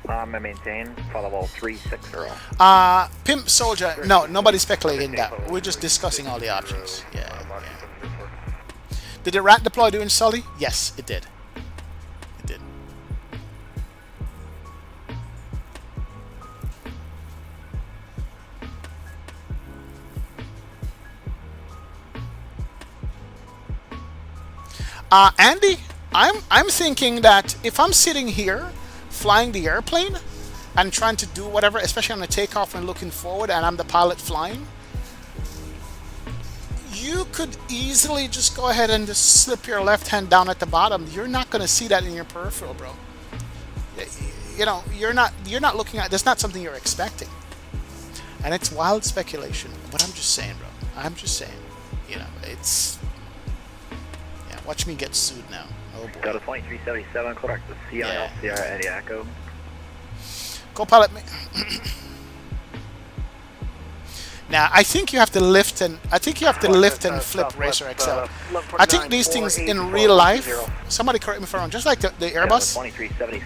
I maintain. Follow 360. Pimp Soldier. No, nobody's speculating that. We're just discussing all the options. Yeah. Did the RAT deploy during Sully? Yes, it did. It did. Andy, I'm thinking that if I'm sitting here flying the airplane and trying to do whatever, especially on the takeoff and looking forward, and I'm the pilot flying, you could easily just go ahead and just slip your left hand down at the bottom. You're not going to see that in your peripheral, bro. You know, you're not looking at. That's not something you're expecting, and it's wild speculation. But I'm just saying, bro. I'm just saying. You know, it's. Yeah, watch me get sued now. Oh boy. Got a 2377, correct the CIL, Sierra Eddie Echo. Co-pilot. Now, I think you have to lift and flip Racer XL. I think these things in real life, somebody correct me if I'm wrong, just like the Airbus,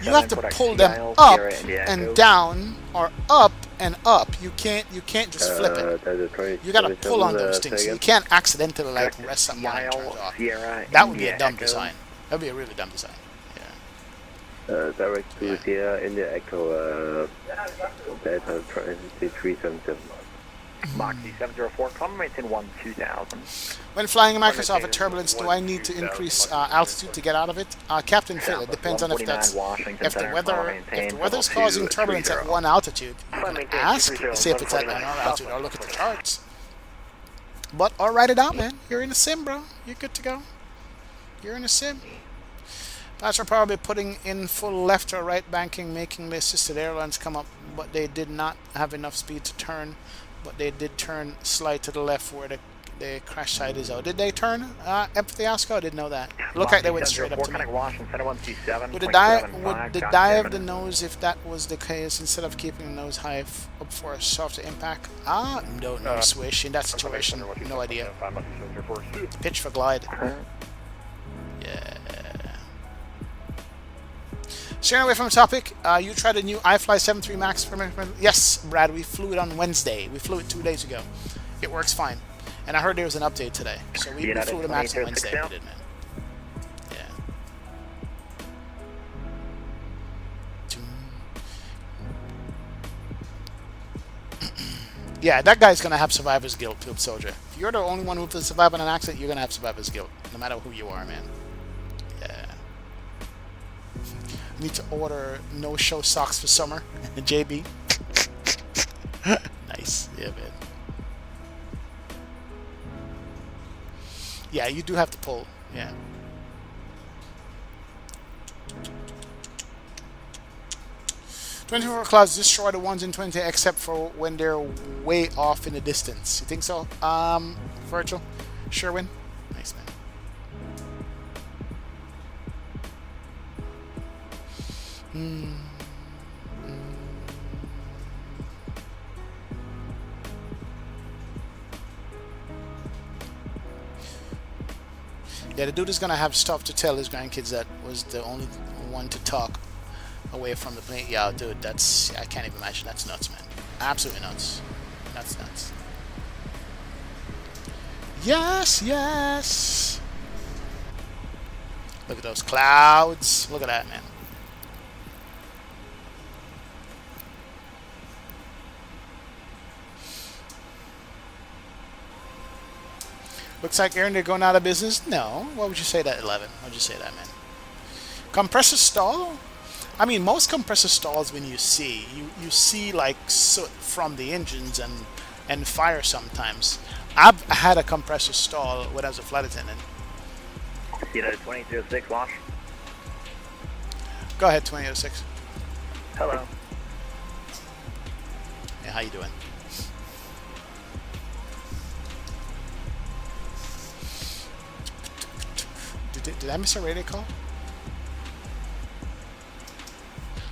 you have to pull them up and down or up and up. You can't just flip it. You gotta pull on those things. You can't accidentally like rest something on and turn it off. That would be a dumb design. That would be a really dumb design. Yeah. Direct to Sierra India Echo Delta 377. Moxie 704, come maintain 2000. When flying Microsoft at turbulence, do I need to increase altitude to get out of it? Captain Phil, it depends on if the weather's causing turbulence at 1 altitude. You can ask, see if it's at another altitude, or look at the charts. But or write it out, man. You're in a sim, bro. You're good to go. You're in a sim. Pilots are probably putting in full left or right banking, making the assisted airlines come up, but they did not have enough speed to turn. But they did turn slight to the left where the crash site is out. Did they turn? Empathy Oscar? I didn't know that. Looked like they went straight up to me. Would the dive the nose if that was the case instead of keeping the nose high up for a softer impact? Don't know, Swish. In that situation, no idea. Pitch for glide. Yeah. Steering away from the topic, you tried a new iFly 7.3 Max. Yes, Brad, we flew it on Wednesday. We flew it 2 days ago. It works fine. And I heard there was an update today. So we flew the Max on Wednesday. We did, man. Yeah. Yeah, that guy's going to have survivor's guilt, Tube Soldier. If you're the only one who will survive in an accident, you're going to have survivor's guilt. No matter who you are, man. Yeah. Need to order no-show socks for summer. JB. Nice. Yeah, man. Yeah, you do have to pull. Yeah. 24 clouds destroy the ones in 20 except for when they're way off in the distance. You think so? Virgil? Sherwin? Nice, man. Yeah, the dude is gonna have stuff to tell his grandkids that was the only one to talk away from the plane. Yeah, dude, that's, I can't even imagine. That's nuts, man. Absolutely nuts. That's nuts. Yes, yes. Look at those clouds. Look at that, man. Looks like Aaron, they're going out of business. No. What would you say that, 11? What would you say that, man? Compressor stall? I mean, most compressor stalls, when you see, you see like soot from the engines and fire sometimes. I've had a compressor stall when I was a flight attendant. United 2006, wash. Go ahead, 2006. Hello. Hey, how you doing? Did I miss a radio call?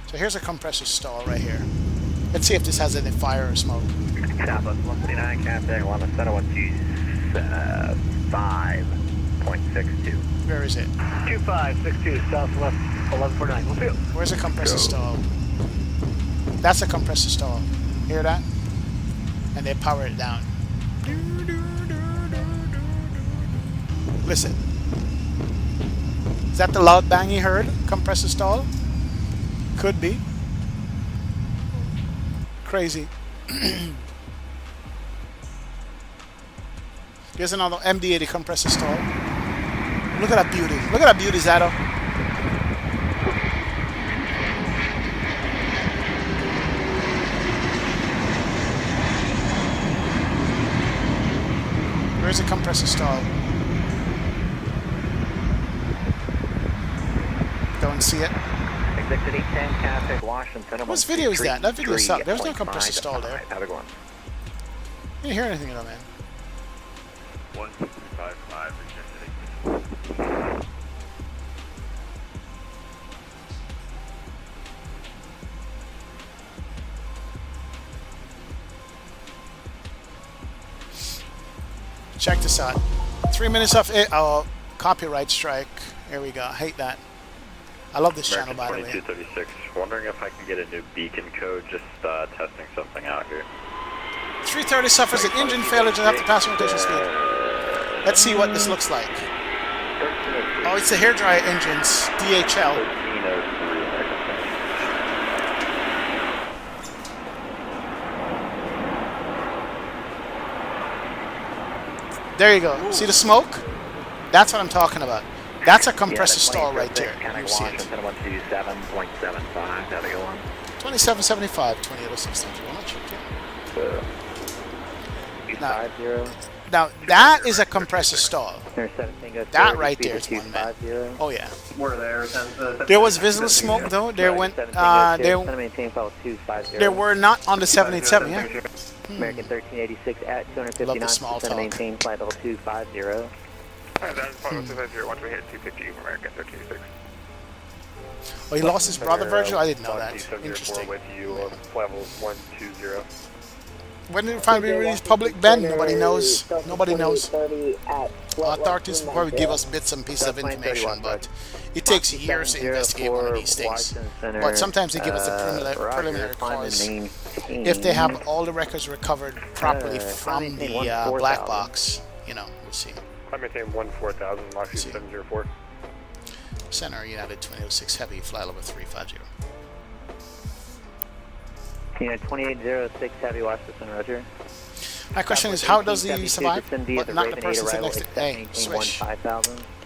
So here's a compressor stall right here. Let's see if this has any fire or smoke. Southwest 139, contact 112.5.62. Where is it? 2562, Southwest 1149. We'll feel. Where's a compressor stall? That's a compressor stall. Hear that? And they power it down. Listen. Is that the loud bang you heard? Compressor stall? Could be. Crazy. Here's another MD-80 compressor stall. Look at that beauty. Look at that beauty, Zato. Where's the compressor stall? Don't see it. Executive 10, contact Washington. Whose video is that? That video sucked. There's no compressor stall there. Have a good one. I didn't hear anything at all, man. 155 rejected. Check this out. 3 minutes off copyright strike. Here we go. I hate that. I love this channel, by the way. 2236. Wondering if I can get a new beacon code. Just testing something out here. 330 suffers an engine failure just after passing rotation speed. Let's see what this looks like. Oh, it's the hairdryer engines, DHL. There you go. See the smoke? That's what I'm talking about. That's a compressor stall right there. You see it. 2775, 2806. Thank you very much. Now that is a compressor stall. That right there is one, man. Oh yeah. There was visible smoke though. There went. There were not on the 787. Yeah. American 1386 at 259. Love the small talk. Maintain flight level 250. Alright, that's flight level 250 once we hit 250 from American 1386. Oh, he lost his brother, Virgil? I didn't know that. Interesting. With you on level 120. When did it finally release public, Ben? Nobody knows. Nobody knows. Authorities will probably give us bits and pieces of information, but it takes years to investigate one of these things. But sometimes they give us a preliminary cause if they have all the records recovered properly from the black box. You know, we'll see. I maintain 14000, Moxie 704. Center United 2006 Heavy, flight level 350. United 2806 Heavy, Washington, roger. My question is, how does he survive, but not the person sitting next to him? Hey, Swish.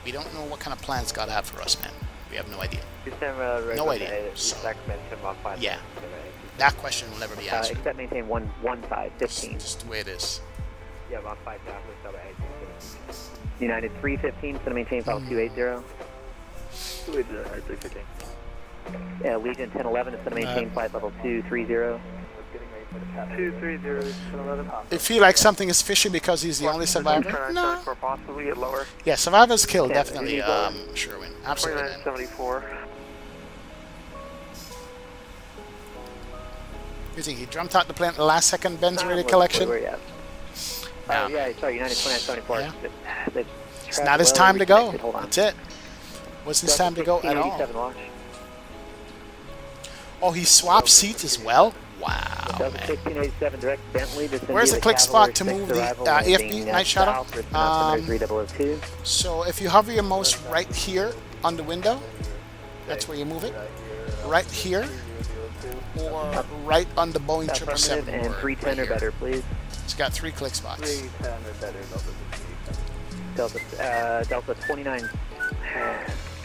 We don't know what kind of plans God have for us, man. We have no idea. No idea. So, yeah. That question will never be answered. Except maintain 1515. It's just the way it is. Yeah, about 5,000. United 315, so to maintain file 280. 315. Legion 1011 is going to maintain flight level 230. 230, 1011. You feel like something is fishy because he's the only survivor? No. Possibly get lower. Yeah, survivors kill, definitely, Sherwin. Absolutely. 2974. You think he jumped out the plane at the last second, Ben's ready collection? Where you at? Yeah, sorry, United 2974. Yeah. It's not his time to go. That's it. Wasn't his time to go at all. Watch. Oh, he swapped seats as well? Wow, man. 1687 direct Bentley. Where's the click spot to move the AFB Night Shadow? 3002. So if you hover your mouse right here on the window, that's where you move it. Right here, or right on the Boeing 777. And 310 or better, please. It's got 3 click spots. 310 or better. Delta 29.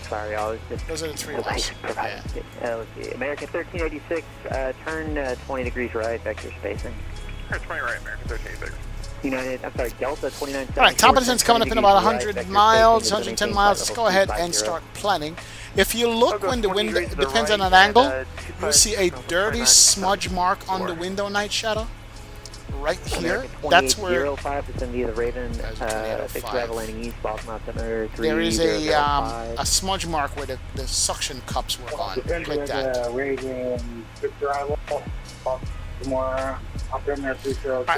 Sorry, I was just... Those are the 3 ones. Yeah. Let's see. American 1386, turn 20 degrees right, vector spacing. 20 right, American 1386. United, I'm sorry, Delta 2974. Alright, top of the descent's coming up in about 100 miles, 110 miles. Let's go ahead and start planning. If you look when the window, it depends on an angle, you'll see a dirty smudge mark on the window, Night Shadow. Right here, that's where the Raven, landing east, there is a smudge mark where the suction cups were on. Click that. Alright,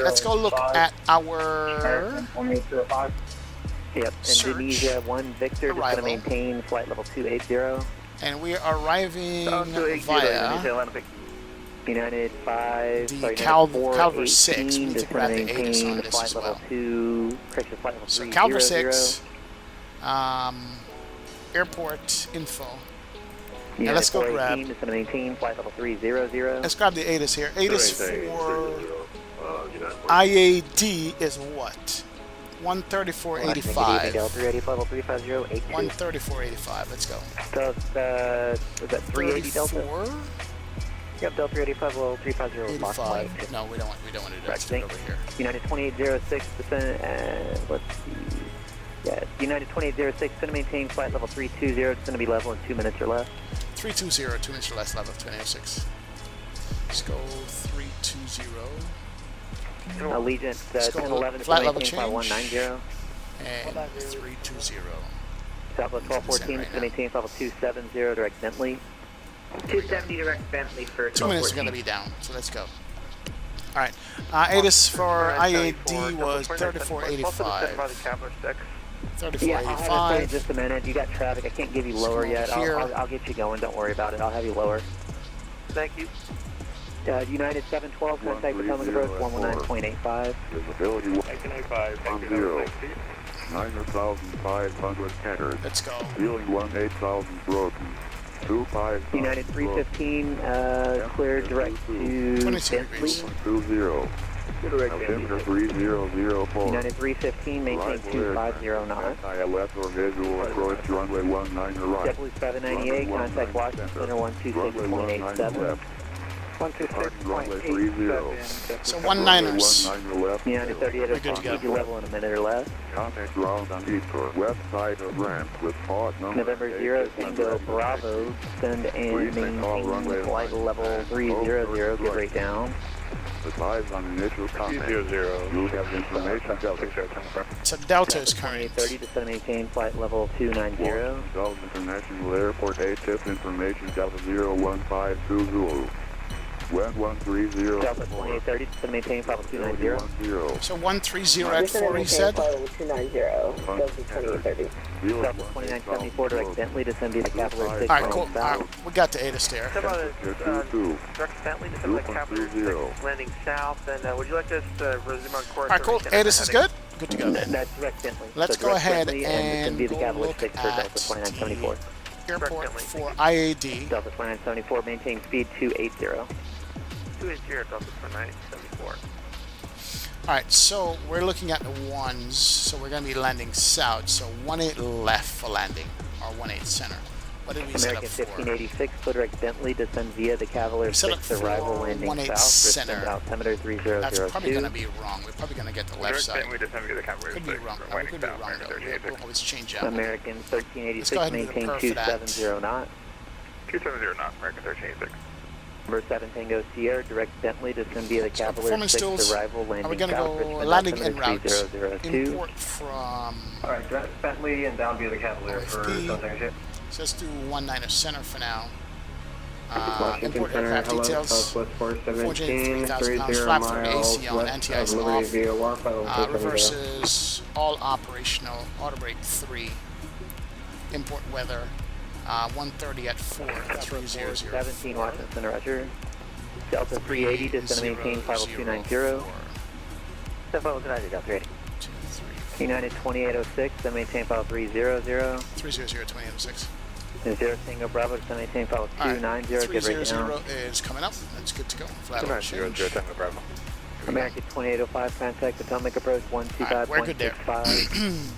let's go look at our Yep, Indonesia 1 Victor is going to maintain flight level 280. And we are arriving via United 5, the Calver 6. We need to grab the ATIS on this flight as well. level 2, correction, flight level So 300. Calver 6, airport info. Now let's go grab. Is going to maintain flight level 300. Let's grab the ATIS here. ATIS for IAD is what? 134.85. 134.85. Let's go. Was that 380 Delta? Yep, Delta 385 level 350 lock flight. No, we don't want to do that. Let's do it over here. United 2806 descent, let's see. Yeah, United 2806 going to maintain flight level 320. It's going to be level in 2 minutes or less. 320, 2 minutes or less, level 2806. Let's go 320. Allegiant 1011 is flight going to level maintain flight 190. And 320. Southwest 1214 is going to maintain level 270 direct Bentley. 270 direct Bentley for 2 minutes are going to be down, so let's go. Alright, ATIS for IAD was 34.85. 34.85. Yeah, I'll have it in just a minute. You got traffic. I can't give you lower yet. I'll get you going. Don't worry about it. I'll have you lower. Thank you. United 712, contact with Potomac approach 119.85. Visibility 1.0. 9,500 headers. Let's go. Ceiling 18,000 broken. 25. United 315, cleared direct to Bentley. 20. Altimeter 3004. United 315, maintain 250 knots. ILS or visual approach runway 19 right. JetBlue 798, contact Washington Center 126.87. 126.87. So 1-9ers. United 3806, keep you level in a minute or less. Contact ground on Detour, west side of ramp with pod number November 0, Tango Bravo, send and maintain flight level 300, get right down. Advise on initial contact. 200. You have information Delta. So Delta is current. 30 to send maintain flight level 290. Dallas International Airport ATIS information Delta 01520. Wind 130. Delta 2830 to maintain flight level 290. So 130 at 4, he said? Delta 2830. Delta 2974 direct Bentley to send via the Capital 6. Alright, cool. We got the ATIS there. Direct Bentley to send the Capital 6 landing south. And would you like us to resume on course? Alright, cool. ATIS is good? Good to go. That's direct Bentley. Let's go ahead and go go look at airport for IAD. Delta 2974, maintain speed 280. 280 Delta 2974. Alright, so we're looking at the ones, so we're going to be landing south, so 18 left for landing, or 18 center. What did we set up American for? 1586, clear direct Bentley, descend via the Cavalier 6, arrival landing 18 south, center. altimeter 3002. That's probably going to be wrong. We're probably going to get the left side. We descend via the Cavalry Could be wrong. No, we could be wrong though. We'll always change out. American 1386, Let's go ahead and maintain prepare for that. 270 knots. 270 knots, American 1386. Number 7 Tango Sierra, direct Bentley to send via the Cavalier performance 6 tools. arrival landing. Are we going to south, go Richmond, landing en altimeter route? 3002. Import from Alright, direct Bentley and down via the Cavalier for OFP. Southern Ship. So let's do 19er center for now. Washington Import Center, aircraft hello, details. Southwest 417, 403,000 pounds, 30 flap 30 miles AC on, west anti-ice of Liberty off. via Warfile. Reverses all operational. Auto brake 3. Import weather. 130 at 4,300. 17 Washington Center, Roger. Delta 380 to send maintain 50290. Delta 380, Delta 380. United 2806 to maintain 53000. 300 2806. 0 Tango Bravo to maintain 5290. Good right now. 300 is coming up. That's good to go. Flat Nice, out change. 0 Tango Bravo. American 2805, contact Potomac approach 125.65.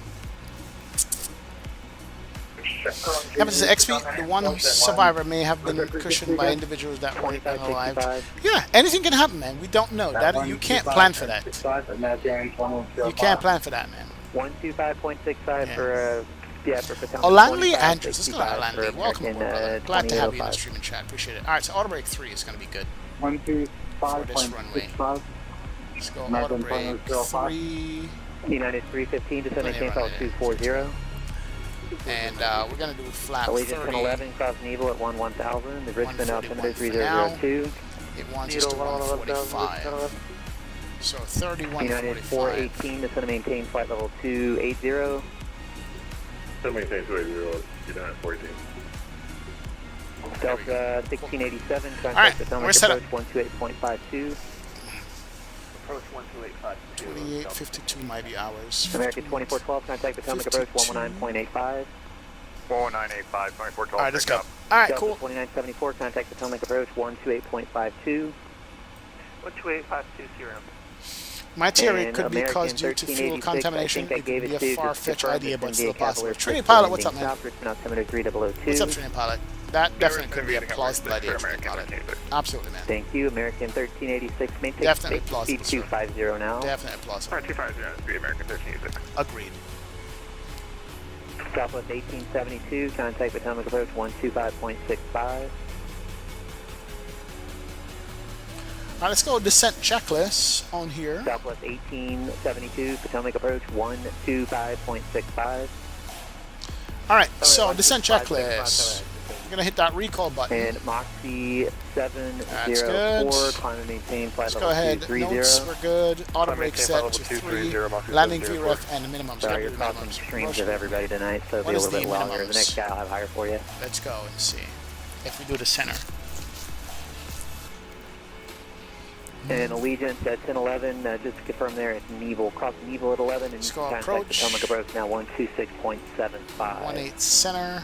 Yeah, but the XP, the one survivor may have been cushioned by individuals that weren't unalived. Yeah, anything can happen, man. We don't know. That you can't plan for that. You can't plan for that, man. 125.65 for for Potomac. Langley Andrews, let's go to Langley. for Welcome aboard, American, brother. Glad to have you in the 2805. stream and chat. Appreciate it. All right, so auto brake 3 is going to be good for this runway. 125.65. Let's go auto brake 3. United 315 to send maintain Plenty of 240. And we're going to do flat Allegiant 30. 1011, cross Neville at 1000. The Richmond 141 altimeter for now. 3002. It wants us to 145. So 3145. United 418 to send maintain flight level 280. Send maintain 280, United 14. Delta 1687, All right, contact Potomac we're set up. approach 128.52. Approach 12852. 2852 might be hours. American 2412, contact Potomac approach 119.85. 41985, 2412. All right, let's go. All right, Delta cool. 2974, contact Potomac approach 128.52. 12852, My theory And could be American caused due to fuel 1386, contamination. I think I It gave could be it to you a to far-fetched confirm idea, this but in still the possible. Cavalier Trinity 6 Pilot, what's up, landing man? south, Richmond altimeter 3002. What's up, Trinity Pilot? That definitely could be a plausible idea, Trinity Pilot. Absolutely, man. Thank you, American 1386. Maintain Definitely speed plausible, sir. 250 now. Definitely plausible. 250 be American 1386. Agreed. Southwest 1872, contact Potomac approach 125.65. All right, let's go descent checklist on here. Southwest 1872, Potomac approach 125.65. All right, so descent checklist. We're gonna hit that recall button. And Moxie That's 704, good. climb and maintain flight Let's go level ahead. 230. Notes, we're good. Auto brake maintain set level to 230, 3. Moxie Landing 704. VRF and the minimums. Sorry, Gotta you're do the causing minimums. streams of everybody tonight, so it'll What be a is little the bit longer. minimums? The next guy I'll have higher for you. Let's go and see if we do the center. And Allegiant at 1011, just to confirm there, it's Neville, cross Neville at 11, and Let's go contact approach. Potomac approach now 126.75. 18 center.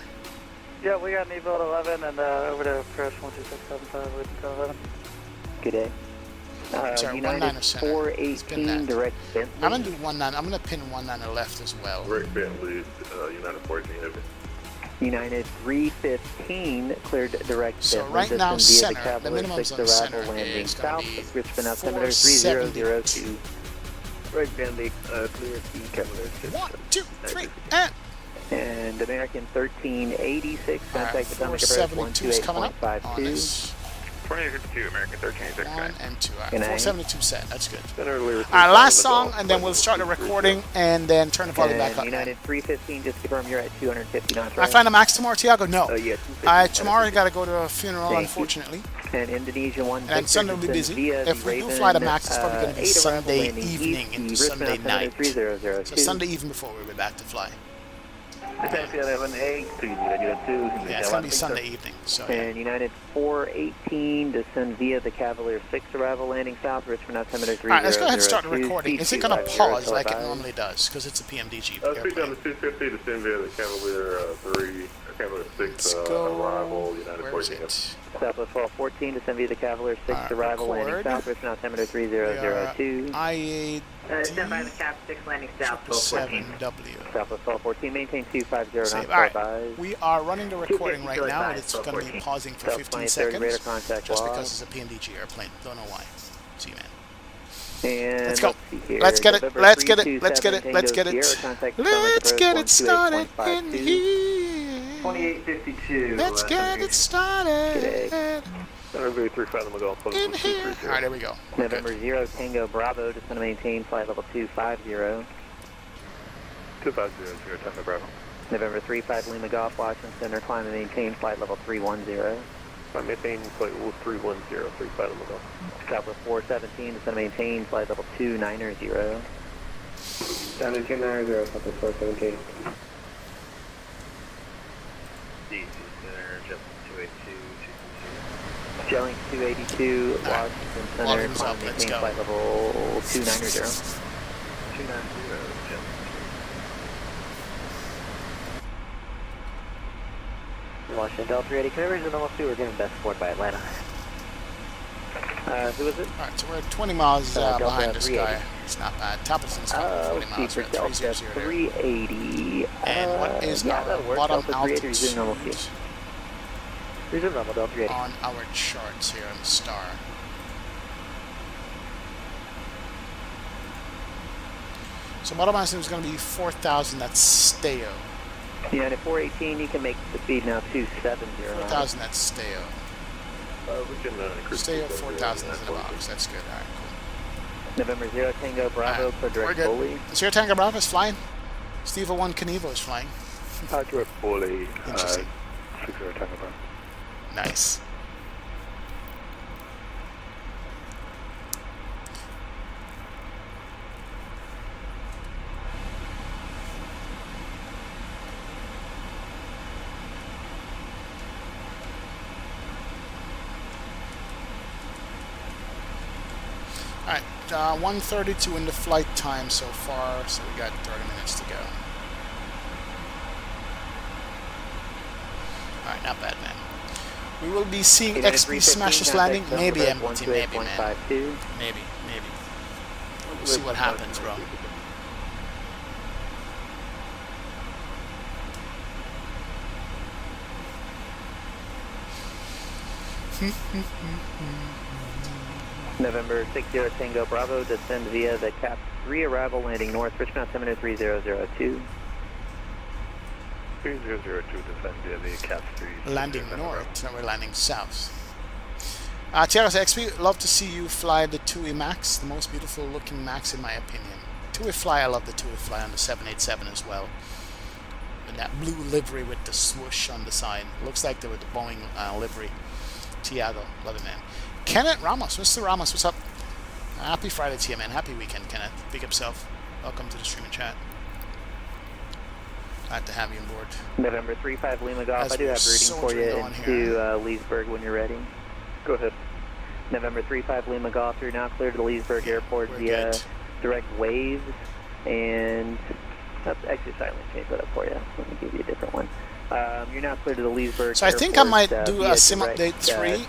Yeah, we got Neville at 11 and over to approach 12675 with 11. Good day. Sorry, United 19er center. Let's pin 418, that. direct Bentley. I'm gonna do 19. I'm gonna pin 19er left as well. Rick Bentley, United 14 heavy. United 315, cleared direct So Bentley. right now, Descend via center, the Cavalier minimums 6 on the arrival center landing is gonna south, be Richmond altimeter 472. 3002. Right, Bentley, clear the Cavalier 6. 1, 2, 3, and And American 1386, all right, contact Potomac approach 472 is coming up on 128.52. this 2852, American 1386. 1 and 2. All right, Good night. 472 set. That's good. Center earlier. All right, last song, and then we'll start the recording, and then turn the volume back And up. United 315, just confirm you're at 250 knots, I right? find a max tomorrow, Tiago? No. Yeah, Tomorrow I got to go to a funeral, Thank you. unfortunately. And Indonesia 1 And Sunday will be busy. If we do fly the max, it's probably going to be Sunday evening into Sunday night. So Sunday evening before we'll be back to fly. Yeah, it's going to be Sunday evening. So yeah. And United 418, descend via the Cavalier 6 arrival landing south, Richmond altimeter 3002. All right, let's go ahead and start the recording. Is it going to pause like it normally does? Because it's a Pmdg Speak down airplane. to 250 to send via the Cavalier 3, Cavalier 6 Let's go. arrival, United Where is 14. it? Southwest 1214, descend via the Cavalier 6 Alright, arrival landing record. south, Richmond altimeter We are 3002. IAD Stand by the Cap 6 landing south, 7W. Southwest 1214, maintain 250 knots, Save. All right, advise. we are running the recording right now. It's going to be pausing for 15 seconds contact just log. because it's a Pmdg airplane. Don't know why. See, man. And Let's go. see here. Let's get it. November Let's get it. Let's get 327 it. Let's get Tango it. Sierra, contact Let's Potomac get it approach started in 128.52. here. 2852. Let's get it started. November 3 Fathom Golf. In here. All right, there we go. November 0 Tango Bravo, just going to maintain flight level 250. 2500 Tango Bravo. November 35 Lima Golf, Washington Center, climb and maintain flight level 310. I'm maintaining flight level 310, 3 Fathom Golf. Copper 417, just going to maintain flight level 290. Down to 290, Copper 417. DC Center, just 282, 220. Gelling 282, Washington Center, climb and maintain flight level 290. 290, just. Washington Delta 80, can I raise the normal 2? We're getting best support by Atlanta. Who is it? Alright, so we're 20 miles behind this guy. It's not bad. Templeton's 20 miles. We're at 300 there. 380. And what is our bottom altitude? Resume normal Delta 380. On our charts here on the star. So bottom altitude is going to be 4,000. That's Steo. United 418, you can make the speed now 270. 4,000, that's Steo. We can Steo 4,000 is in the box. That's good. All right, cool. November 0 Tango Bravo for direct Bully. 0 Tango Bravo is flying. Steve 01 Canevo is flying. Direct Bully. Interesting. 60 Tango Bravo. Nice. Alright, 1:32 in the flight time so far, so we got 30 minutes to go. Alright, not bad, man. We will be seeing XP Smashes landing. Maybe MT, maybe, man. Maybe. We'll see what happens, bro. November 60 Tango Bravo, descend via the CAP 3 arrival, landing north, Richmond altimeter 3002. 3002, descend via the CAP 3. Landing north, now we're landing south. KRSW, love to see you fly the 2E Max, the most beautiful looking Max in my opinion. 2E Fly, I love the 2E Fly on the 787 as well. And that blue livery with the swoosh on the side. Looks like they were the Boeing livery. Tiago, love it, man. Kenneth Ramos, Mr. Ramos, what's up? Happy Friday to you, man. Happy weekend, Kenneth. Big up self. Welcome to the stream and chat. Glad to have you on board. November 35 Lima Golf, I do have a reading for you into Leesburg when you're ready. Go ahead. November 35 Lima Golf, you're now cleared to Leesburg Airport via direct waves and... actually, silent, change that up for you. Let me give you a different one. You're now cleared to the Leesburg So I think Airport, I might do a sim update 3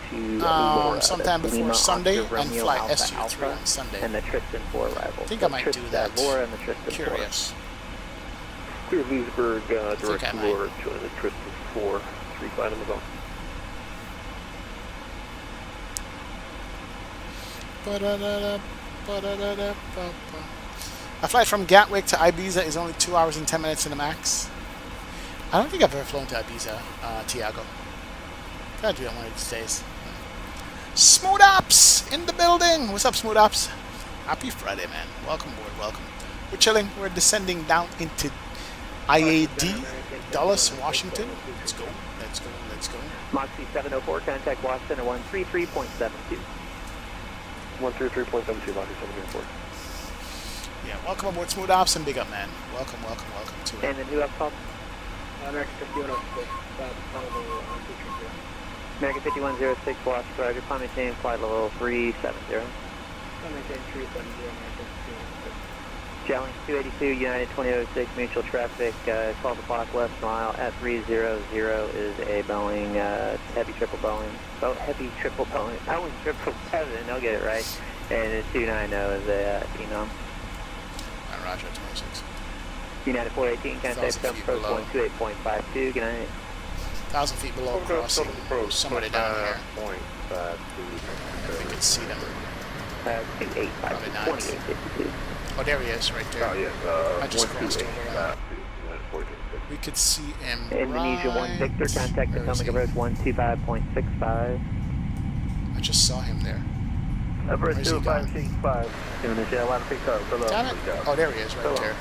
sometime before Lima, Sunday Oscar, and Romeo, fly Alpha, SU3 Alpha, on Sunday. And the Tristan 4 arrival. I think I might do that. Laura and the Tristan Curious. Clear Leesburg, direct to Laura, join the Tristan 4, 3 Platinum Golf. A flight from Gatwick to Ibiza is only 2 hours and 10 minutes in the max. I don't think I've ever flown to Ibiza, Tiago. Gotta do that one of these days. Smooth Ops in the building! What's up, Smooth Ops? Happy Friday, man. Welcome aboard, welcome. We're chilling. We're descending down into IAD, Dulles, Washington. Let's go, let's go, let's go. Moxie 704, contact Washington at 133.72. 133.72, Moxie 704. Yeah, welcome aboard Smooth Ops and big up, man. Welcome to it. And then who else called? American 5106, American 5106, Washington, Roger, climb maintain flight level 370. maintain 370, American 5106. Challenge 282, United 2006, mutual traffic, 12 o'clock left mile at 300 is a Boeing, heavy triple Boeing, Boeing triple 7, I'll get it right, and the 290 is a Pmdg. Roger, 26. United 418, contact jump approach 128.52, good night. 1,000 feet below crossing, somebody down here. We can see them. 2852. Oh, there he is, right there. I just crossed over. We could see him. Indonesia 1 Victor, contact the Omega Approach 125.65. I just saw him there. Everett Where's he gone? 2565. Indonesia 1 pick up. Below. Damn it. Oh, there he is, right there.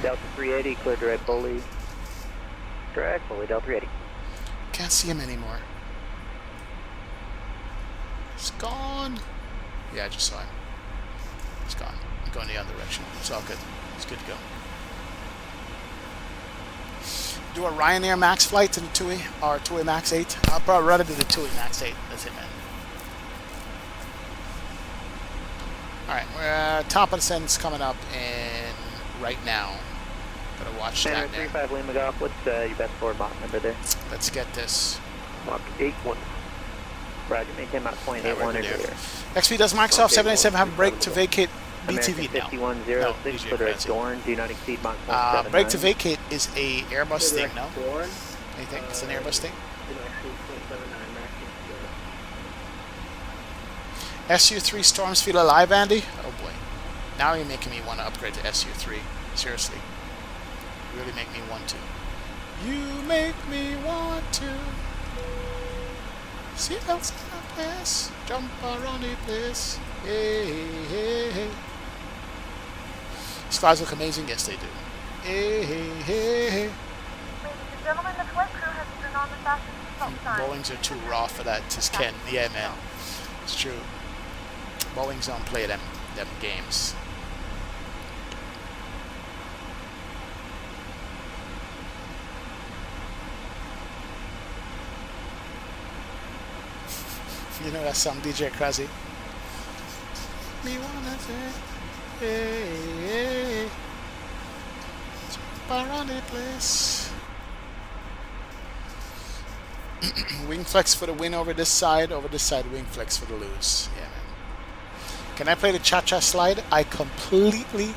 Delta 380, clear direct bully. Direct bully, Delta 380. Can't see him anymore. He's gone. Yeah, I just saw him. He's gone. I'm going the other direction. It's all good. It's good to go. Do a Ryanair Max flight to the TUI or TUI Max 8. I'll probably rather do the TUI Max 8. That's it, man. Alright, we're top of the sentence coming up in right now. Gotta watch that there. 35 Lima Golf, what's your best forward Mach number there? Let's get this. Mach 81. Roger, maintain Mach 0.81 or greater. XP, does Microsoft 797 have a break to vacate BTV now? 5106, clear direct Dorn, do not exceed Mach 0.79. Break to vacate is a Airbus thing, no? You think it's an Airbus thing? SU3 storms feel alive, Andy? Oh boy. Now you're making me want to upgrade to SU3. Seriously. You really make me want to. You make me want to. Seatbelts in a place. Jump around the place. Hey, hey, hey. These clouds look amazing. Yes, they do. Hey, hey, hey, hey. Ladies and gentlemen, the flight crew has turned on the fasten seatbelt sign. Boeings are too raw for that. Just Ken. Yeah, man. It's true. Boeings don't play them games. You know that song, DJ Krause? Me wanna say, hey, hey, jump around the place. Wing flex for the win over this side wing flex for the lose. Yeah, man. Can I play the cha-cha slide? I completely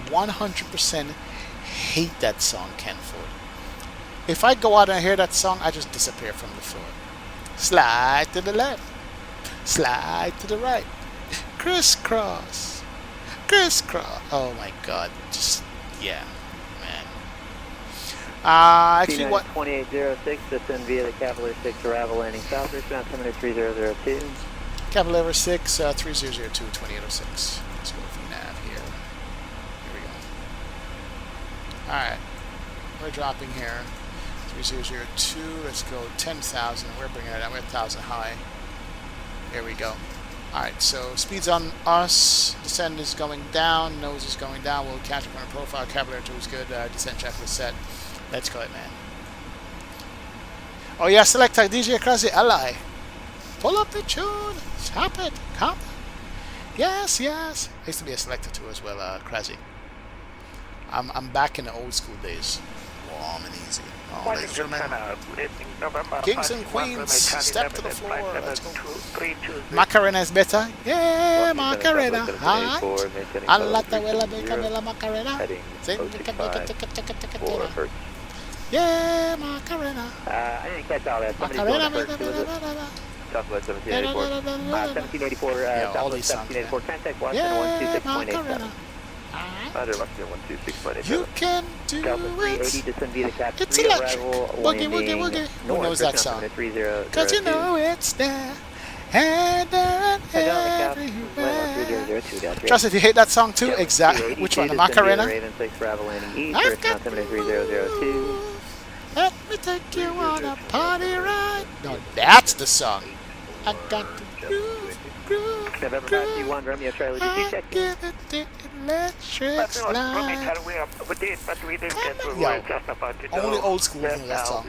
100% hate that song, Ken Ford. If I go out and hear that song, I just disappear from the floor. Slide to the left, slide to the right, crisscross, crisscross. Oh my god, just, yeah, man. Actually, what? 2806, descend via the Cavalier 6 arrival landing south, route 3002. Cavalier 6, 3002, 2806. Let's go for nav here. Here we go. Alright. We're dropping here. 3002. Let's go 10,000. We're bringing it down. We're 1,000 high. There we go. Alright, so speed's on us. Descent is going down. Nose is going down. We'll catch up on our profile. Cavalier 2 is good. Descent checklist set. Let's go, man. Oh, yeah, select a DJ Krause ally. Pull up the tune. Stop it. Come. Yes, yes. I used to be a selector too as well, Krause. I'm back in the old school days. Warm and easy. Oh, ladies and gentlemen. Kings and queens, step to the floor. Let's go. Macarena is better. Yeah, Macarena. Hi. Alata Bella Macarena. Yeah, Macarena. I didn't catch all that. Macarena. Southwest 1784, Southwest 1784, contact Washington 126.87. Roger, Washington 126.87. You can do it. It's electric. Boogie, woogie, woogie. Who knows that song? Cause you know it's there. And there and everywhere. Trust if you hate that song too. Exactly. Which one? The Macarena? I've got to move. Let me take you on a party ride. No, that's the song. I got to groove, November 521, Romeo Charlie, did you check in? give it the electric slide. Yo, only old school know that song.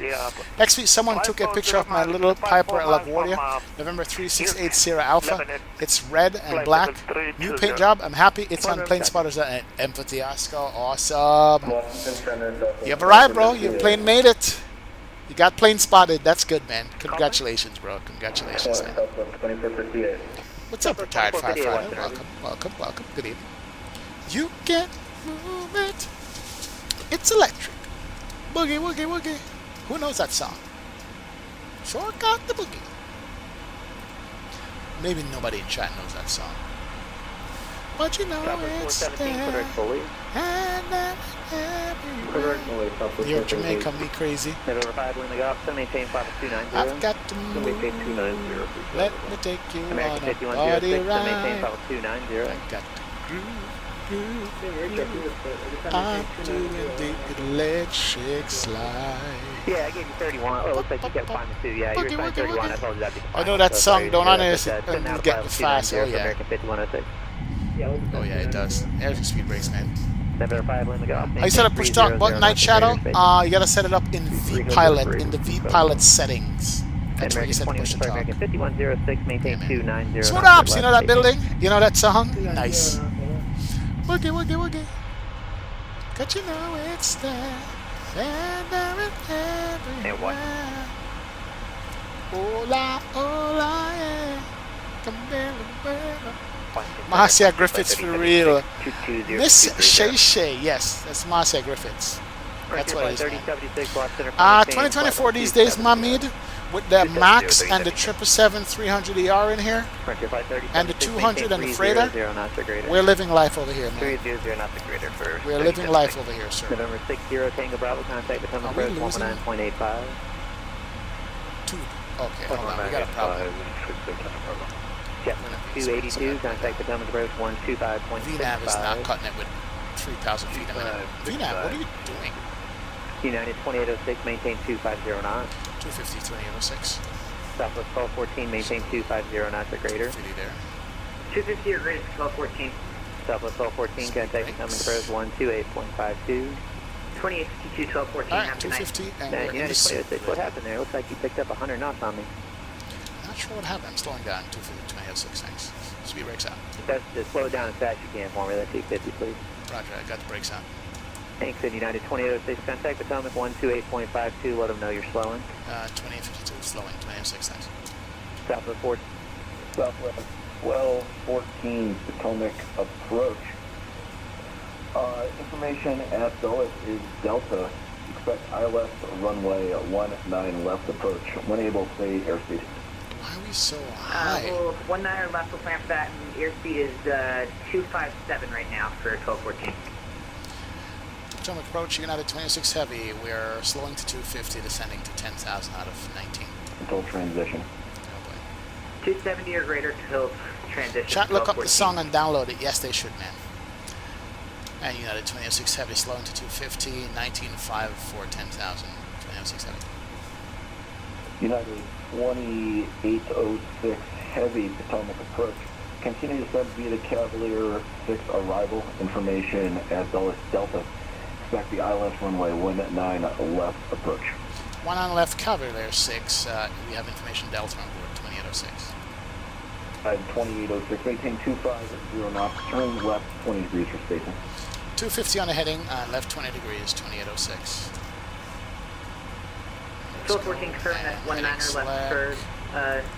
Next week, someone took a picture of my little Piper LaGuardia, November 3680 Sierra Alpha. It's red and black. New paint job. I'm happy. It's on Plane Spotters and Empathy Oscar. Awesome. You've arrived, bro. Your plane made it. You got plane spotted. That's good, man. Congratulations, bro. Congratulations, man. What's up, retired firefighter? Welcome, welcome, welcome. Good evening. You can move it. It's electric. Boogie, woogie, woogie. Who knows that song? Sure got the boogie. Maybe nobody in chat knows that song. But you know it's there. And then everywhere. Near Jamaica, me crazy. November 5, Lima Golf, so maintain flight level 290. I've got to move. Let me take you American on a 5106, party so maintain ride. flight level 290. I got to groove. I'm doing the electric slide. Yeah, I gave you 31. Oh, looks like you kept climbing too. Yeah, you were assigned 31. I told you that'd be the I know final, that so song, sorry, don't yeah, understand. but, now the Getting flight fast, level oh 290 for yeah. American 5106. Oh yeah, it does. There's your speed brakes, man. November 5, Lima Golf. How you set up push start button, Night Shadow? You gotta set it up in vPilot, in the vPilot settings. That's where you set push to talk. American 5106, maintain 290. Smooth Ops, you know that building? You know that song? Nice. Woogie, woogie, woogie. Cause you know it's there. And everywhere. Hola, hola, yeah. Come there, Marcia Griffiths for real. Miss Shay Shay, yes, that's Marcia Griffiths. That's what it is. 2024 these days, Mamid, with the Max and the 777-300ER in here, and the 200 and the freighter. We're living life over here, man. We're living life over here, sir. November 60 Tango Bravo, contact with Thomas Road 119.85. Okay, hold on, we got a problem. Jetman 282, contact with Thomas Road 125.65. VNAV is not cutting it with 3,000 feet a minute. VNAV, what are you doing? United 2806, maintain 2509. 250, 2806. Southwest 1214, maintain 250 knots or greater. 50 there. 250 or greater, 1214. Southwest 1214, contact with Thomas Road 128.52. 2852, 1214. Alright, 250, and we're in the United 2806, what happened there? Looks like you picked up 100 knots on me. Not sure what happened. I'm slowing down. 250, 2806, thanks. Speed brakes out. Just slow it down as fast as you can for me. That's 250, please. Roger, I got the brakes out. Thanks, and United 2806, contact with Thomas 128.52. Let them know you're slowing. 2852, slowing. 2806, thanks. Southwest 4. Southwest 1214 Potomac approach. Information at Dulles is Delta. Expect ILS runway 19 left approach. When able, stay airspeed. Why are we so high? Well, 19 left, we'll plan for that, and airspeed is 257 right now for 1214. Potomac approach, United 26 Heavy. We're slowing to 250, descending to 10,000 out of 19. Until transition. Oh boy. 270 or greater till transition. Chat, look up the song and download it. Yes, they should, man. And United 26 Heavy slowing to 250, 19.5 for 10,000. 26 Heavy. United 2806 Heavy Potomac approach. Continue to send via the Cavalier 6 arrival. Information at Dulles Delta. Expect the ILS runway 19 left approach. 19 left Cavalier 6. We have information Delta on board 2806. 2806, maintain 250 knots, turn left 20 degrees for spacing. 250 on the heading, left 20 degrees, 2806. 1214, confirm that 19er left for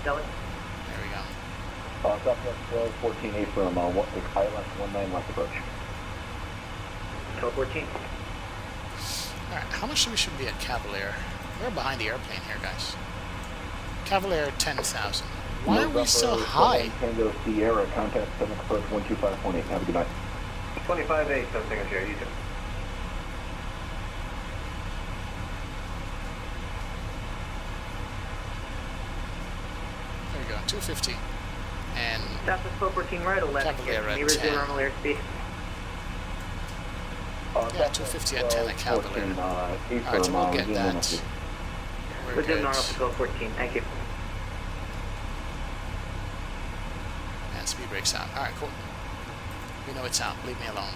Delta. There we go. Southwest 1214, affirm, ILS 19 left approach. 1214. Alright, how much should we be at Cavalier? We're behind the airplane here, guys. Cavalier 10,000. Why are we so high? Tango Sierra, contact Potomac approach 125.8. Have a good night. 25.8, something is here. You too. There we go, 250. And Southwest 1214 right, 11. Cavalier at Neighbors 10. normal airspeed. Yeah, 250 at 10 at Cavalier. Alright, so we'll get that. We're doing normal for 1214. Thank you. And speed brakes out. Alright, cool. We know it's out. Leave me alone.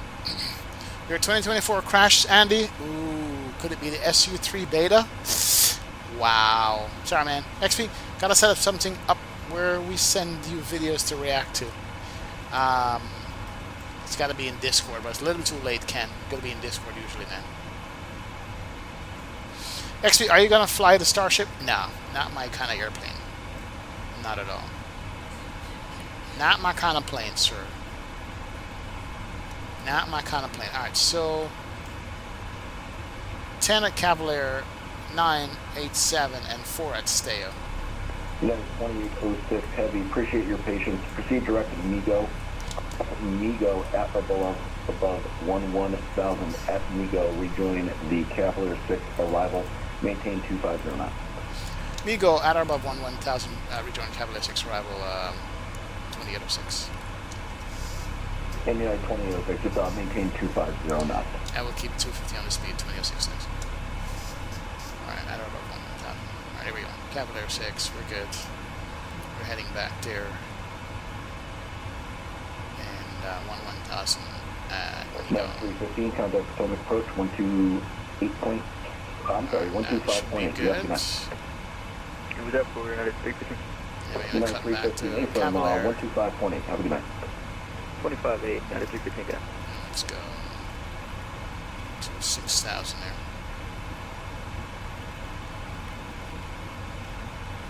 Your 2024 crashed, Andy. Ooh, could it be the SU3 beta? Wow. Sorry, man. XP, gotta set up something up where we send you videos to react to. It's gotta be in Discord, but it's a little too late, Ken. Gotta be in Discord usually, man. XP, are you gonna fly the Starship? No, not my kind of airplane. Not at all. Not my kind of plane, sir. Not my kind of plane. Alright, so 10 at Cavalier, 9, 8, 7, and 4 at Steo. United 2806 Heavy, appreciate your patience. Proceed direct to Migo at or below. above 11,000 at MEGO, rejoin the Cavalier 6 arrival. Maintain 250 knots. MEGO at or above 11,000, rejoin Cavalier 6 arrival, 2806. And United 2806, just maintain 250 knots. I will keep 250 on the speed, 2006 next. Alright, at or above 11,000. Alright, here we go. Cavalier 6, we're good. We're heading back there. And 11,000 at MEGO. 315, contact Potomac approach, 128 I'm sorry, 125.8. Good. Who was that for? United 315? Yeah, we're going to cut back to from Cavalier. 125.8. Have a good night. 25.8, United 315 guy. Let's go to 6,000 there.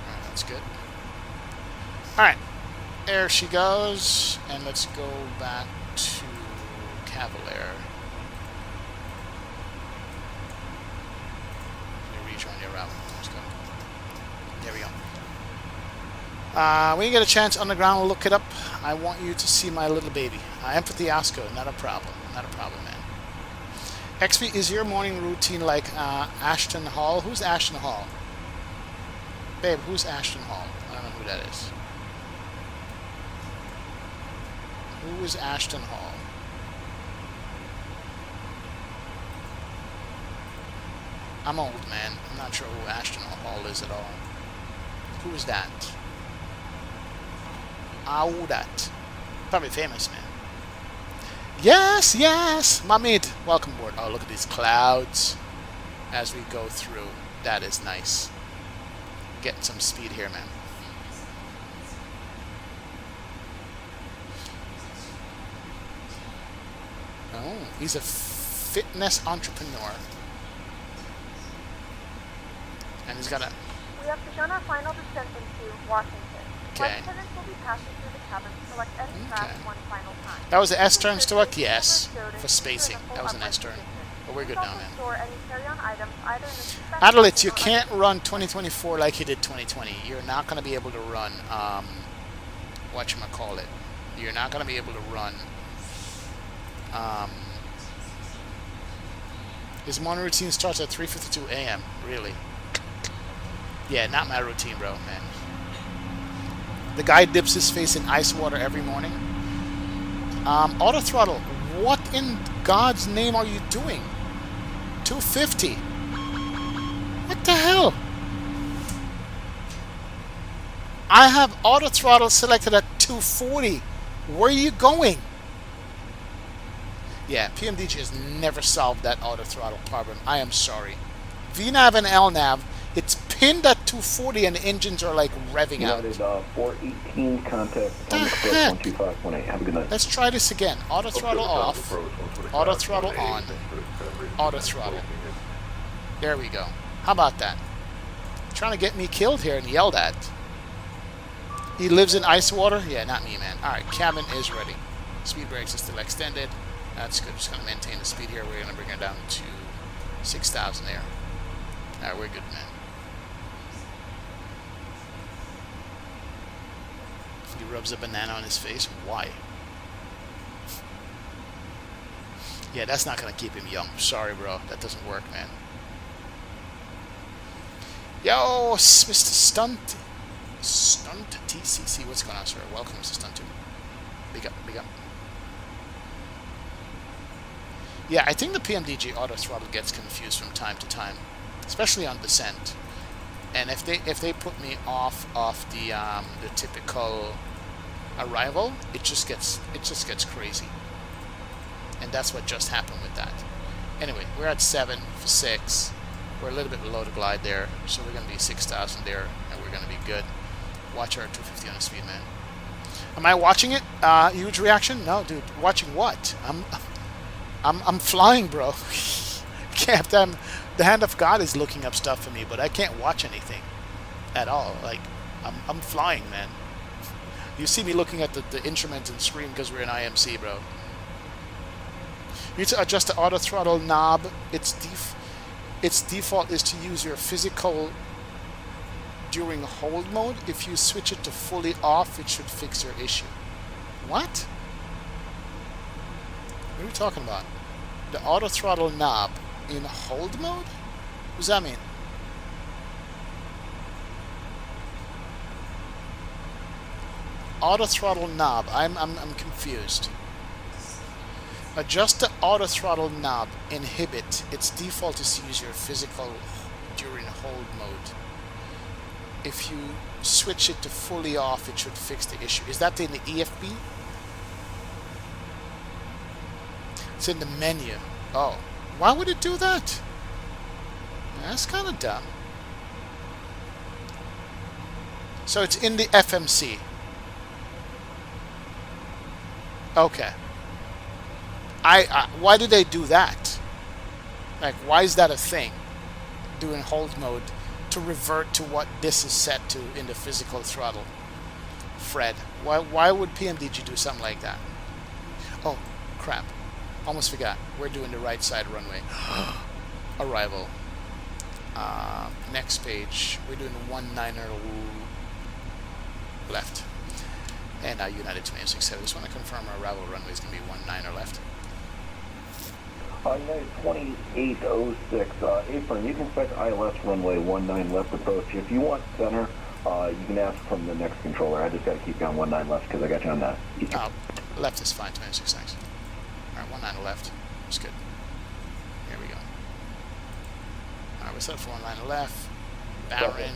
Alright, that's good. Alright, there she goes. And let's go back to Cavalier. Rejoin your route. Let's go. There we go. When you get a chance on the ground, look it up. I want you to see my little baby. Empathy Asco, not a problem. Not a problem, man. XP, is your morning routine like Ashton Hall? Who's Ashton Hall? Babe, who's Ashton Hall? I don't know who that is. Who is Ashton Hall? I'm old, man. I'm not sure who Ashton Hall is at all. Who is that? Oh, that. Probably famous, man. Yes, yes! Mamid, welcome aboard. Oh, look at these clouds as we go through. That is nice. Getting some speed here, man. Oh, he's a fitness entrepreneur. And he's got a... We have begun our final descent into Washington. Okay. Lieutenants will be passing through the cabin to select any track one final time. That was the S-turn select? Yes. For spacing. That was an S-turn. But we're good now, man. Adelaide, you can't run 2024 like you did 2020. You're not going to be able to run, whatchamacallit. You're not going to be able to run, his morning routine starts at 3:52 a.m. Really? Yeah, not my routine, bro, man. The guy dips his face in ice water every morning. Auto throttle. What in God's name are you doing? 250. What the hell? I have auto throttle selected at 240. Where are you going? Yeah, Pmdg has never solved that auto throttle problem. I am sorry. VNAV and LNAV, it's pinned at 240 and the engines are like revving out. United 418, contact The heck? 125.8. Have a good night. Let's try this again. Auto throttle off. Auto throttle on. Auto throttle. There we go. How about that? Trying to get me killed here and yelled at. He lives in ice water? Yeah, not me, man. Alright, cabin is ready. Speed brakes are still extended. That's good. Just going to maintain the speed here. We're going to bring it down to 6,000 there. Alright, we're good, man. He rubs a banana on his face. Why? Yeah, that's not going to keep him young. Sorry, bro. That doesn't work, man. Yo, Mr. Stunt. Stunt TCC. What's going on, sir? Welcome, Mr. Stunt 2. Big up, big up. Yeah, I think the Pmdg auto throttle gets confused from time to time, especially on descent. And if they put me off of the typical arrival, it just gets crazy. And that's what just happened with that. Anyway, we're at 7 for 6. We're a little bit below the glide there, so we're going to be 6,000 there, and we're going to be good. Watch our 250 on the speed, man. Am I watching it? Huge reaction? No, dude. Watching what? I'm flying, bro. The hand of God is looking up stuff for me, but I can't watch anything at all. Like, I'm flying, man. You see me looking at the instruments and screen because we're in IMC, bro. You need to adjust the auto throttle knob. Its default is to use your physical during hold mode. If you switch it to fully off, it should fix your issue. What? What are we talking about? The auto throttle knob in hold mode? What does that mean? Auto throttle knob. I'm confused. Adjust the auto throttle knob. Inhibit. Its default is to use your physical during hold mode. If you switch it to fully off, it should fix the issue. Is that in the EFB? It's in the menu. Oh, why would it do that? That's kind of dumb. So it's in the FMC. Okay. Why do they do that? Like, why is that a thing? Doing hold mode to revert to what this is set to in the physical throttle. Fred, why would Pmdg do something like that? Oh, crap. Almost forgot. We're doing the right side runway. Arrival. Next page. We're doing 19er left. And now United 267. I just want to confirm our arrival runway is going to be 19er left. United 2806, apron, you can expect ILS runway 19 left approach. If you want center, you can ask from the next controller. I just got to keep you on 19 left because I got you on that. Left is fine, 26 thanks. Alright, 19 left. That's good. Here we go. Alright, we're set for 19 left. Baron,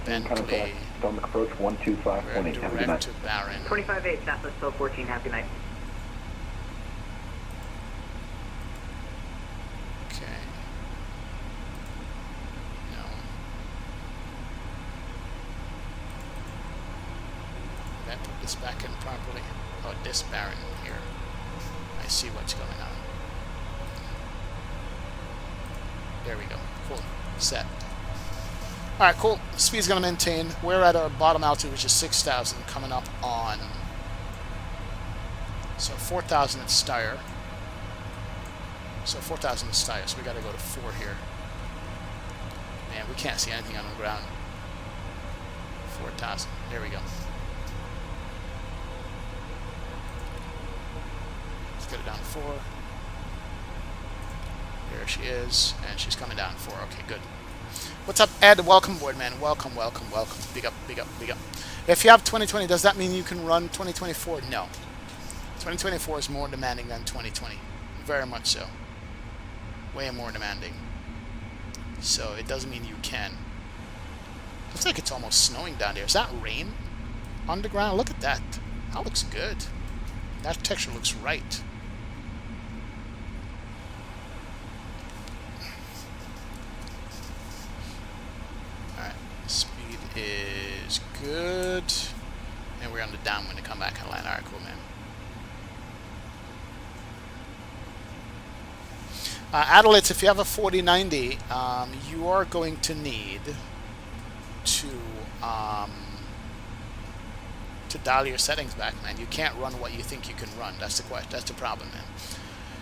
Bentley. Stomach approach 125.8. Direct to Baron. 25-8, Southwest 1214, happy night. Okay. No. Did I put this back in properly? Oh, this Baron here. I see what's going on. There we go. Cool. Set. Alright, cool. Speed's going to maintain. We're at our bottom altitude, which is 6,000, coming up on... So 4,000 at Steyr. So 4,000 at Steyr, so we got to go to 4 here. Man, we can't see anything on the ground. 4,000. There we go. Let's get it down to 4. There she is, and she's coming down 4. Okay, good. What's up, Ed? Welcome aboard, man. Welcome, welcome, welcome. Big up, big up, big up. If you have 2020, does that mean you can run 2024? No. 2024 is more demanding than 2020. Very much so. Way more demanding. So it doesn't mean you can. Looks like it's almost snowing down there. Is that rain on the ground? Look at that. That looks good. That texture looks right. Speed is good. And we're on the downwind to come back and land. Alright, cool, man. Adelaide, if you have a 4090, you are going to need to dial your settings back, man. You can't run what you think you can run. That's the question. That's the problem, man.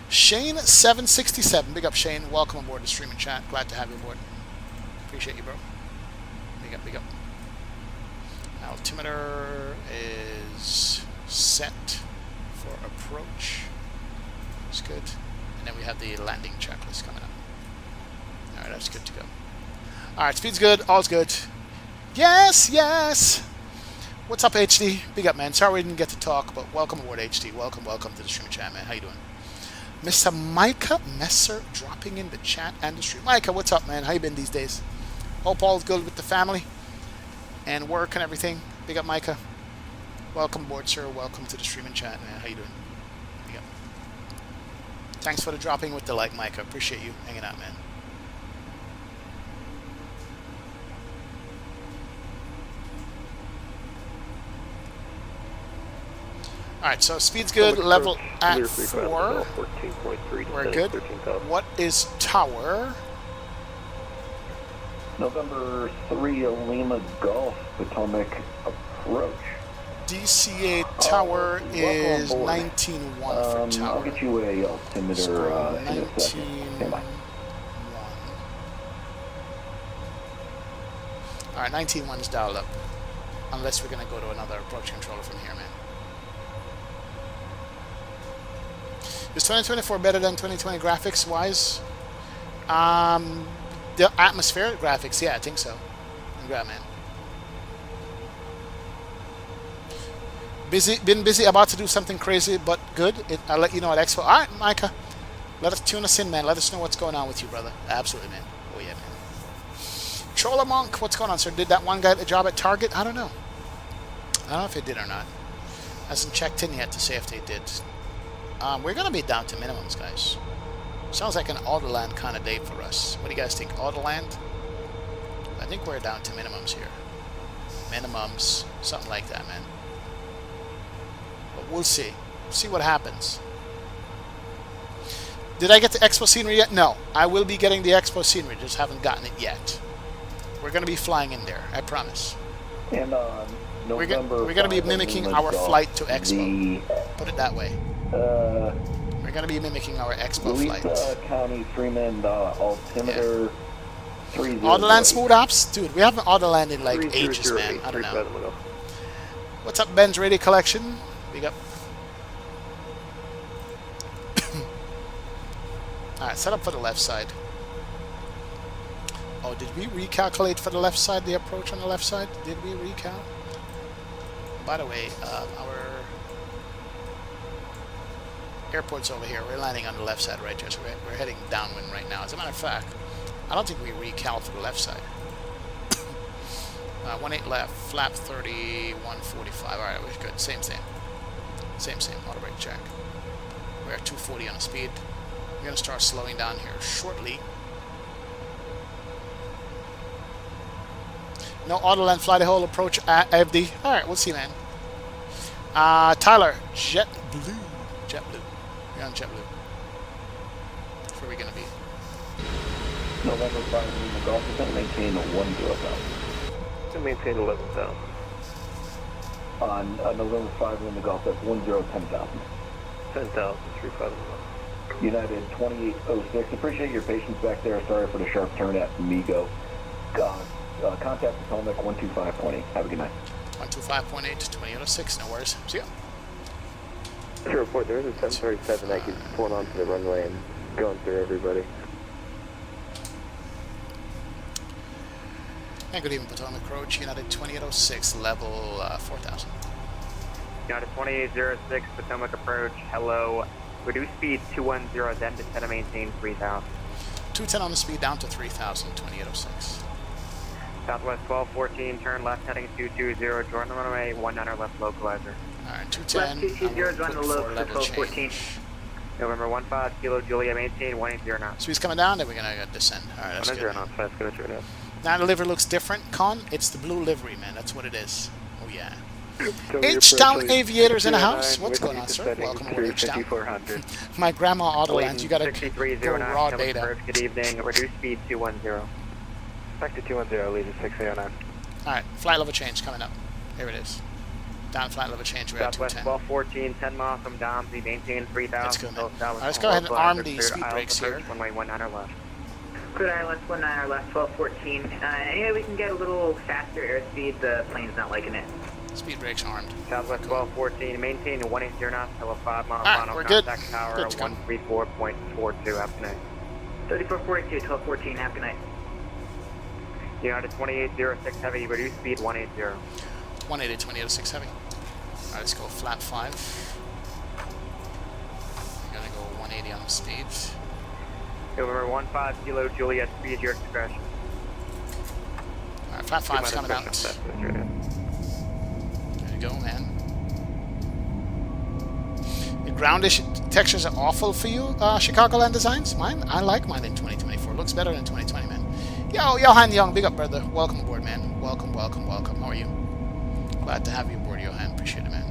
Shane767, big up, Shane. Welcome aboard the streaming chat. Glad to have you aboard. Appreciate you, bro. Big up, big up. Altimeter is set for approach. That's good. And then we have the landing checklist coming up. Alright, that's good to go. Alright, speed's good, all's good. Yes, yes! What's up, HD? Big up, man. Sorry we didn't get to talk, but welcome aboard, HD. Welcome, welcome to the stream chat, man. How you doing? Mr. Micah Messer dropping in the chat and the stream. Micah, what's up, man? How you been these days? Hope all's good with the family and work and everything. Big up, Micah. Welcome aboard, sir. Welcome to the streaming chat, man. How you doing? Big up. Thanks for the dropping with the like, Micah. Appreciate you hanging out, man. Alright, so speed's good. Level at 4. We're good. What is tower? November 3 Lima Golf Potomac approach. DCA tower is 19.1 for tower. I'll get you a altimeter in a second. Stand by. Alright, 19.1 is dialed up. Unless we're going to go to another approach controller from here, man. Is 2024 better than 2020 graphics wise? The atmospheric graphics, yeah, I think so. Congrats, man. Been busy, about to do something crazy, but good. I'll let you know at Expo. All right, Micah. Tune us in, man. Let us know what's going on with you, brother. Absolutely, man. Oh, yeah, man. Troller Monk, what's going on, sir? Did that one guy get a job at Target? I don't know. I don't know if he did or not. Hasn't checked in yet to say if they did. We're going to be down to minimums, guys. Sounds like an Autoland kind of day for us. What do you guys think? Autoland? I think we're down to minimums here. Minimums. Something like that, man. But we'll see. See what happens. Did I get the Expo Scenery yet? No. I will be getting the Expo Scenery. Just haven't gotten it yet. We're going to be flying in there. I promise. And we're going to be mimicking our flight to Expo. Put it that way. We're going to be mimicking our Expo flight. County Freeman altimeter 30. Autoland smooth ops? Dude, we haven't Autoland in like ages, man. I don't know. What's up, Ben's Radio Collection? Big up. Alright, set up for the left side. Oh, did we recalculate for the left side, the approach on the left side? Did we recal? By the way, our airport's over here. We're landing on the left side right there, so we're heading downwind right now. As a matter of fact, I don't think we recal for the left side. 18 left, flap 30, 145. Alright, we're good. Same. Same. Auto brake check. We're at 240 on the speed. We're going to start slowing down here shortly. No Autoland fly the whole approach at FD. Alright, we'll see, man. Tyler, JetBlue. We're on JetBlue. That's where we're going to be. November 5 in the Gulf, is maintain 10,000. To maintain 11,000. On November 5 in the Gulf, that's 10,000. 10,000, 35. United 2806. Appreciate your patience back there. Sorry for the sharp turn at Migo. Contact Potomac 125.8. Have a good night. 125.8, 2806. No worries. See ya. To report, there is a 737 that keeps pulling onto the runway and going through everybody. And good evening, Potomac Roach. United 2806, level 4000. United 2806, Potomac approach. Hello. Reduce speed 210, then descend and maintain 3000. 210 on the speed, down to 3000, 2806. Southwest 1214, turn left heading 220, join the runway, 19er left localizer. Alright, 210. Left 220 is on the low for 1214. November 15, Kilo Julia, maintain 180 knots. Speed's coming down, then we're going to descend. Alright, that's good. 180 knots, fast, good, turn up. Now the livery looks different, Con. It's the blue livery, man. That's what it is. Oh, yeah. H-Town Aviators in the house. What's going on, sir? Welcome aboard H-Town. My grandma Autolands. You got to go raw data. Good evening. Reduce speed 210. Back to 210, lead at 609. Alright, flight level change coming up. Here it is. Down flight level change. We're at 210. Southwest 1214, 10 miles from Domsey, maintain 3000. Let's go, man. Alright, let's go ahead and arm the speed brakes here. Runway 19er left. Good ILS 19er left 1214. Anyway, we can get a little faster airspeed. The plane's not liking it. Speed brakes armed. Southwest 1214, maintain 180 knots, till a 5 mile final we're contact good. tower, 134.42, have a good night. 3442, 1214, have a good night. United 2806 heavy, reduce speed 180. 180, 2806 heavy. Alright, let's go flat 5. We're gonna go 180 on the speed. November 15 Kilo Juliet, speed your discretion. Alright, flat 5's coming out. There you go, man. The groundish textures are awful for you, Chicagoland Designs? Mine? I like mine in 2024. Looks better than 2020, man. Yo, Johan Young, big up, brother. Welcome aboard, man. Welcome. How are you? Glad to have you aboard, Johan. Appreciate it, man.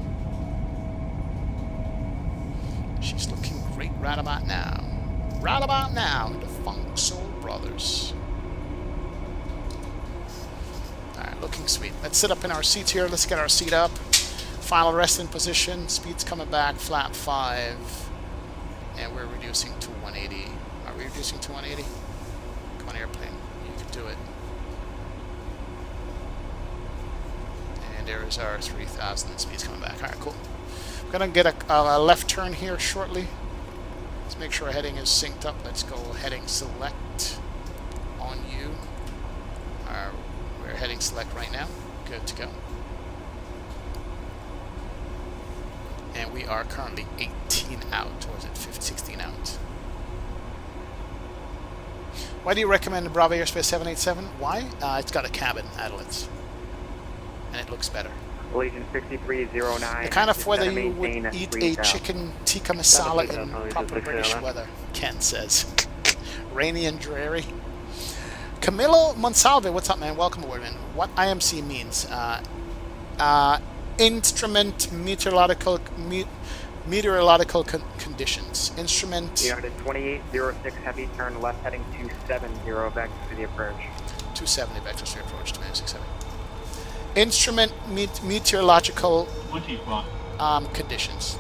She's looking great right about now. Right about now, the Funk Soul Brothers. Alright, looking sweet. Let's sit up in our seats here. Let's get our seat up. Final resting position. Speed's coming back. Flap 5. And we're reducing to 180. Are we reducing to 180? Come on, airplane. You can do it. And there is our 3000. Speed's coming back. Alright, cool. We're going to get a left turn here shortly. make sure our heading is synced up. Let's go heading select on you. We're heading select right now. Good to go. And we are currently 18 out, or is it 16 out? Why do you recommend the Bravo Airspace 787? Why? It's got a cabin, Adelaide, and it looks better. Legion 6309. The kind of weather you would eat a chicken tikka masala in proper British weather, Ken says. Rainy and dreary. Camilo Monsalve, what's up, man? Welcome aboard, man. What IMC means? Instrument meteorological conditions. Instrument. United 2806 heavy, turn left heading 270 back to the approach. 270 back to the approach, 267. Instrument meteorological conditions.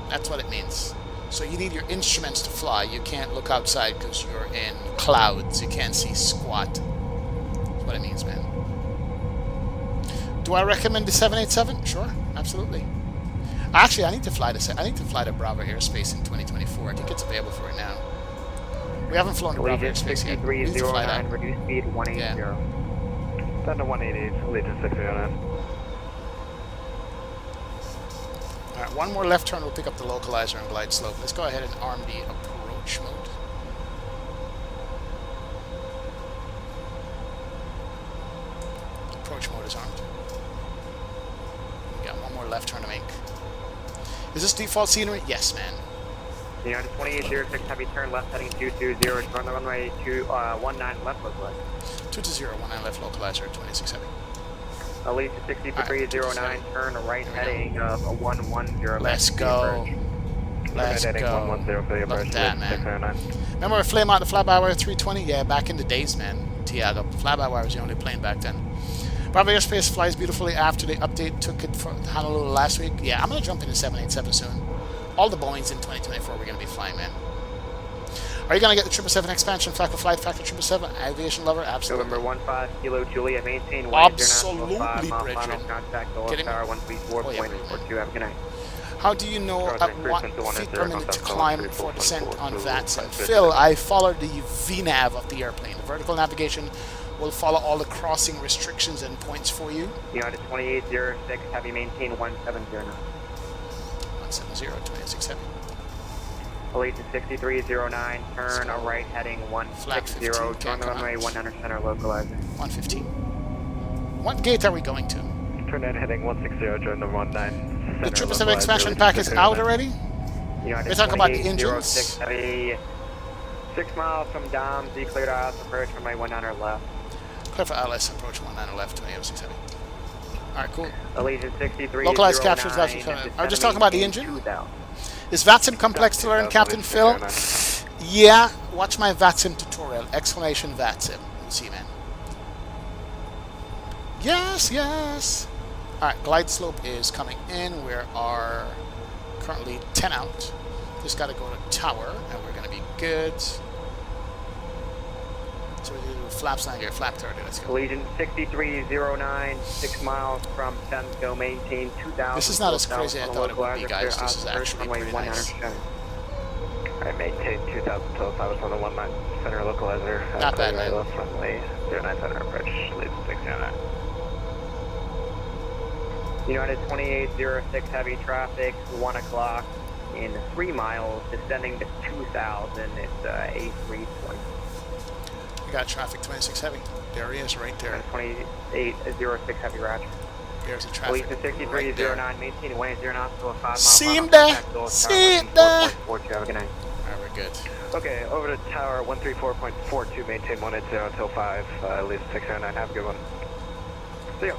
That's what it means. So you need your instruments to fly. You can't look outside because you're in clouds. You can't see squat. That's what it means, man. Do I recommend the 787? Sure, absolutely. Actually, I need to fly the Bravo Airspace in 2024. I think it's available for it now. We haven't flown the Bravo Airspace yet. We need to fly that. Reduce speed 180. Yeah. Down to 188, Legion 6309. Alright, one more left turn will pick up the localizer and glide slope. Let's go ahead and arm the approach mode. Approach mode is armed. We got one more left turn to make. Is this default scenery? Yes, man. United 2806 heavy, turn left heading 220, turn the runway 19 left localizer. 220, 19 left localizer, 26 heavy. Elite 6309, turn right heading of 110. Let's go. Let's go. Love that, man. Remember Flame Out the Fly-By-Wire 320? Yeah, back in the days, man. Tiago. Fly-By-Wire was the only plane back then. Bravo Airspace flies beautifully after the update took it for Honolulu last week. Yeah, I'm going to jump into 787 soon. All the Boeings in 2024 we're going to be flying, man. Are you going to get the 777 expansion factor flight factor 777 aviation lover? Absolutely. November 15 Kilo Julia, maintain absolutely, Bridget. Contact Kidding me? tower 134.42. Have a good night. How do you know at what feet per minute to climb for descent on VATSIM? Phil, I follow the VNAV of the airplane. The vertical navigation will follow all the crossing restrictions and points for you. United 2806, heavy, maintain 1709. 170, 26 heavy. Elite 6309, turn a right heading 160, turn the runway 100 center localizer. 115. What gate are we going to? Turn in heading 160, join the 19. The 777 expansion pack is out already? United We're talking about the engines? Heavy, 6 miles from Dom, declared ILS approach from my 100 left. Clear for ILS approach 19 left, 2806 heavy. Alright, cool. Allegiant 63. Localized captures, I'm just talking about the engine. Is VATSIM complex to learn, Captain Phil? Yeah, watch my VATSIM tutorial. Explanation VATSIM. You'll see, man. Yes, yes. Alright, glide slope is coming in. We are currently 10 out. Just got to go to tower, and we're going to be good. So we do flaps 9 gear, flap 30, let's go. Legion 6309, 6 miles from Sensko, maintain 2000. This is not as crazy as I thought it would be, guys. This is actually pretty nice. I maintain 2000 till I was on the 19 center localizer. Not bad, man. Runway 09 center approach, lead 609. United 2806, heavy traffic, 1 o'clock in 3 miles, descending to 2000. It's A320. We got traffic 26 heavy. There he is, right there. 2806 heavy Roger. There's a traffic. Police 6309, right maintain 180 knots to a 5 mile. See him there. See it there. Have a good night. Alright, we're good. Okay, over to tower 134.42, maintain 180 until 5, lead 609. Have a good one. See you.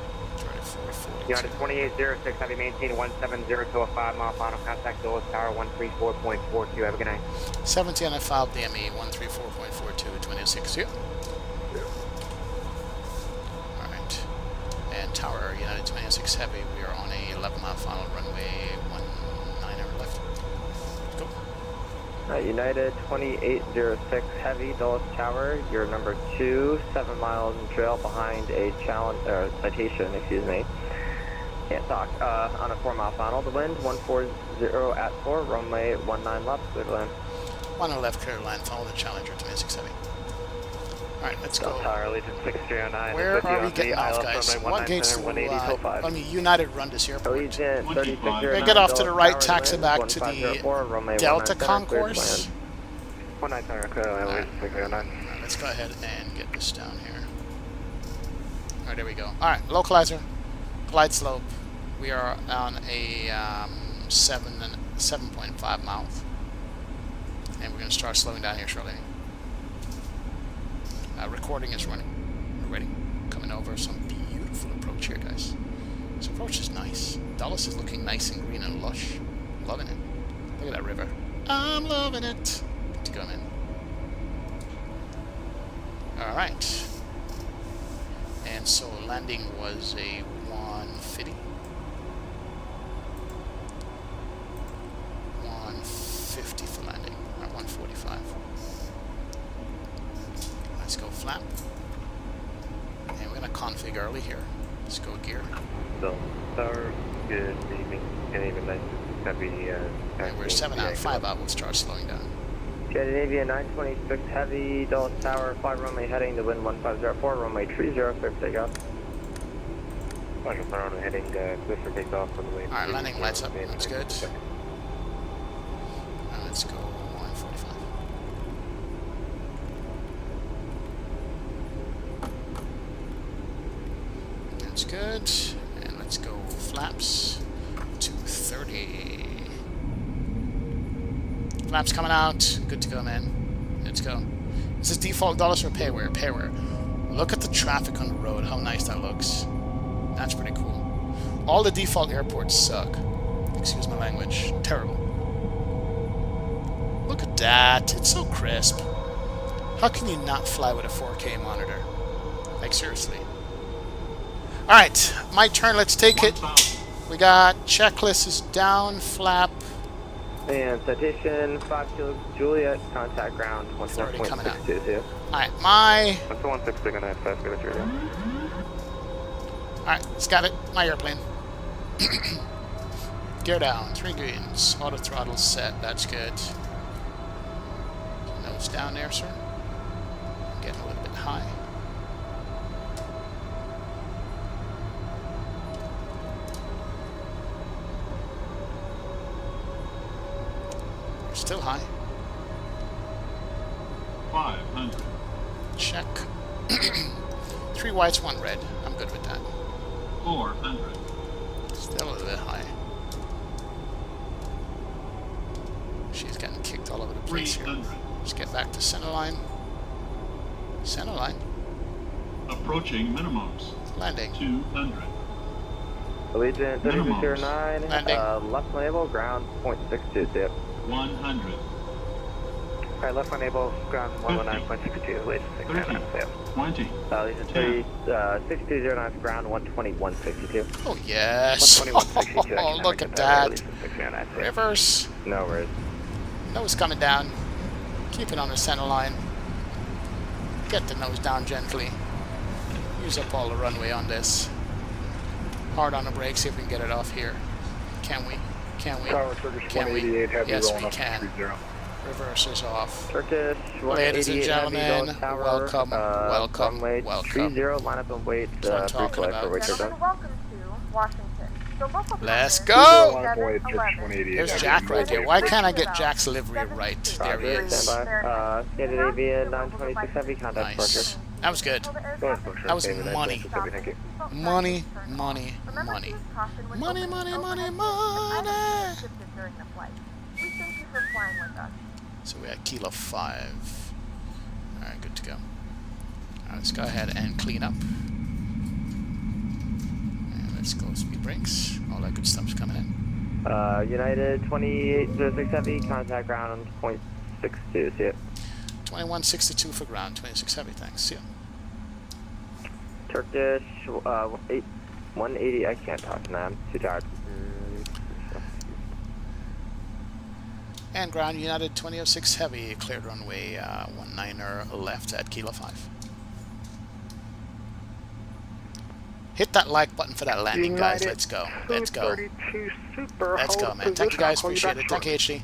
United 2806, heavy, maintain 170 to a 5 mile final contact, Dulles Tower 134.42. Have a good night. 17 and 5 DME 134.42, 26. Yep. Alright. And tower United 26 heavy, we are on a 11 mile final runway 19 left. Go. United 2806 heavy, Dulles Tower, you're number 2, 7 miles in trail behind a citation, excuse me. Can't talk. On a 4 mile final, the wind 140 at 4, runway 19 left, clear to land. One on the left, clear line, follow the Challenger 26 Heavy. Alright, let's go. Tower, Legion 6309. Where are we getting off, guys? What gates do United run this airport? Legion 3609. We're gonna get off to the right, taxi back to the Delta Concourse. 1909. Let's go ahead and get this down here. Alright, there we go. Alright, localizer, glide slope. We are on a 7.5 miles. And we're going to start slowing down here shortly. Recording is running. We're ready. Coming over some beautiful approach here, guys. This approach is nice. Dallas is looking nice and green and lush. Loving it. Look at that river. I'm loving it. Good to go, man. Alright. And so landing was a 150. 150 for landing. 145. Let's go flap. And we're going to config early here. Let's go gear. So, tower, good evening. And even nice heavy. And we're 7 out, 5 out. We'll start slowing down. Scandinavia 926 Heavy, Dulles Tower, 5 runway heading to wind 1504, runway 30, clear for takeoff. Runway heading clear for takeoff. Alright, landing lights up. That's good. Let's go 145. That's good. And let's go flaps 230. Flaps coming out. Good to go, man. Let's go. Is this default dollars or payware? Payware. Look at the traffic on the road. How nice that looks. That's pretty cool. All the default airports suck. Excuse my language. Terrible. Look at that. It's so crisp. How can you not fly with a 4K monitor? Like, seriously. Alright, my turn. Let's take it. We got checklist is down, flap. And citation 5 Kilo Juliet, contact ground 11.62. Alright, my... That's the 160 gonna have fast minutes right now. Alright, it's got it. My airplane. Gear down, 3 greens. Auto throttle set, that's good. Nose down there, sir. Getting a little bit high. Still high. 500. Check. 3 whites, 1 red. I'm good with that. 400. Still a little bit high. She's getting kicked all over the place here. Let's get back to center line. Center line. Approaching minimums. Landing. 200. Allegiant 3209, left enable, ground 0.62, see it. 100. Alright, left enable, ground 119.62, Allegiant 609, see it. 20. Allegiant 6209, ground 121.62. Oh, yes. 121.62. Oh, look at that. Reverse. No worries. Nose coming down. Keep it on the center line. Get the nose down gently. Use up all the runway on this. Hard on the brakes, see if we can get it off here. Can we? Can we? Can we? Yes, we can. Reverse is off. Turkish, ladies and gentlemen, welcome, welcome, runway welcome. 30, line up and wait, That's what I'm talking about. Welcome to Washington. The local Let's go! There's There's Jack right there. Why can't I get Jack's livery right? There he is. Scandinavia 926 Heavy, contact Nice. That was good. That was money. Money, money, money. Money, money, money, money. So we're at Kilo 5. Alright, good to go. Alright, let's go ahead and clean up. And let's go speed brakes. All that good stuff's coming in. United 2806 Heavy, contact ground 0.62, see it. 2162 for ground, 26 Heavy, thanks. See ya. Turkish 180, I can't talk now, I'm too tired. And ground United 2006 Heavy, cleared runway 19er left at Kilo 5. Hit that like button for that landing, guys. Let's go. Let's go. Let's go, man. Thank you guys. Appreciate it. Thank you, HD.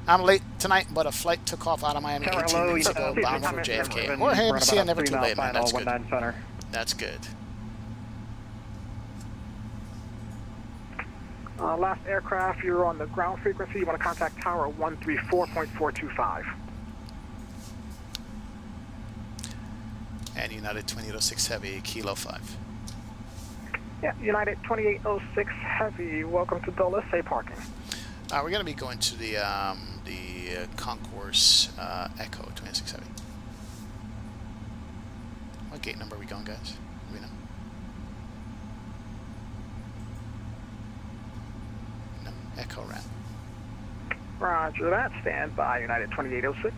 I'm late. tonight, but a flight took off out of Miami 18 minutes ago, bound for JFK. Or hey, see, never too late, man. That's good. That's good. Last aircraft, you're on the ground frequency. You want to contact tower 134.425. And United 2806 Heavy, Kilo 5. Yeah, United 2806 Heavy, welcome to Dulles, say parking. We're going to be going to the Concourse Echo 26 Heavy. What gate number are we going, guys? Do we know? No, Echo ramp. Roger that, stand by, United 2806.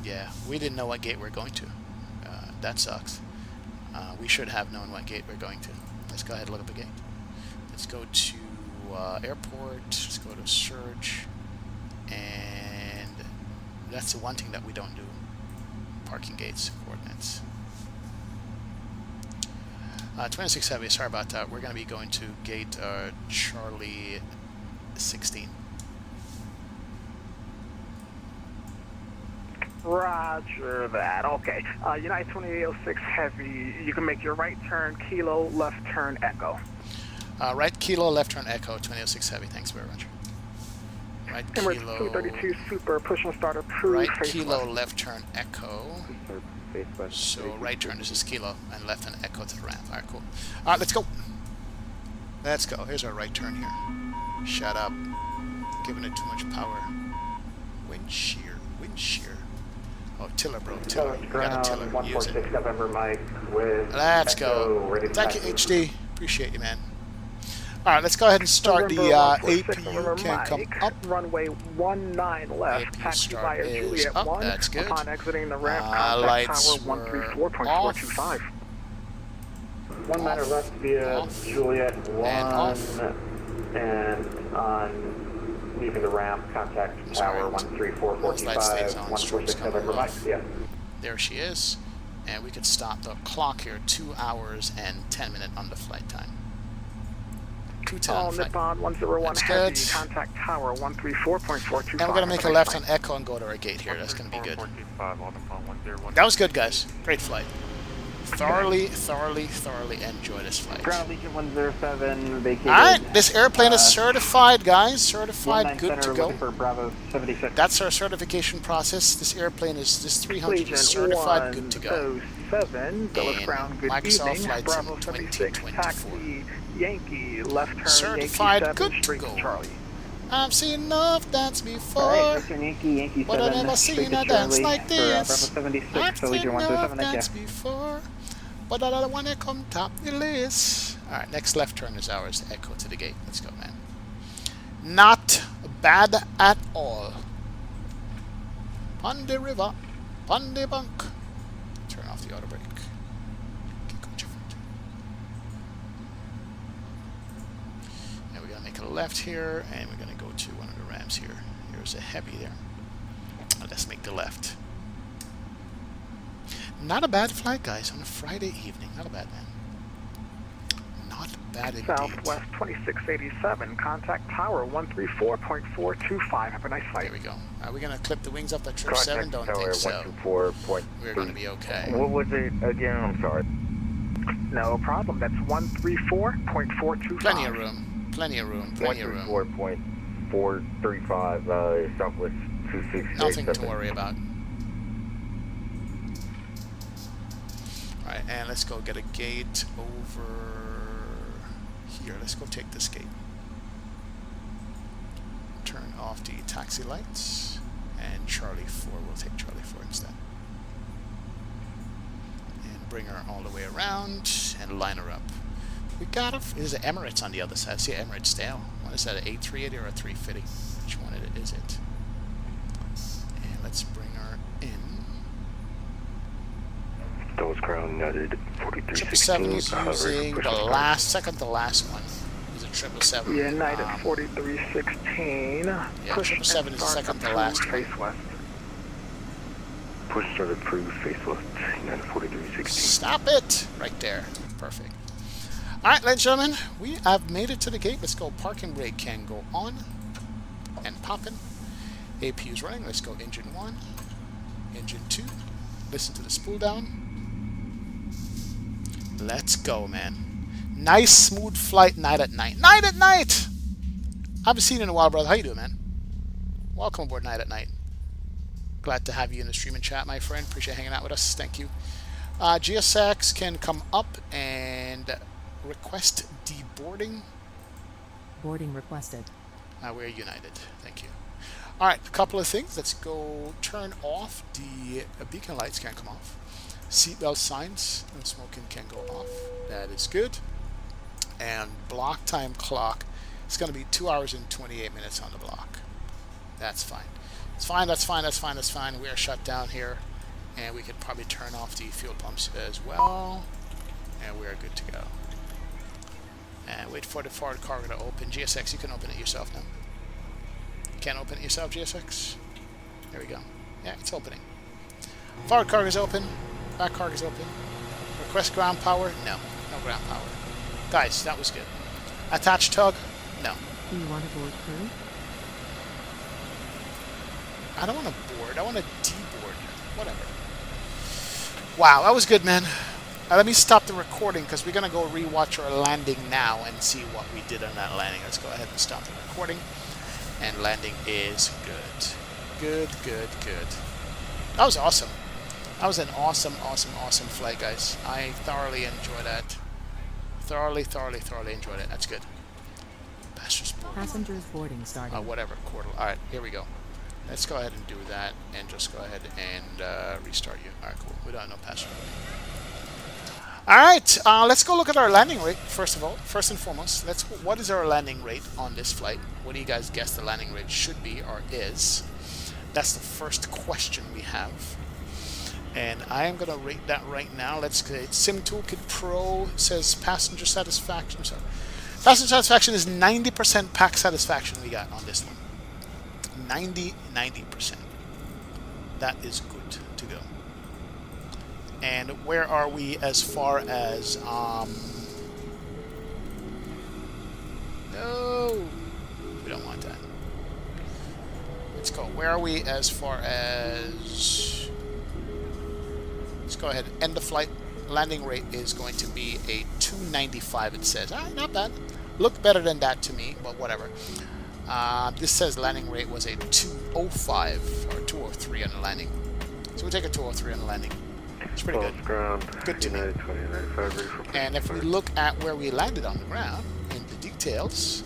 Yeah, we didn't know what gate we're going to. That sucks. We should have known what gate we're going to. Let's go ahead and look up the gate. Let's go to airport. Let's go to search. And that's the one thing that we don't do. Parking gates, coordinates. 26 Heavy, sorry about that. We're going to be going to gate Charlie 16. Roger that. Okay. United 2806 Heavy, you can make your right turn, Kilo, left turn, Echo. Right Kilo, left turn, Echo, 2806 Heavy. Thanks very much. Right Kilo. 232 Super, push and start approved. Right Kilo, left turn, Echo. So right turn, this is Kilo, and left turn, Echo to the ramp. Alright, cool. Alright, let's go. Let's go. Here's our right turn here. Shut up. Giving it too much power. Wind shear. Wind shear. Oh, tiller, bro. Tiller. You got a tiller. Use it. Let's go. Thank you, HD. Appreciate you, man. Alright, let's go ahead and start. The APU can come up. Runway 19 left. Taxi via Juliet 1. That's good. Upon exiting the ramp, contact tower 134.425. 19 left via Juliet 1. And on leaving the ramp, contact tower 134.45. 146 November Mike. Yeah. There she is. And we could stop the clock here. 2 hours and 10 minutes on the flight time. 210 Nippon 101 Heavy, contact tower 134.425. And we're going to make a left on Echo and go to our gate here. That's going to be good. That was good, guys. Great flight. Thoroughly enjoy this flight. Ground Legion 107 vacated. Alright, this airplane is certified, guys. Certified, good to go. For Bravo 76. That's our certification process. This airplane is, this 300 is certified, good to go. 07, Dulles Ground, good Microsoft evening. Flight Bravo Sim 76, taxi Yankee, left turn, certified, Yankee 7, good straight to go. Charlie. I've seen enough dance before, Right, Yankee but I've never seen a dance like this. Bravo 76, I've seen enough dance yeah. before, but I don't want to come top the list. Alright, next left turn is ours. Echo to the gate. Let's go, man. Not bad at all. Pon the river, pon the bunk. Turn off the auto brake. And we're going to make a left here, and we're going to go to one of the ramps here. Here's a heavy there. Let's make the left. Not a bad flight, guys, on a Friday evening. Not a bad, man. Not bad indeed. Southwest 2687, contact tower 134.425. Have a nice flight. There we go. Are we going to clip the wings up at 777? Don't think so. We're going to be okay. What was it again? I'm sorry. No problem. That's 134.425. Plenty of room. Plenty of room. Plenty of room. 134.435, Southwest 2687. Nothing to worry about. Alright, and let's go get a gate over here. Let's go take this gate. Turn off the taxi lights, and Charlie 4, we'll take Charlie 4 instead. And bring her all the way around and line her up. We got a, there's an Emirates on the other side. See Emirates tail. What is that, an A380 or a 350? Which one is it? And let's bring her in. Dulles Ground United 777 is using the last, second to last one. Is it 777? United 4316. Yeah, 777 is second to last one. Face west. Push start approved, face left, United 4316. Stop it! Right there. Perfect. Alright, ladies and gentlemen, we have made it to the gate. Let's go. Parking brake can go on and popping. APU is running. Let's go engine 1, engine 2. Listen to the spool down. Let's go, man. Nice smooth flight night at night. Night at night! I haven't seen you in a while, brother. How you doing, man? Welcome aboard Night at Night. Glad to have you in the streaming chat, my friend. Appreciate hanging out with us. Thank you. GSX can come up and request deboarding. Boarding requested. We're united. Thank you. All right, a couple of things. Let's go turn off the beacon lights. Can't come off. Seatbelt signs and smoking can go off. That is good. And block time clock. It's going to be 2 hours and 28 minutes on the block. That's fine. It's fine. That's fine. That's fine. That's fine. We are shut down here, and we could probably turn off the fuel pumps as well, and we are good to go. And wait for the forward cargo to open. GSX, you can open it yourself now. You can't open it yourself, GSX. There we go. Yeah, it's opening. Forward cargo is open. Back cargo is open. Request ground power? No. No ground power. Guys, that was good. Attach tug? No. Do you want to board crew? I don't want to board. I want to deboard. Whatever. Wow, that was good, man. Let me stop the recording because we're going to go rewatch our landing now and see what we did on that landing. Let's go ahead and stop the recording. And landing is good. Good, good, good. That was awesome. That was an awesome, awesome, awesome flight, guys. I thoroughly enjoyed that. Thoroughly enjoyed it. That's good. Passengers boarding starting. Whatever, quarter. All right, here we go. Let's go ahead and do that and just go ahead and restart you. All right, cool. We don't have no passenger. All right, let's go look at our landing rate, first of all. First and foremost, what is our landing rate on this flight? What do you guys guess the landing rate should be or is? That's the first question we have. And I am going to rate that right now. Let's get Sim Toolkit Pro says passenger satisfaction. Sorry. Passenger satisfaction is 90% pack satisfaction we got on this one. 90%. That is good to go. And where are we as far as no, we don't want that. Let's go. Where are we as far as, let's go ahead and end the flight. Landing rate is going to be a 295, it says. Not bad. Looked better than that to me, but whatever. This says landing rate was a 205 or 203 on the landing. So we take a 203 on the landing. It's pretty good. Ground, good to me. And if we look at where we landed on the ground, in the details,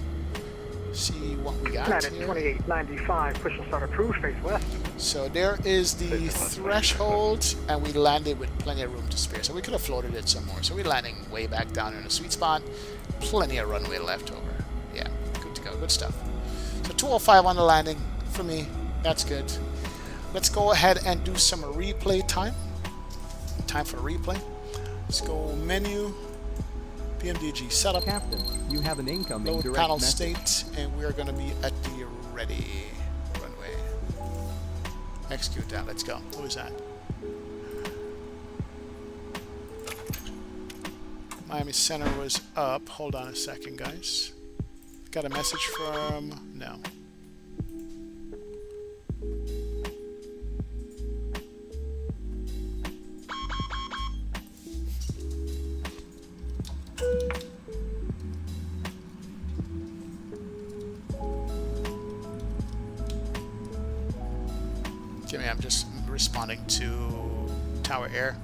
see what we got Landed here. 2895, push and start approved, face west. So there is the threshold, and we landed with plenty of room to spare. So we could have floated it some more. So we're landing way back down in the sweet spot. Plenty of runway left over. Yeah, good to go. Good stuff. So 205 on the landing for me. That's good. Let's go ahead and do some replay time. Time for replay. Let's go menu, Pmdg setup. Captain, you have an incoming load direct panel message. state, and we are going to be at the ready runway. Execute that. Let's go. Who is that? Miami Center was up. Hold on a second, guys. Got a message from... No. Jimmy, I'm just responding to Tower Air.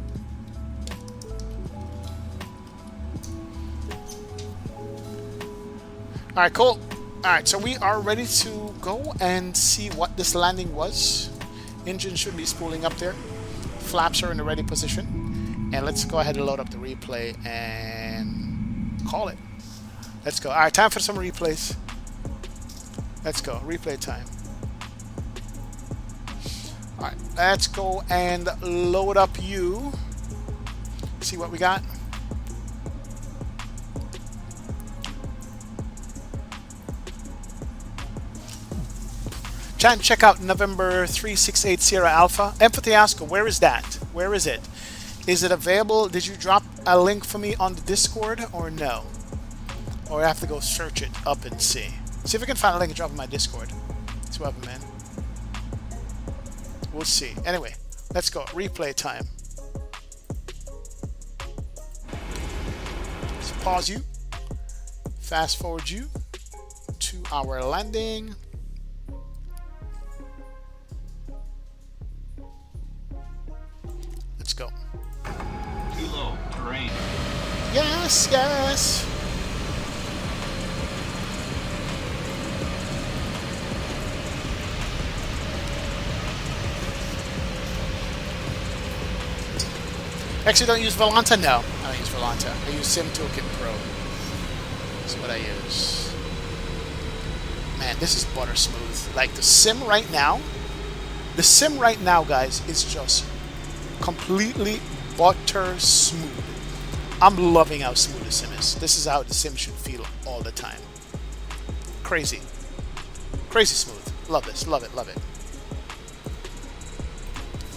Alright, cool. Alright, so we are ready to go and see what this landing was. Engine should be spooling up there. Flaps are in the ready position. And let's go ahead and load up the replay and call it. Let's go. Alright, time for some replays. Let's go. Replay time. Alright, let's go and load up you. See what we got. Chan, check out November 368 Sierra Alpha. Empathy Oscar, where is that? Where is it? Is it available? Did you drop a link for me on the Discord or no? Or I have to go search it up and see. See if I can find a link and drop in my Discord. See what happened, man. We'll see. Anyway, let's go. Replay time. Let's pause you. Fast forward you to our landing. Let's go. Too low. Terrain. Yes, yes. Actually, don't use Volanta? No, I don't use Volanta. I use Sim Toolkit Pro. That's what I use. Man, this is butter smooth. Like the sim right now, guys, is just completely butter smooth. I'm loving how smooth the sim is. This is how the sim should feel all the time. Crazy. Crazy smooth. Love this. Love it. Love it.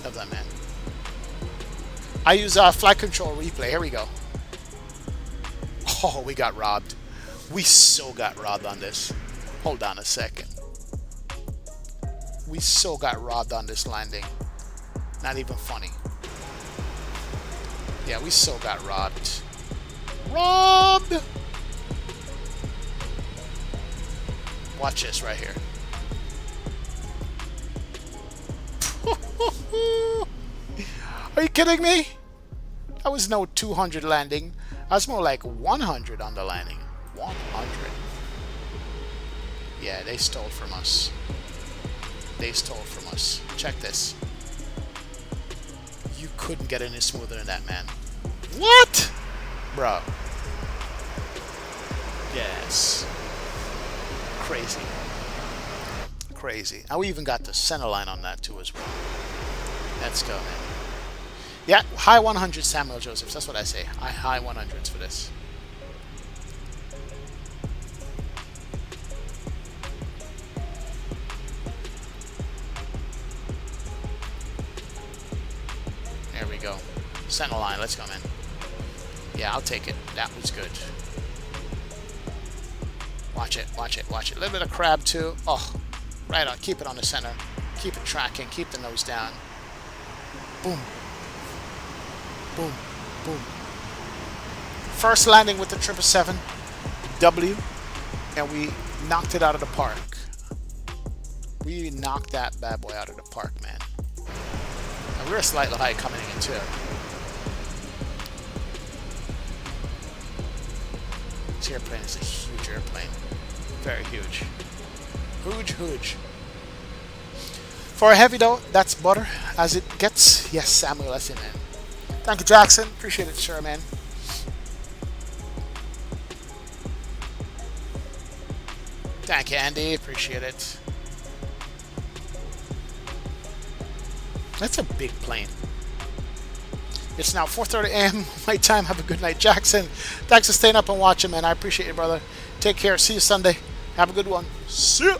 Love that, man. I use flight control replay. Here we go. Oh, we got robbed. We so got robbed on this. Hold on a second. We so got robbed on this landing. Not even funny. Yeah, we so got robbed. Robbed! Watch this right here. Are you kidding me? That was no 200 landing. That's more like 100 on the landing. 100. Yeah, they stole from us. They stole from us. Check this. You couldn't get any smoother than that, man. What? Bro. Yes. Crazy. Crazy. And we even got the center line on that too as well. Let's go, man. Yeah, high 100 Samuel Josephs. That's what I say. High 100s for this. There we go. Center line. Let's go, man. Yeah, I'll take it. That was good. Watch it. Watch it. Watch it. A little bit of crab, too. Oh, right on. Keep it on the center. Keep it tracking. Keep the nose down. Boom. Boom. Boom. First landing with the 777W, and we knocked it out of the park. We knocked that bad boy out of the park, man. And we were slightly high coming in, too. This airplane is a huge airplane. Very huge. Huge. For a heavy, though, that's butter as it gets. Yes, Samuel, that's it, man. Thank you, Jackson. Appreciate it, sure, man. Thank you, Andy. Appreciate it. That's a big plane. It's now 4:30 a.m. my time. Have a good night, Jackson. Thanks for staying up and watching, man. I appreciate you, brother. Take care. See you Sunday. Have a good one. See you.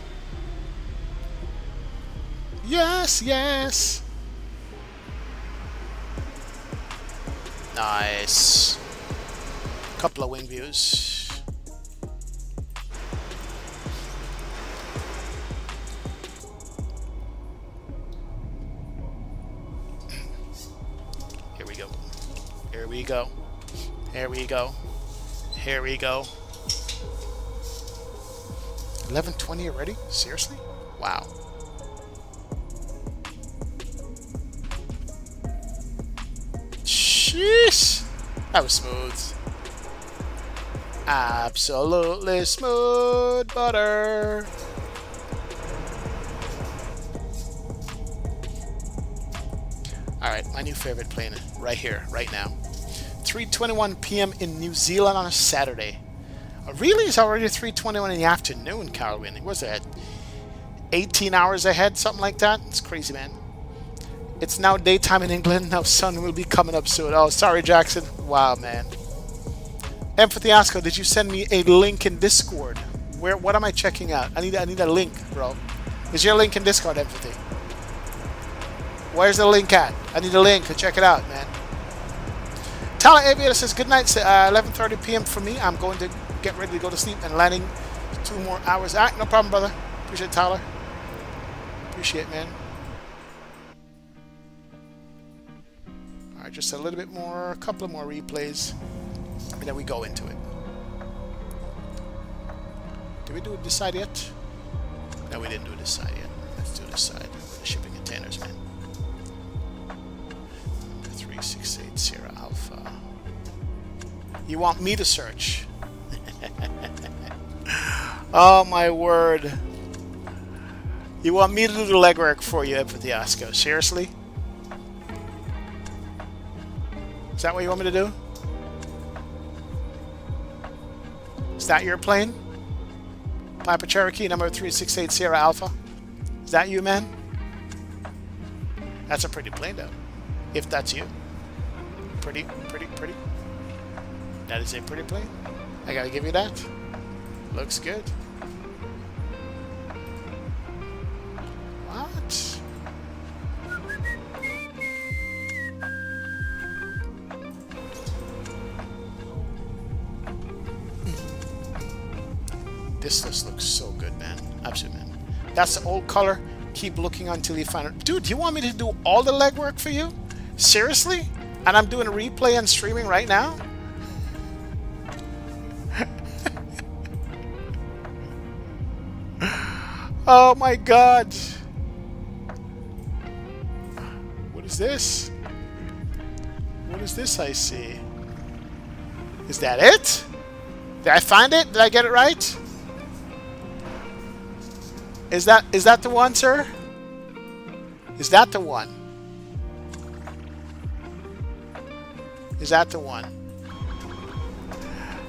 Yes. Nice. Couple of wing views. Here we go. Here we go. Here we go. Here we go. 11:20 already? Seriously? Wow. Sheesh! That was smooth. Absolutely smooth butter. Alright, my new favorite plane right here, right now. 3:21 p.m. in New Zealand on a Saturday. Really? It's already 3:21 in the afternoon, Carolyn. What's that? 18 hours ahead? Something like that? It's crazy, man. It's now daytime in England. Now sun will be coming up soon. Oh, sorry, Jackson. Wow, man. Empathy Asco, did you send me a link in Discord? What am I checking out? I need a link, bro. Is your link in Discord, Empathy? Where's the link at? I need a link to check it out, man. Tyler Aviator says, good night, 11:30 p.m. for me. I'm going to get ready to go to sleep and landing 2 more hours. All right, no problem, brother. Appreciate it, Tyler. Appreciate it, man. Just a little bit more, a couple of more replays, and then we go into it. Did we do this side yet? No, we didn't do this side yet. Let's do this side with the shipping containers, man. 368 Sierra Alpha. You want me to search? Oh my word. You want me to do the legwork for you, Epithiasco? Seriously? Is that what you want me to do? Is that your plane? Piper Cherokee number 368 Sierra Alpha? Is that you, man? That's a pretty plane, though. If that's you. Pretty. That is a pretty plane. I gotta give you that. Looks good. What? This just looks so good, man. Absolutely, man. That's the old color. Keep looking until you find it. Dude, you want me to do all the legwork for you? Seriously? And I'm doing a replay and streaming right now? Oh my god. What is this? What is this I see? Is that it? Did I find it? Did I get it right? Is that the one, sir? Is that the one? Is that the one?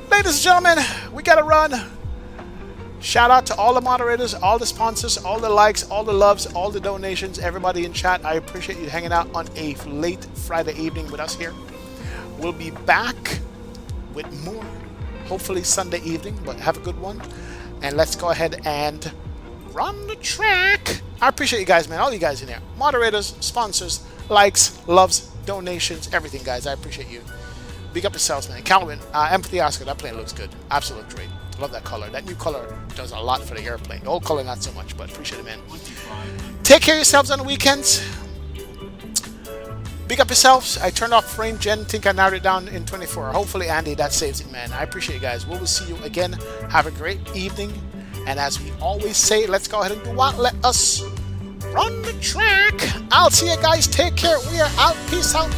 Ladies and gentlemen, we gotta run. Shout out to all the moderators, all the sponsors, all the likes, all the loves, all the donations, everybody in chat. I appreciate you hanging out on a late Friday evening with us here. We'll be back with more, hopefully Sunday evening, but have a good one. And let's go ahead and run the track. I appreciate you guys, man. All you guys in there. Moderators, sponsors, likes, loves, donations, everything, guys. I appreciate you. Big up yourselves, man. Calvin, Empathy Oscar, that plane looks good. Absolute great. Love that color. That new color does a lot for the airplane. The old color, not so much, but appreciate it, man. Take care of yourselves on the weekends. Big up yourselves. I turned off frame gen. Think I narrowed it down in 24. Hopefully, Andy, that saves it, man. I appreciate you guys. We will see you again. Have a great evening. And as we always say, let's go ahead and do what? Let us run the track. I'll see you guys. Take care. We are out. Peace out.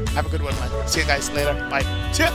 Have a good one, man. See you guys later. Bye. See ya.